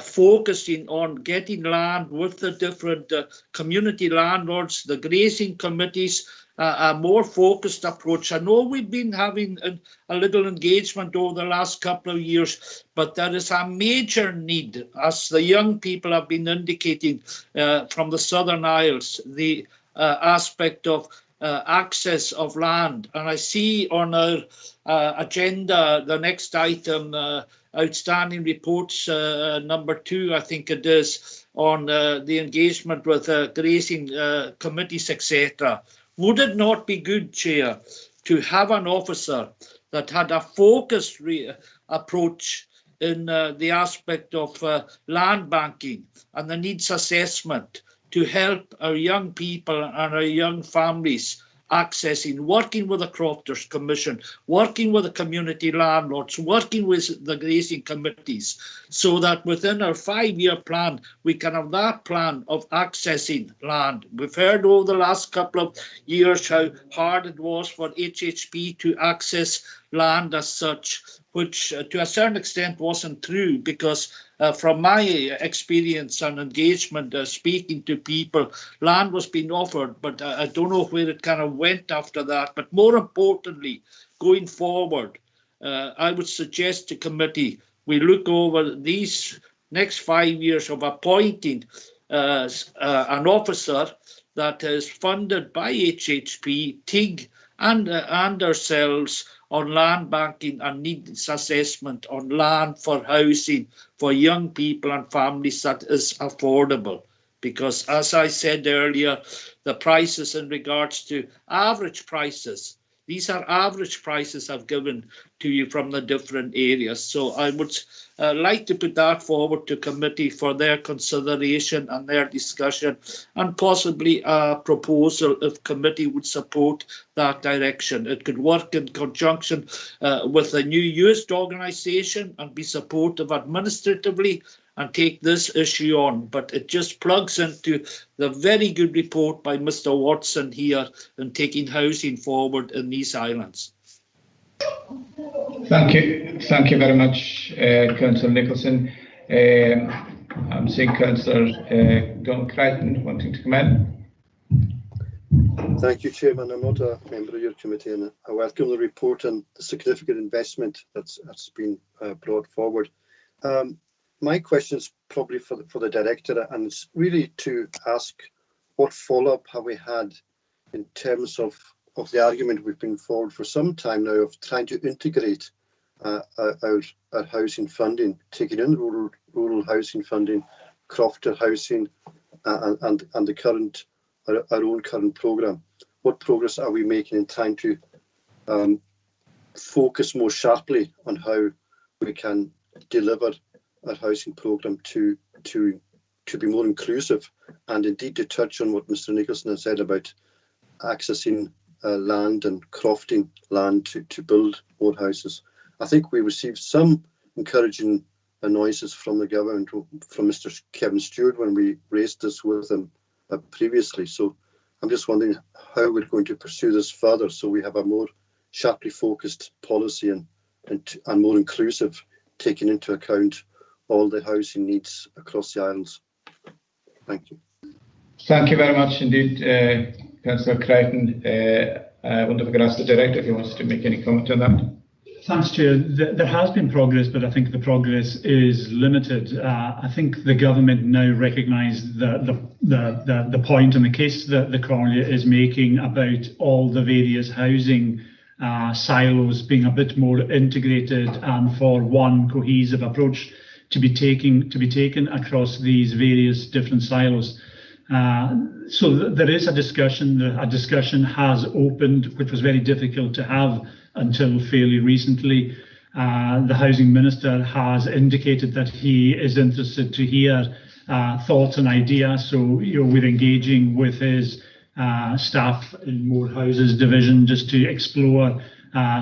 focusing on getting land with the different community landlords, the grazing committees, a more focused approach. I know we've been having a little engagement over the last couple of years, but there is a major need, as the young people have been indicating from the Southern Isles, the aspect of access of land. And I see on our agenda, the next item, outstanding reports number 2, I think it is, on the engagement with grazing committees, etc. Would it not be good, Chair, to have an officer that had a focused approach in the aspect of land banking and the needs assessment to help our young people and our young families accessing, working with the Crofters Commission, working with the community landlords, working with the grazing committees, so that within our 5-year plan, we can have that plan of accessing land. We've heard over the last couple of years how hard it was for HHP to access land as such, which to a certain extent wasn't true, because from my experience and engagement speaking to people, land was being offered, but I don't know where it kind of went after that. But more importantly, going forward, I would suggest to committee we look over these next 5 years of appointing an officer that is funded by HHP, TIG and ourselves, on land banking and needs assessment on land for housing for young people and families that is affordable. Because as I said earlier, the prices in regards to average prices, these are average prices I've given to you from the different areas. So I would like to put that forward to committee for their consideration and their discussion, and possibly a proposal if committee would support that direction. It could work in conjunction with a new youth organisation and be supportive administratively and take this issue on, but it just plugs into the very good report by Mr. Watson here in taking housing forward in these islands. Thank you very much, Councillor Nicholson. I'm seeing Councillor Don Crichton wanting to come in. Thank you, Chairman. I'm not a member of your committee, and I welcome the report and the significant investment that's been brought forward. My question is probably for the director, and it's really to ask what follow-up have we had in terms of the argument we've been forward for some time now of trying to integrate our housing funding, taking in rural housing funding, Crofter housing, and the current our own current programme. What progress are we making in trying to focus more sharply on how we can deliver our housing programme to be more inclusive, and indeed to touch on what Mr. Nicholson has said about accessing land and crofting land to build more houses. I think we received some encouraging noises from the government, from Mr. Kevin Stewart, when we raised this with him previously. So I'm just wondering how we're going to pursue this further, so we have a more sharply focused policy and more inclusive, taking into account all the housing needs across the islands. Thank you. Thank you very much indeed, Councillor Crichton. I wonder if I could ask the Director if he wants to make any comment on that. Thanks, Chair. There has been progress, but I think the progress is limited. I think the government now recognise the point and the case that the Cornlia is making about all the various housing silos being a bit more integrated, and for one cohesive approach to be taken across these various different silos. So there is a discussion. A discussion has opened, which was very difficult to have until fairly recently. The Housing Minister has indicated that he is interested to hear thoughts and ideas. So we're engaging with his staff in More Houses Division just to explore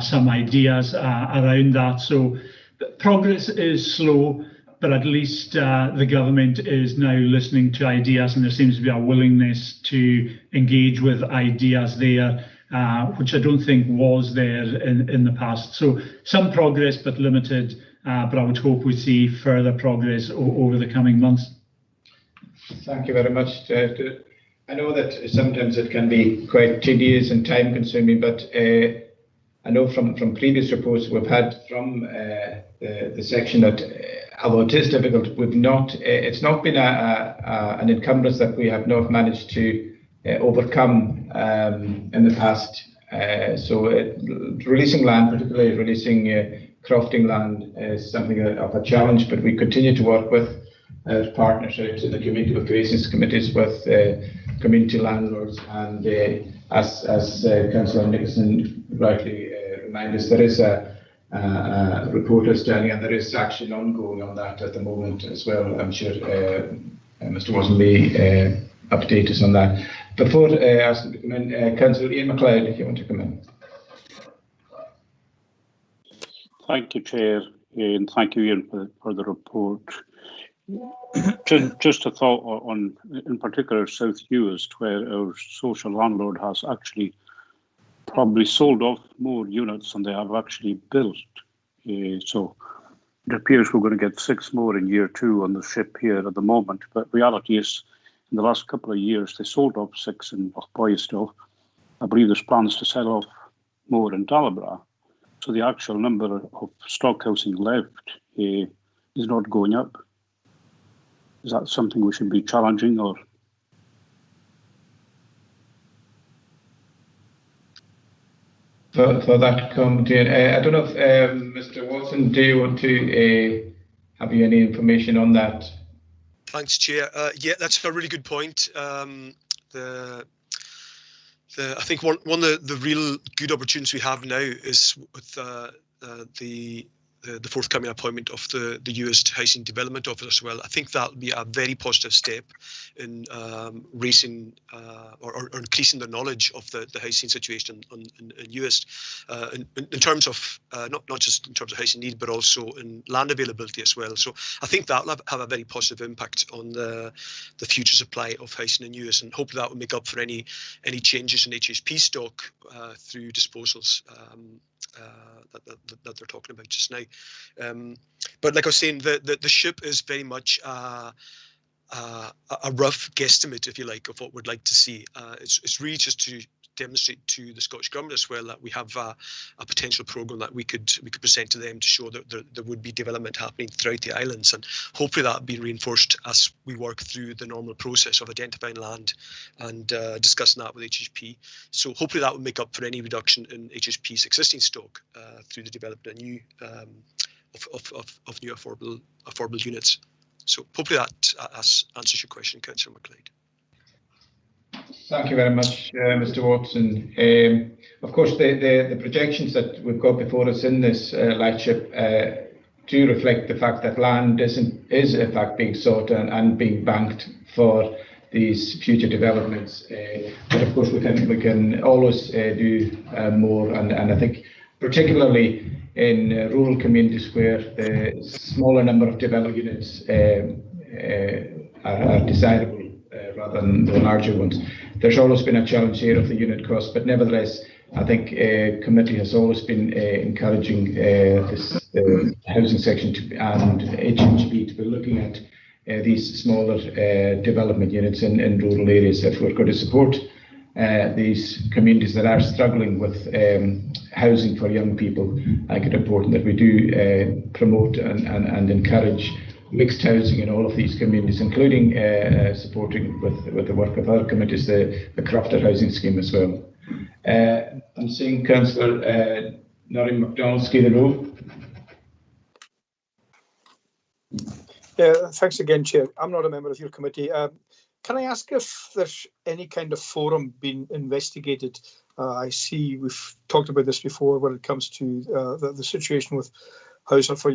some ideas around that. So progress is slow, but at least the government is now listening to ideas, and there seems to be a willingness to engage with ideas there, which I don't think was there in the past. So some progress, but limited, but I would hope we see further progress over the coming months. Thank you very much. I know that sometimes it can be quite tedious and time consuming, but I know from previous reports we've had from the section that although it is difficult, we've not. It's not been an encumbrance that we have not managed to overcome in the past. So releasing land, particularly releasing crofting land, is something of a challenge. But we continue to work with partnerships in the community, with cohesive committees, with community landlords, and as Councillor Nicholson rightly reminded us, there is a report outstanding, and there is action ongoing on that at the moment as well. I'm sure Mr. Watson may update us on that. Before asking to come in, Councillor Ian MacLeod, if you want to come in. Thank you, Chair, and thank you, Ian, for the report. Just a thought on, in particular, South Uist, where our social landlord has actually probably sold off more units than they have actually built. So it appears we're going to get 6 more in year 2 on the ship here at the moment. But reality is, in the last couple of years, they sold off 6 in Boystow. I believe there's plans to sell off more in Dalbra. So the actual number of stock housing left is not going up. Is that something we should be challenging, or? For that comment, I don't know if Mr. Watson, do you want to have you any information on that? Thanks, Chair. Yeah, that's a really good point. I think one of the real good opportunities we have now is with the forthcoming appointment of the Uist Housing Development Officer as well. I think that'll be a very positive step in raising or increasing the knowledge of the housing situation in Uist, in terms of not just in terms of housing need, but also in land availability as well. So I think that'll have a very positive impact on the future supply of housing in Uist, and hopefully that will make up for any changes in HSP stock through disposals that they're talking about just now. But like I was saying, the ship is very much a rough guesstimate, if you like, of what we'd like to see. It's really just to demonstrate to the Scottish Government as well that we have a potential programme that we could present to them to show that there would be development happening throughout the islands, and hopefully that will be reinforced as we work through the normal process of identifying land and discussing that with HSP. So hopefully that will make up for any reduction in HSP's existing stock through the development of new new affordable units. So hopefully that answers your question, Councillor MacLeod. Thank you very much, Mr. Watson. Of course, the projections that we've got before us in this lightship do reflect the fact that land is in fact being sought and being banked for these future developments. But of course, we can always do more, and I think particularly in rural communities where the smaller number of developed units are desirable rather than the larger ones. There's always been a challenge here of the unit cost, but nevertheless, I think committee has always been encouraging this the housing section and HMGB to be looking at these smaller development units in rural areas if we're going to support these communities that are struggling with housing for young people. I think it's important that we do promote and encourage mixed housing in all of these communities, including supporting with the work of other committees, the Crofter Housing Scheme as well. I'm seeing Councillor Norrie MacDonald ski the roll. Thanks again, Chair. I'm not a member of your committee. Can I ask if there's any kind of forum being investigated? I see we've talked about this before when it comes to the situation with housing for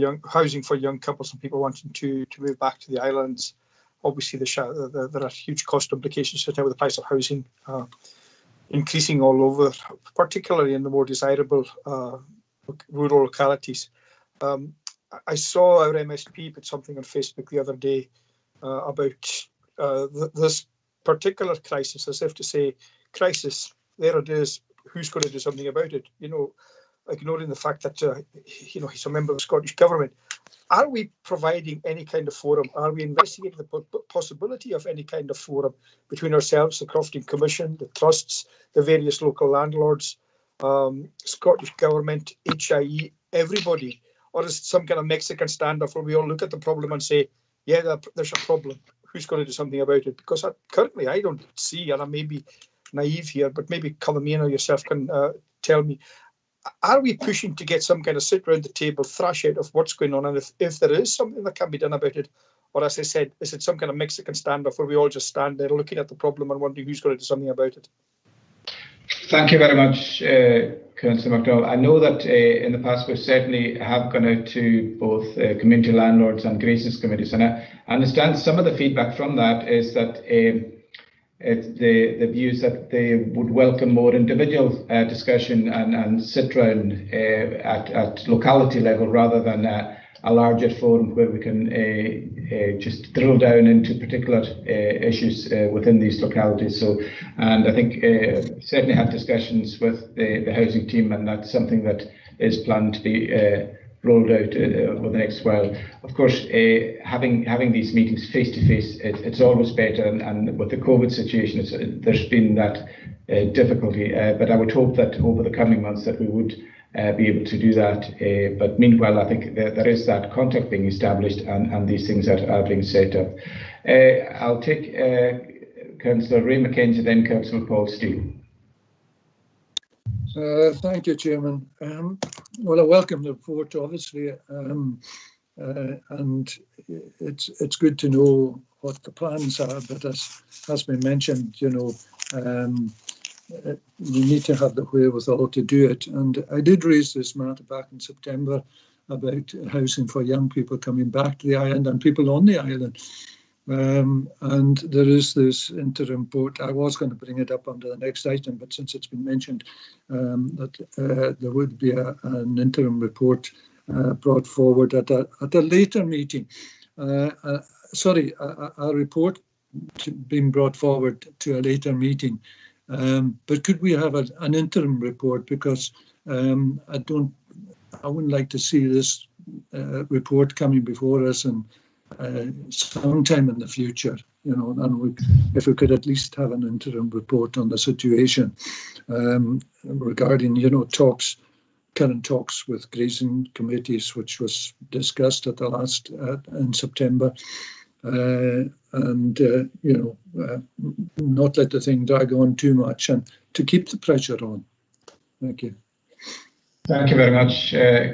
young couples and people wanting to move back to the islands. Obviously, there are huge cost implications now with the price of housing increasing all over, particularly in the more desirable rural localities. I saw our MSP put something on Facebook the other day about this particular crisis, as if to say, crisis, there it is, who's going to do something about it? You know, ignoring the fact that, you know, he's a member of the Scottish Government. Are we providing any kind of forum? Are we investigating the possibility of any kind of forum between ourselves, the Crofting Commission, the trusts, the various local landlords, Scottish Government, HIE, everybody? Or is it some kind of Mexican standoff where we all look at the problem and say, yeah, there's a problem. Who's going to do something about it? Because currently I don't see, and I may be naive here, but maybe Colomina or yourself can tell me, are we pushing to get some kind of sit around the table, thrash out of what's going on, and if there is something that can be done about it? Or as I said, is it some kind of Mexican standoff where we all just stand there looking at the problem and wondering who's going to do something about it? Thank you very much, Councillor MacDonald. I know that in the past we certainly have gone out to both community landlords and Graysons committees, and I understand some of the feedback from that is that the views that they would welcome more individual discussion and sit round at locality level rather than a larger forum where we can just drill down into particular issues within these localities. So, and I think certainly had discussions with the housing team, and that's something that is planned to be rolled out over the next while. Of course, having these meetings face to face, it's always better, and with the COVID situation, there's been that difficulty. But I would hope that over the coming months that we would be able to do that. But meanwhile, I think there is that contact being established, and these things are being set up. I'll take Councillor Ray McKenzie, then Councillor Paul Steele. Thank you, Chairman. Well, I welcome the report, obviously, and it's good to know what the plans are. But as has been mentioned, you know, we need to have the wherewithal to do it. And I did raise this matter back in September about housing for young people coming back to the island and people on the island. And there is this interim report. I was going to bring it up under the next item, but since it's been mentioned, that there would be an interim report brought forward at a later meeting. Sorry, a report being brought forward to a later meeting. But could we have an interim report? Because I wouldn't like to see this report coming before us and sometime in the future, you know, and if we could at least have an interim report on the situation regarding, you know, current talks with grazing committees, which was discussed at the last in September, and you know, not let the thing drag on too much and to keep the pressure on. Thank you. Thank you very much,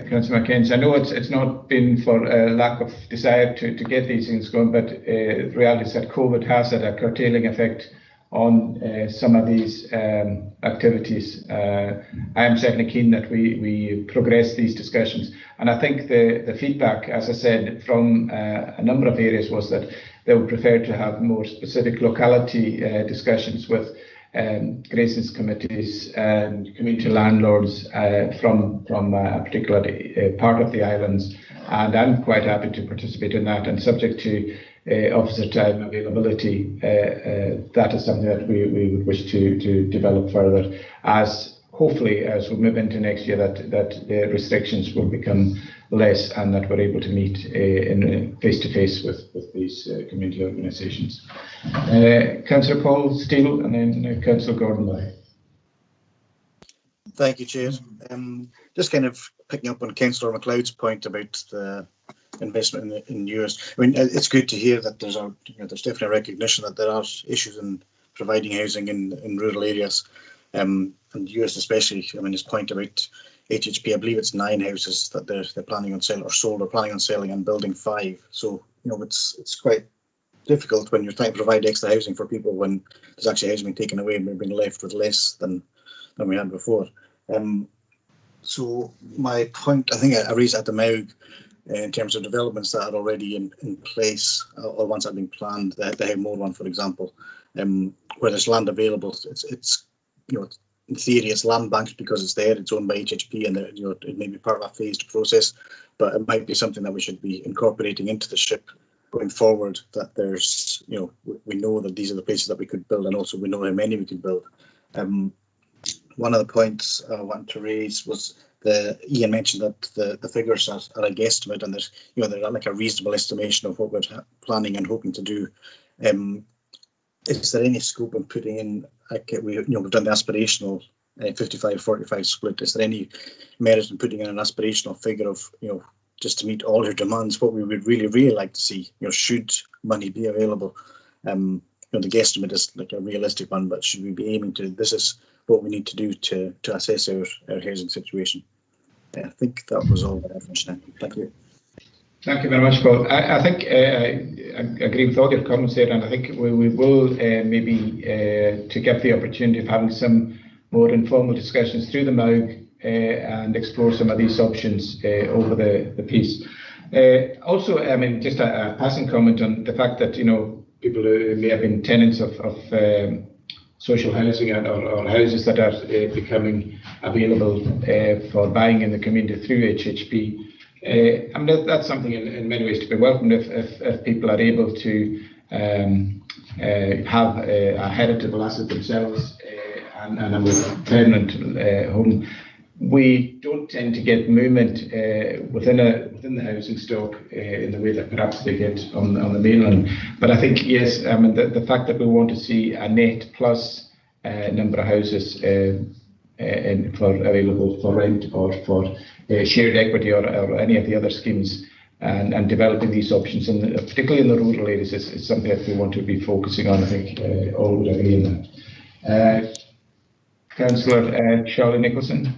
Councillor McKenzie. I know it's not been for lack of desire to get these things going, but the reality is that COVID has had a curtailing effect on some of these activities. I am certainly keen that we progress these discussions, and I think the feedback, as I said, from a number of areas was that they would prefer to have more specific locality discussions with Graysons committees and community landlords from a particular part of the islands, and I'm quite happy to participate in that, and subject to officer time availability, that is something that we would wish to develop further, as hopefully as we move into next year that the restrictions will become less, and that we're able to meet in face-to-face with these community organisations. Councillor Paul Steele and then Councillor Gordon Bye. Thank you, Chair. Just kind of picking up on Councillor MacLeod's point about the investment in US. I mean, it's good to hear that there's definitely recognition that there are issues in providing housing in rural areas, and US especially. I mean, his point about HHP, I believe it's 9 houses that they're planning on selling or sold or planning on selling, and building 5. So it's quite difficult when you're trying to provide extra housing for people when there's actually housing being taken away and we're being left with less than we had before. So my point, I think I raised at the MAUG in terms of developments that are already in place or ones that have been planned. The Hagmore one, for example, where there's land available. It's in theory it's land banked because it's there. It's owned by HHP, and it may be part of a phased process, but it might be something that we should be incorporating into the SHIP going forward. That there's we know that these are the places that we could build, and also we know how many we could build. One of the points I wanted to raise was Ian mentioned that the figures are a guesstimate, and they're like a reasonable estimation of what we're planning and hoping to do. Is there any scope in putting in, we've done the aspirational 55-45 split? Is there any merit in putting in an aspirational figure of just to meet all your demands, what we would really like to see? Should money be available? The guesstimate is like a realistic one, but should we be aiming to, this is what we need to do to assess our housing situation? I think that was all that I mentioned. Thank you. Thank you very much, Paul. I think I agree with all your comments there, and I think we will maybe to get the opportunity of having some more informal discussions through the MAUG and explore some of these options over the piece. Also, I mean, just a passing comment on the fact that people who may have been tenants of social housing or houses that are becoming available for buying in the community through HHP. I mean, that's something in many ways to be welcomed if people are able to have a heritable asset themselves and a permanent home. We don't tend to get movement within the housing stock in the way that perhaps they get on the mainland. But I think, yes, I mean, the fact that we want to see a net plus number of houses available for rent or for shared equity or any of the other schemes, and developing these options, and particularly in the rural areas, is something that we want to be focusing on. I think all would agree on that. Councillor Charlie Nicholson.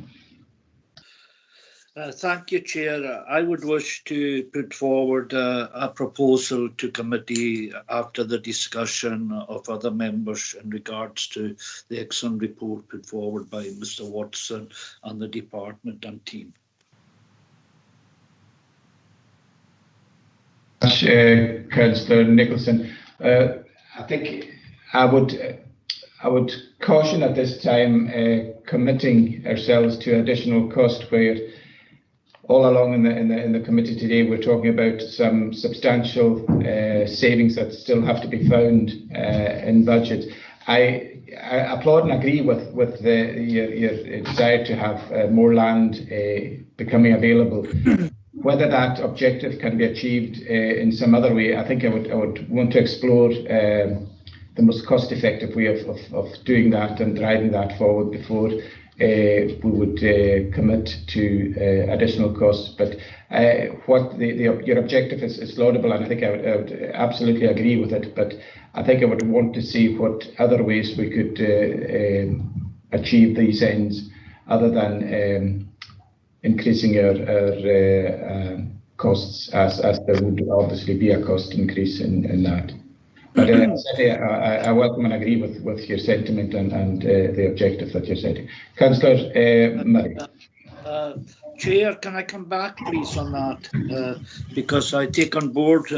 Thank you, Chair. I would wish to put forward a proposal to committee after the discussion of other members in regards to the excellent report put forward by Mr. Watson and the department and team. Councillor Nicholson, I think I would caution at this time committing ourselves to additional cost where all along in the committee today we're talking about some substantial savings that still have to be found in budget. I applaud and agree with your desire to have more land becoming available. Whether that objective can be achieved in some other way, I think I would want to explore the most cost-effective way of doing that and driving that forward before we would commit to additional costs. But what your objective is laudable, and I think I would absolutely agree with it. But I think I would want to see what other ways we could achieve these ends other than increasing our costs, as there would obviously be a cost increase in that. But I welcome and agree with your sentiment and the objective that you're setting. Councillor Murray. Chair, can I come back please on that? Because I take on board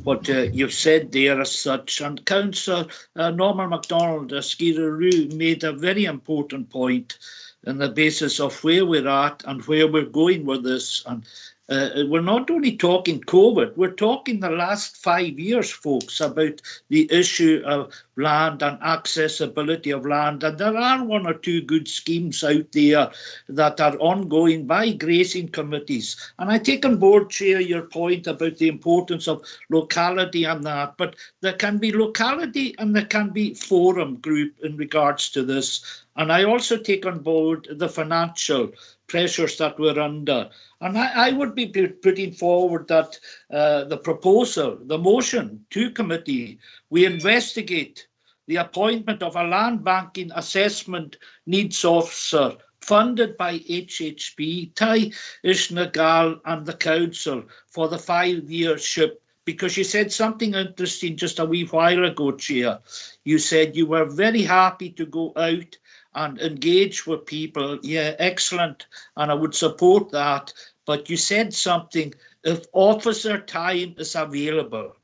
what you've said there as such. And Councillor Norman MacDonald, Skiraroo, made a very important point on the basis of where we're at and where we're going with this. And We're not only talking COVID, we're talking the last 5 years, folks, about the issue of land and accessibility of land. And there are 1 or 2 good schemes out there that are ongoing by grazing committees. And I take on board, Chair, your point about the importance of locality and that, but there can be locality and there can be forum group in regards to this. And I also take on board the financial pressures that we're under. And I would be putting forward that the proposal, the motion to committee, we investigate the appointment of a land banking assessment needs officer funded by HHP, Tai Ishnagal and the council for the 5-year SHIP. Because you said something interesting just a wee while ago, Chair. You said you were very happy to go out and engage with people. Yeah, excellent. And I would support that. But you said something, if officer time is available.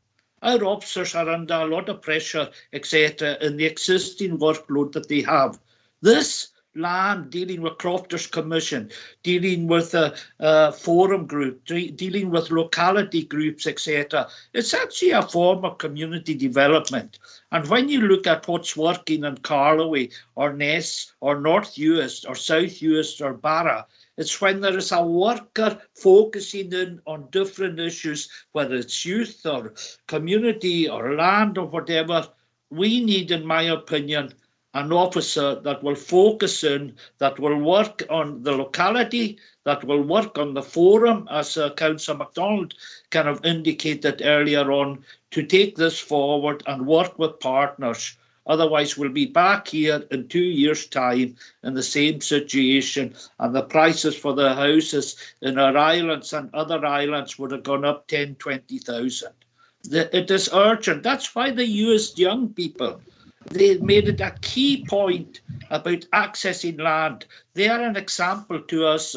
Our officers are under a lot of pressure, etc., in the existing workload that they have. This land, dealing with Crofters Commission, dealing with a forum group, dealing with locality groups, etc. It's actually a form of community development. And when you look at what's working in Carloway or Ness or North Uist or South Uist or Barra, it's when there is a worker focusing in on different issues, whether it's youth or community or land or whatever. We need, in my opinion, an officer that will focus in, that will work on the locality, that will work on the forum, as Councillor MacDonald kind of indicated earlier on, to take this forward and work with partners. Otherwise, we'll be back here in 2 years' time in the same situation, and the prices for the houses in our islands and other islands would have gone up 10, 20,000. It is urgent. That's why they used young people. They made it a key point about accessing land. They are an example to us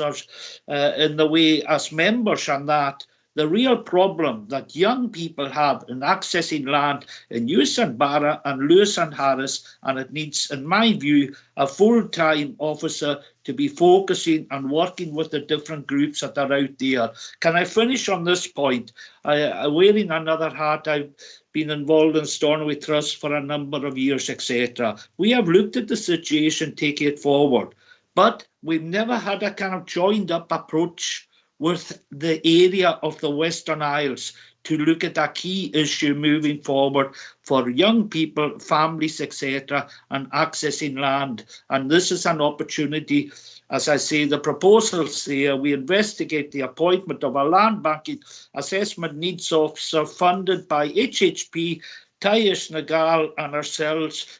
in the way as members and that. The real problem that young people have in accessing land in Uist and Barra and Lewis and Harris, and it needs, in my view, a full-time officer to be focusing and working with the different groups that are out there. Can I finish on this point? Wearing another hat, I've been involved in Stornoway Trust for a number of years, etc. We have looked at the situation, taking it forward, but we've never had a kind of joined-up approach with the area of the Western Isles to look at a key issue moving forward for young people, families, etc., and accessing land. And this is an opportunity. As I say, the proposals here, we investigate the appointment of a land banking assessment needs officer funded by HHP, Tai Ishnagal and ourselves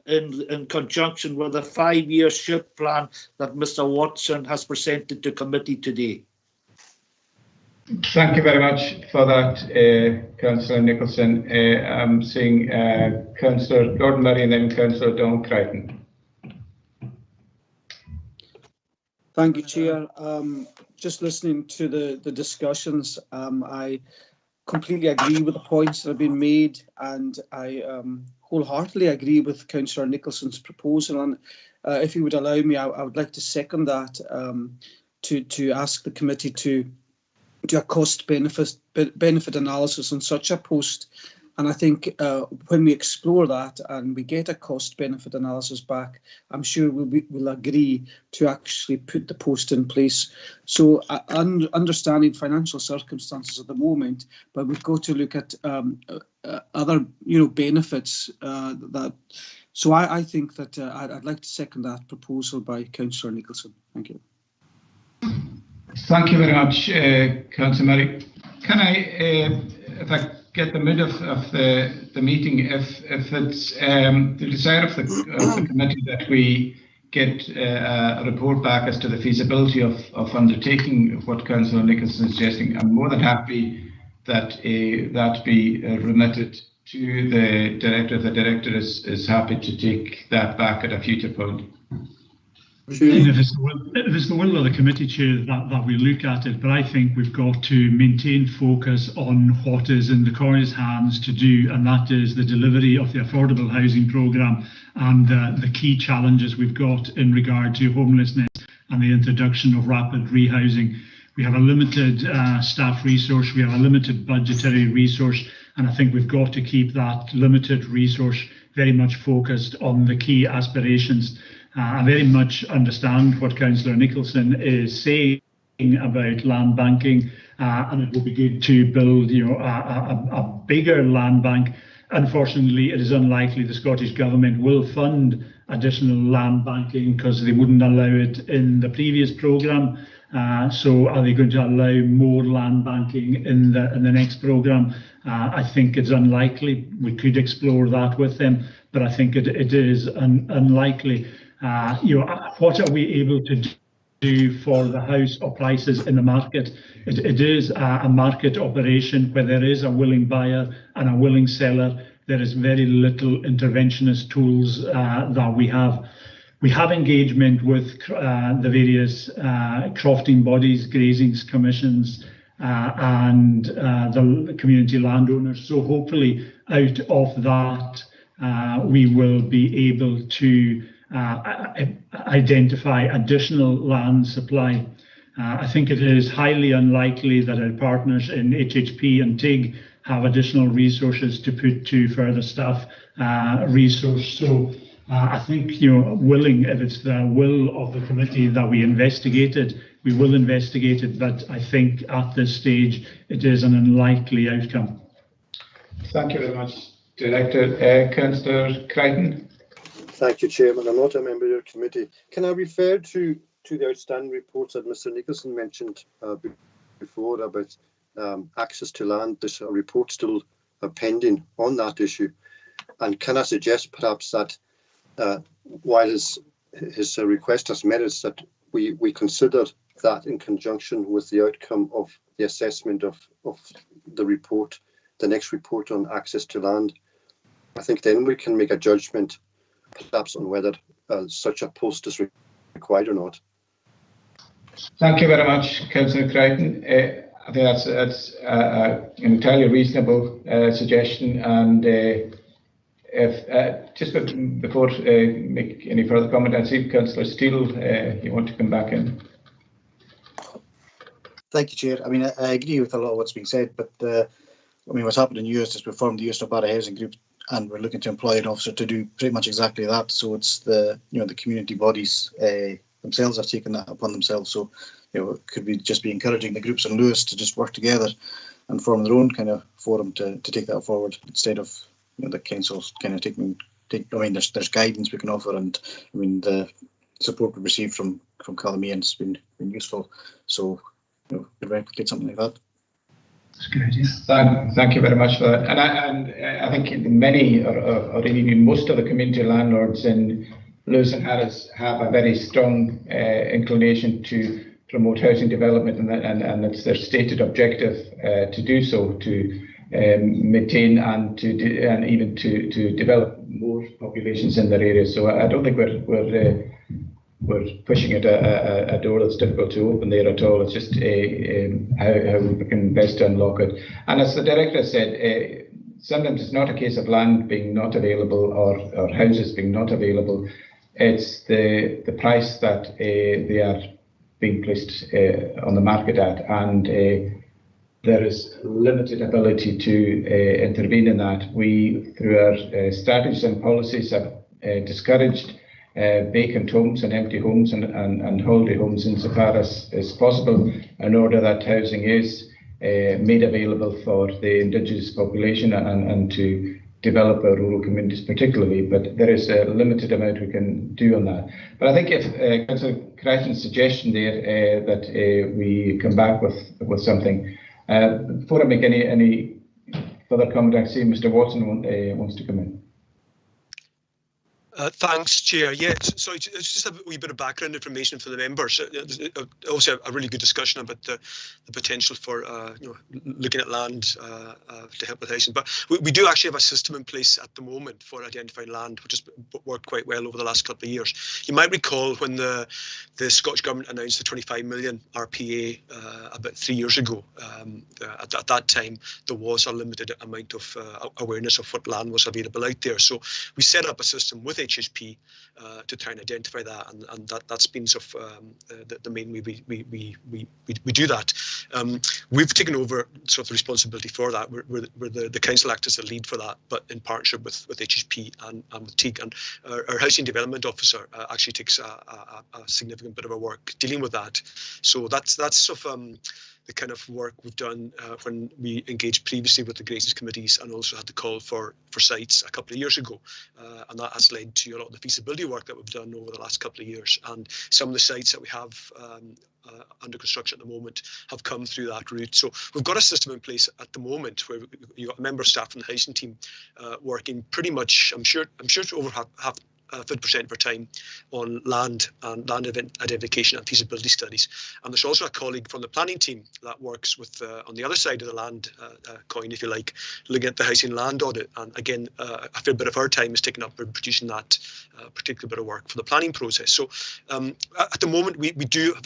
in conjunction with a 5-year SHIP plan that Mr. Watson has presented to committee today. Thank you very much for that, Councillor Nicholson. I'm seeing Councillor Gordon Murray and then Councillor Don Crichton. Thank you, Chair. Just listening to the discussions, I completely agree with the points that have been made, and I wholeheartedly agree with Councillor Nicholson's proposal. And if you would allow me, I would like to second that, to ask the committee to do a cost-benefit analysis on such a post. And I think when we explore that and we get a cost-benefit analysis back, I'm sure we'll agree to actually put the post in place. So understanding financial circumstances at the moment, but we've got to look at other benefits that. So I think that I'd like to second that proposal by Councillor Nicholson. Thank you. Thank you very much, Councillor Murray. Can I, if I get the mood of the meeting, if it's the desire of the committee that we get a report back as to the feasibility of undertaking what Councillor Nicholson is suggesting, I'm more than happy that that be remitted to the director. The director is happy to take that back at a future point. If it's the will of the committee, Chair, that we look at it, but I think we've got to maintain focus on what is in the Corney's hands to do, and that is the delivery of the affordable housing programme and the key challenges we've got in regard to homelessness and the introduction of rapid rehousing. We have a limited staff resource, we have a limited budgetary resource, and I think we've got to keep that limited resource very much focused on the key aspirations. I very much understand what Councillor Nicholson is saying about land banking, and it will be good to build, a bigger land bank. Unfortunately, it is unlikely the Scottish Government will fund additional land banking because they wouldn't allow it in the previous programme. So are they going to allow more land banking in the next programme? I think it's unlikely. We could explore that with them, but I think it is unlikely. What are we able to do for the house or prices in the market? It is a market operation where there is a willing buyer and a willing seller. There is very little interventionist tools that we have. We have engagement with the various crofting bodies, grazings commissions, and the community landowners. So hopefully out of that, we will be able to identify additional land supply. I think it is highly unlikely that our partners in HHP and TIG have additional resources to put to further staff resource. So I think, willing, if it's the will of the committee that we investigate it, we will investigate it, but I think at this stage it is an unlikely outcome. Thank you very much, Director. Councillor Crichton. Thank you, Chairman. I'm not a member of your committee. Can I refer to the outstanding reports that Mr. Nicholson mentioned before about access to land? There's a report still pending on that issue. And can I suggest perhaps that while his request has merits, that we consider that in conjunction with the outcome of the assessment of the report, the next report on access to land. I think then we can make a judgment perhaps on whether such a post is required or not. Thank you very much, Councillor Crichton. I think that's an entirely reasonable suggestion, and if just before make any further comment, I see Councillor Steele, you want to come back in. Thank you, Chair. I mean, I agree with a lot of what's being said, but I mean, what's happened in Uist is we formed the Uist Para Housing Group, and we're looking to employ an officer to do pretty much exactly that. So it's the the community bodies themselves have taken that upon themselves. So could we just be encouraging the groups in Lewis to just work together and form their own kind of forum to take that forward, instead of the council's kind of taking. I mean, there's guidance we can offer, and I mean the support we received from Calamine has been useful. So we'd replicate something like that. That's a good idea. Thank you very much for that. And I think many or even most of the community landlords in Lewis and Harris have a very strong inclination to promote housing development, and it's their stated objective to do so, to maintain and even to develop more populations in their areas. So I don't think we're pushing at a door that's difficult to open there at all. It's just how we can best unlock it. And as the Director said, sometimes it's not a case of land being not available or houses being not available. It's the price that they are being placed on the market at, and there is limited ability to intervene in that. We, through our strategies and policies, have discouraged vacant homes and empty homes and holiday homes insofar as possible, in order that housing is made available for the Indigenous population and to develop our rural communities particularly, but there is a limited amount we can do on that. But I think if Councillor Crichton's suggestion there that we come back with something, before I make any further comment, I see Mr. Watson wants to come in. Thanks, Chair. Yeah, so just a wee bit of background information for the members. Also, a really good discussion about the potential for looking at land to help with housing. But we do actually have a system in place at the moment for identifying land, which has worked quite well over the last couple of years. You might recall when the Scottish Government announced the 25 million RPA about 3 years ago. At that time, there was a limited amount of awareness of what land was available out there. So we set up a system with HSP to try and identify that, and that's been sort of the main way we do that. We've taken over sort of the responsibility for that. We're the council act as the lead for that, but in partnership with HSP and with TEAG, and our housing development officer actually takes a significant bit of our work dealing with that. So that's sort of the kind of work we've done when we engaged previously with the Graces committees, and also had the call for sites a couple of years ago, and that has led to a lot of the feasibility work that we've done over the last couple of years. And some of the sites that we have under construction at the moment have come through that route. So we've got a system in place at the moment where you've got a member of staff from the housing team working pretty much, I'm sure it's over half 50% of our time on land and land identification and feasibility studies. And there's also a colleague from the planning team that works with on the other side of the land coin, if you like, looking at the housing land audit. And again, a fair bit of our time is taken up in producing that particular bit of work for the planning process. So at the moment, we do have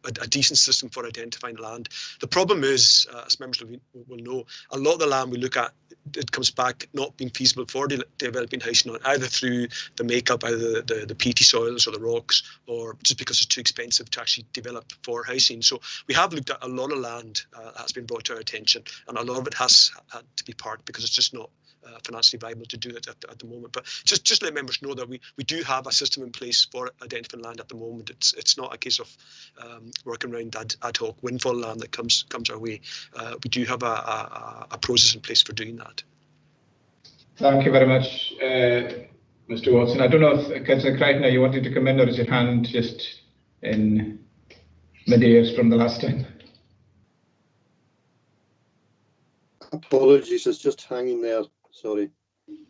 a decent system for identifying land. The problem is, as members will know, a lot of the land we look at, it comes back not being feasible for developing housing on, either through the makeup, either the peaty soils or the rocks, or just because it's too expensive to actually develop for housing. So we have looked at a lot of land that has been brought to our attention, and a lot of it has had to be parked because it's just not financially viable to do it at the moment. But just let members know that we do have a system in place for identifying land at the moment. It's not a case of working around ad hoc windfall land that comes our way. We do have a process in place for doing that. Thank you very much, Mr. Watson. I don't know if Councillor Crichton, are you wanting to come in, or is your hand just in mid-air from the last time? Apologies, it's just hanging there. Sorry.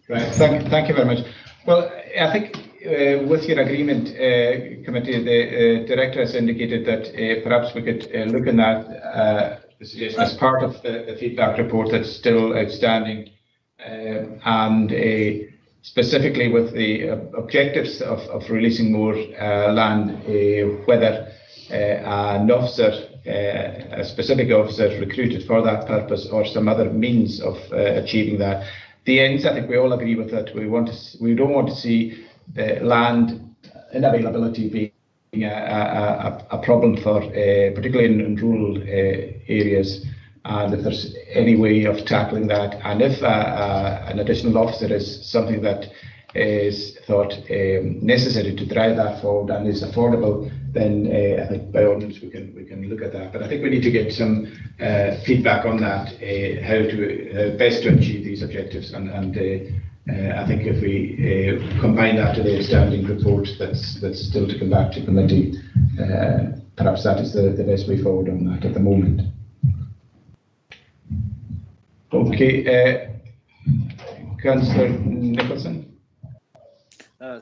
Right. Thank you very much. Well, I think with your agreement, committee, the director has indicated that perhaps we could look in that suggestion as part of the feedback report that's still outstanding, and specifically with the objectives of releasing more land, whether an officer, a specific officer recruited for that purpose, or some other means of achieving that. The ends, I think we all agree with that. We don't want to see land inavailability being a problem for, particularly in rural areas. And if there's any way of tackling that, and if an additional officer is something that is thought necessary to drive that forward and is affordable, then I think by all means we can look at that. But I think we need to get some feedback on that, how best to achieve these objectives, and I think if we combine that to the outstanding report that's still to come back to committee, perhaps that is the best way forward on that at the moment. Okay, Councillor Nicholson.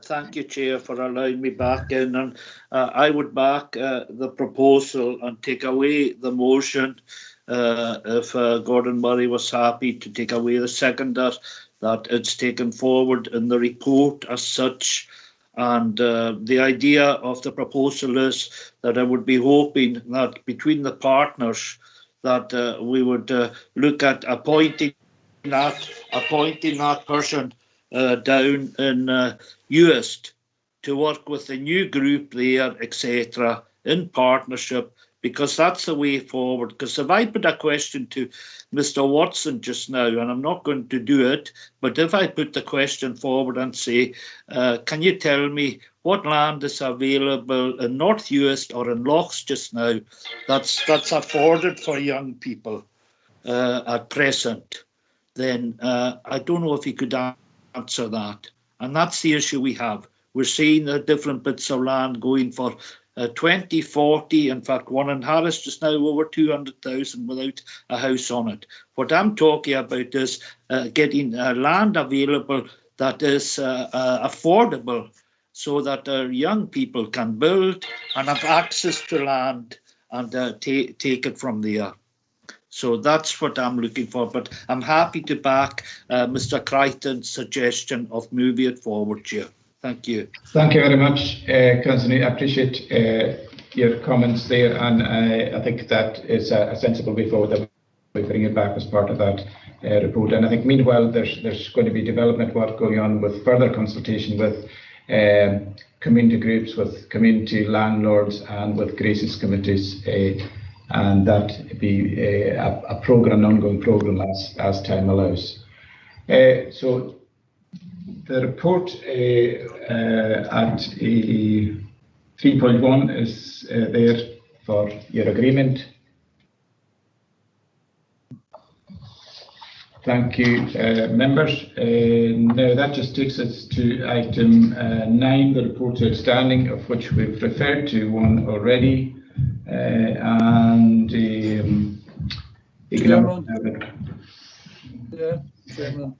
Thank you, Chair, for allowing me back in. And I would back the proposal and take away the motion if Gordon Murray was happy to take away the seconder, that it's taken forward in the report as such. And the idea of the proposal is that I would be hoping that between the partners that we would look at appointing that person down in Uist to work with the new group there, etc., in partnership, because that's the way forward. Because if I put a question to Mr. Watson just now, and I'm not going to do it, but if I put the question forward and say, can you tell me what land is available in North Uist or in Lochs just now that's afforded for young people at present, then I don't know if he could answer that. And that's the issue we have. We're seeing the different bits of land going for 20, 40, in fact, one in Harris just now over 200,000 without a house on it. What I'm talking about is getting land available that is affordable, so that our young people can build and have access to land and take it from there. So that's what I'm looking for, but I'm happy to back Mr. Crichton's suggestion of moving it forward, Chair. Thank you. Thank you very much, Councillor. I appreciate your comments there, and I think that is a sensible way forward, that we bring it back as part of that report. And I think meanwhile there's going to be development work going on with further consultation with community groups, with community landlords, and with Grace's committees, and that be a program, an ongoing program as time allows. So the report at 3.1 is there for your agreement. Thank you, members. Now that just takes us to item 9, the reports outstanding, of which we've referred to one already, and Chairman. Yeah, Chairman.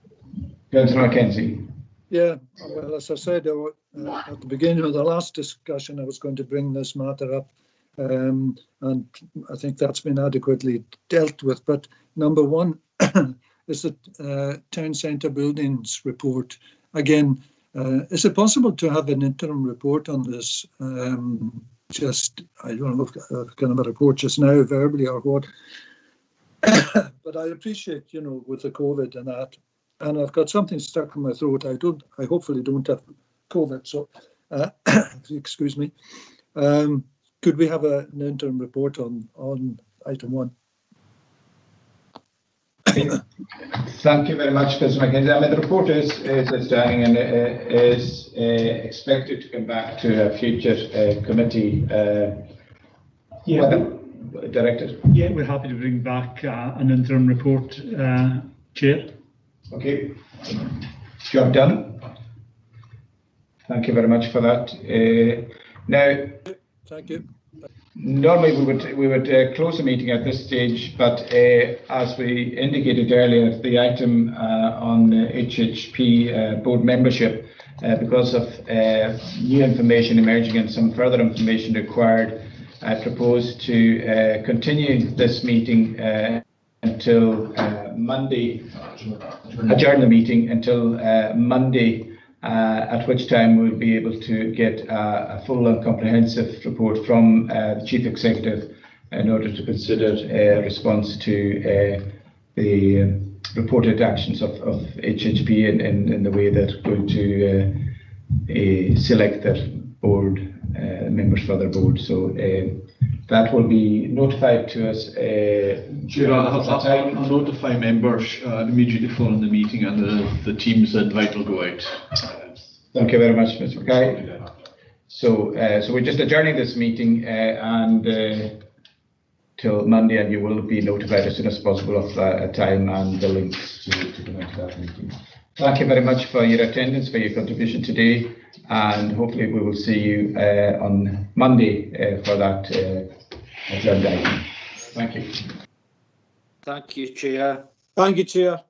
Councillor Mackenzie. Yeah, well, as I said at the beginning of the last discussion, I was going to bring this matter up, and I think that's been adequately dealt with. But number one is the town centre buildings report. Again, is it possible to have an interim report on this? Just, I don't know if kind of a report just now, verbally or what. But I appreciate, with the COVID and that, and I've got something stuck in my throat. I hopefully don't have COVID, so excuse me. Could we have an interim report on item 1? Thank you very much, Councillor Mackenzie. I mean, the report is outstanding and is expected to come back to a future committee. Director. Yeah, we're happy to bring back an interim report, Chair. Okay, job done. Thank you very much for that. Now, thank you. Normally we would close the meeting at this stage, but as we indicated earlier, the item on HHP board membership, because of new information emerging and some further information required, I propose to continue this meeting until Monday, adjourn the meeting until Monday, at which time we'll be able to get a full and comprehensive report from the Chief Executive in order to consider a response to the reported actions of HHP in the way they're going to select their board members for their board. So that will be notified to us. Chair, I'll notify members immediately following the meeting, and the team's invite will go out. Thank you very much, Mr. Mackay. So we're just adjourning this meeting and till Monday, and you will be notified as soon as possible of a time and the links to come into that meeting. Thank you very much for your attendance, for your contribution today, and hopefully we will see you on Monday for that agenda item. Thank you. Thank you, Chair. Thank you, Chair.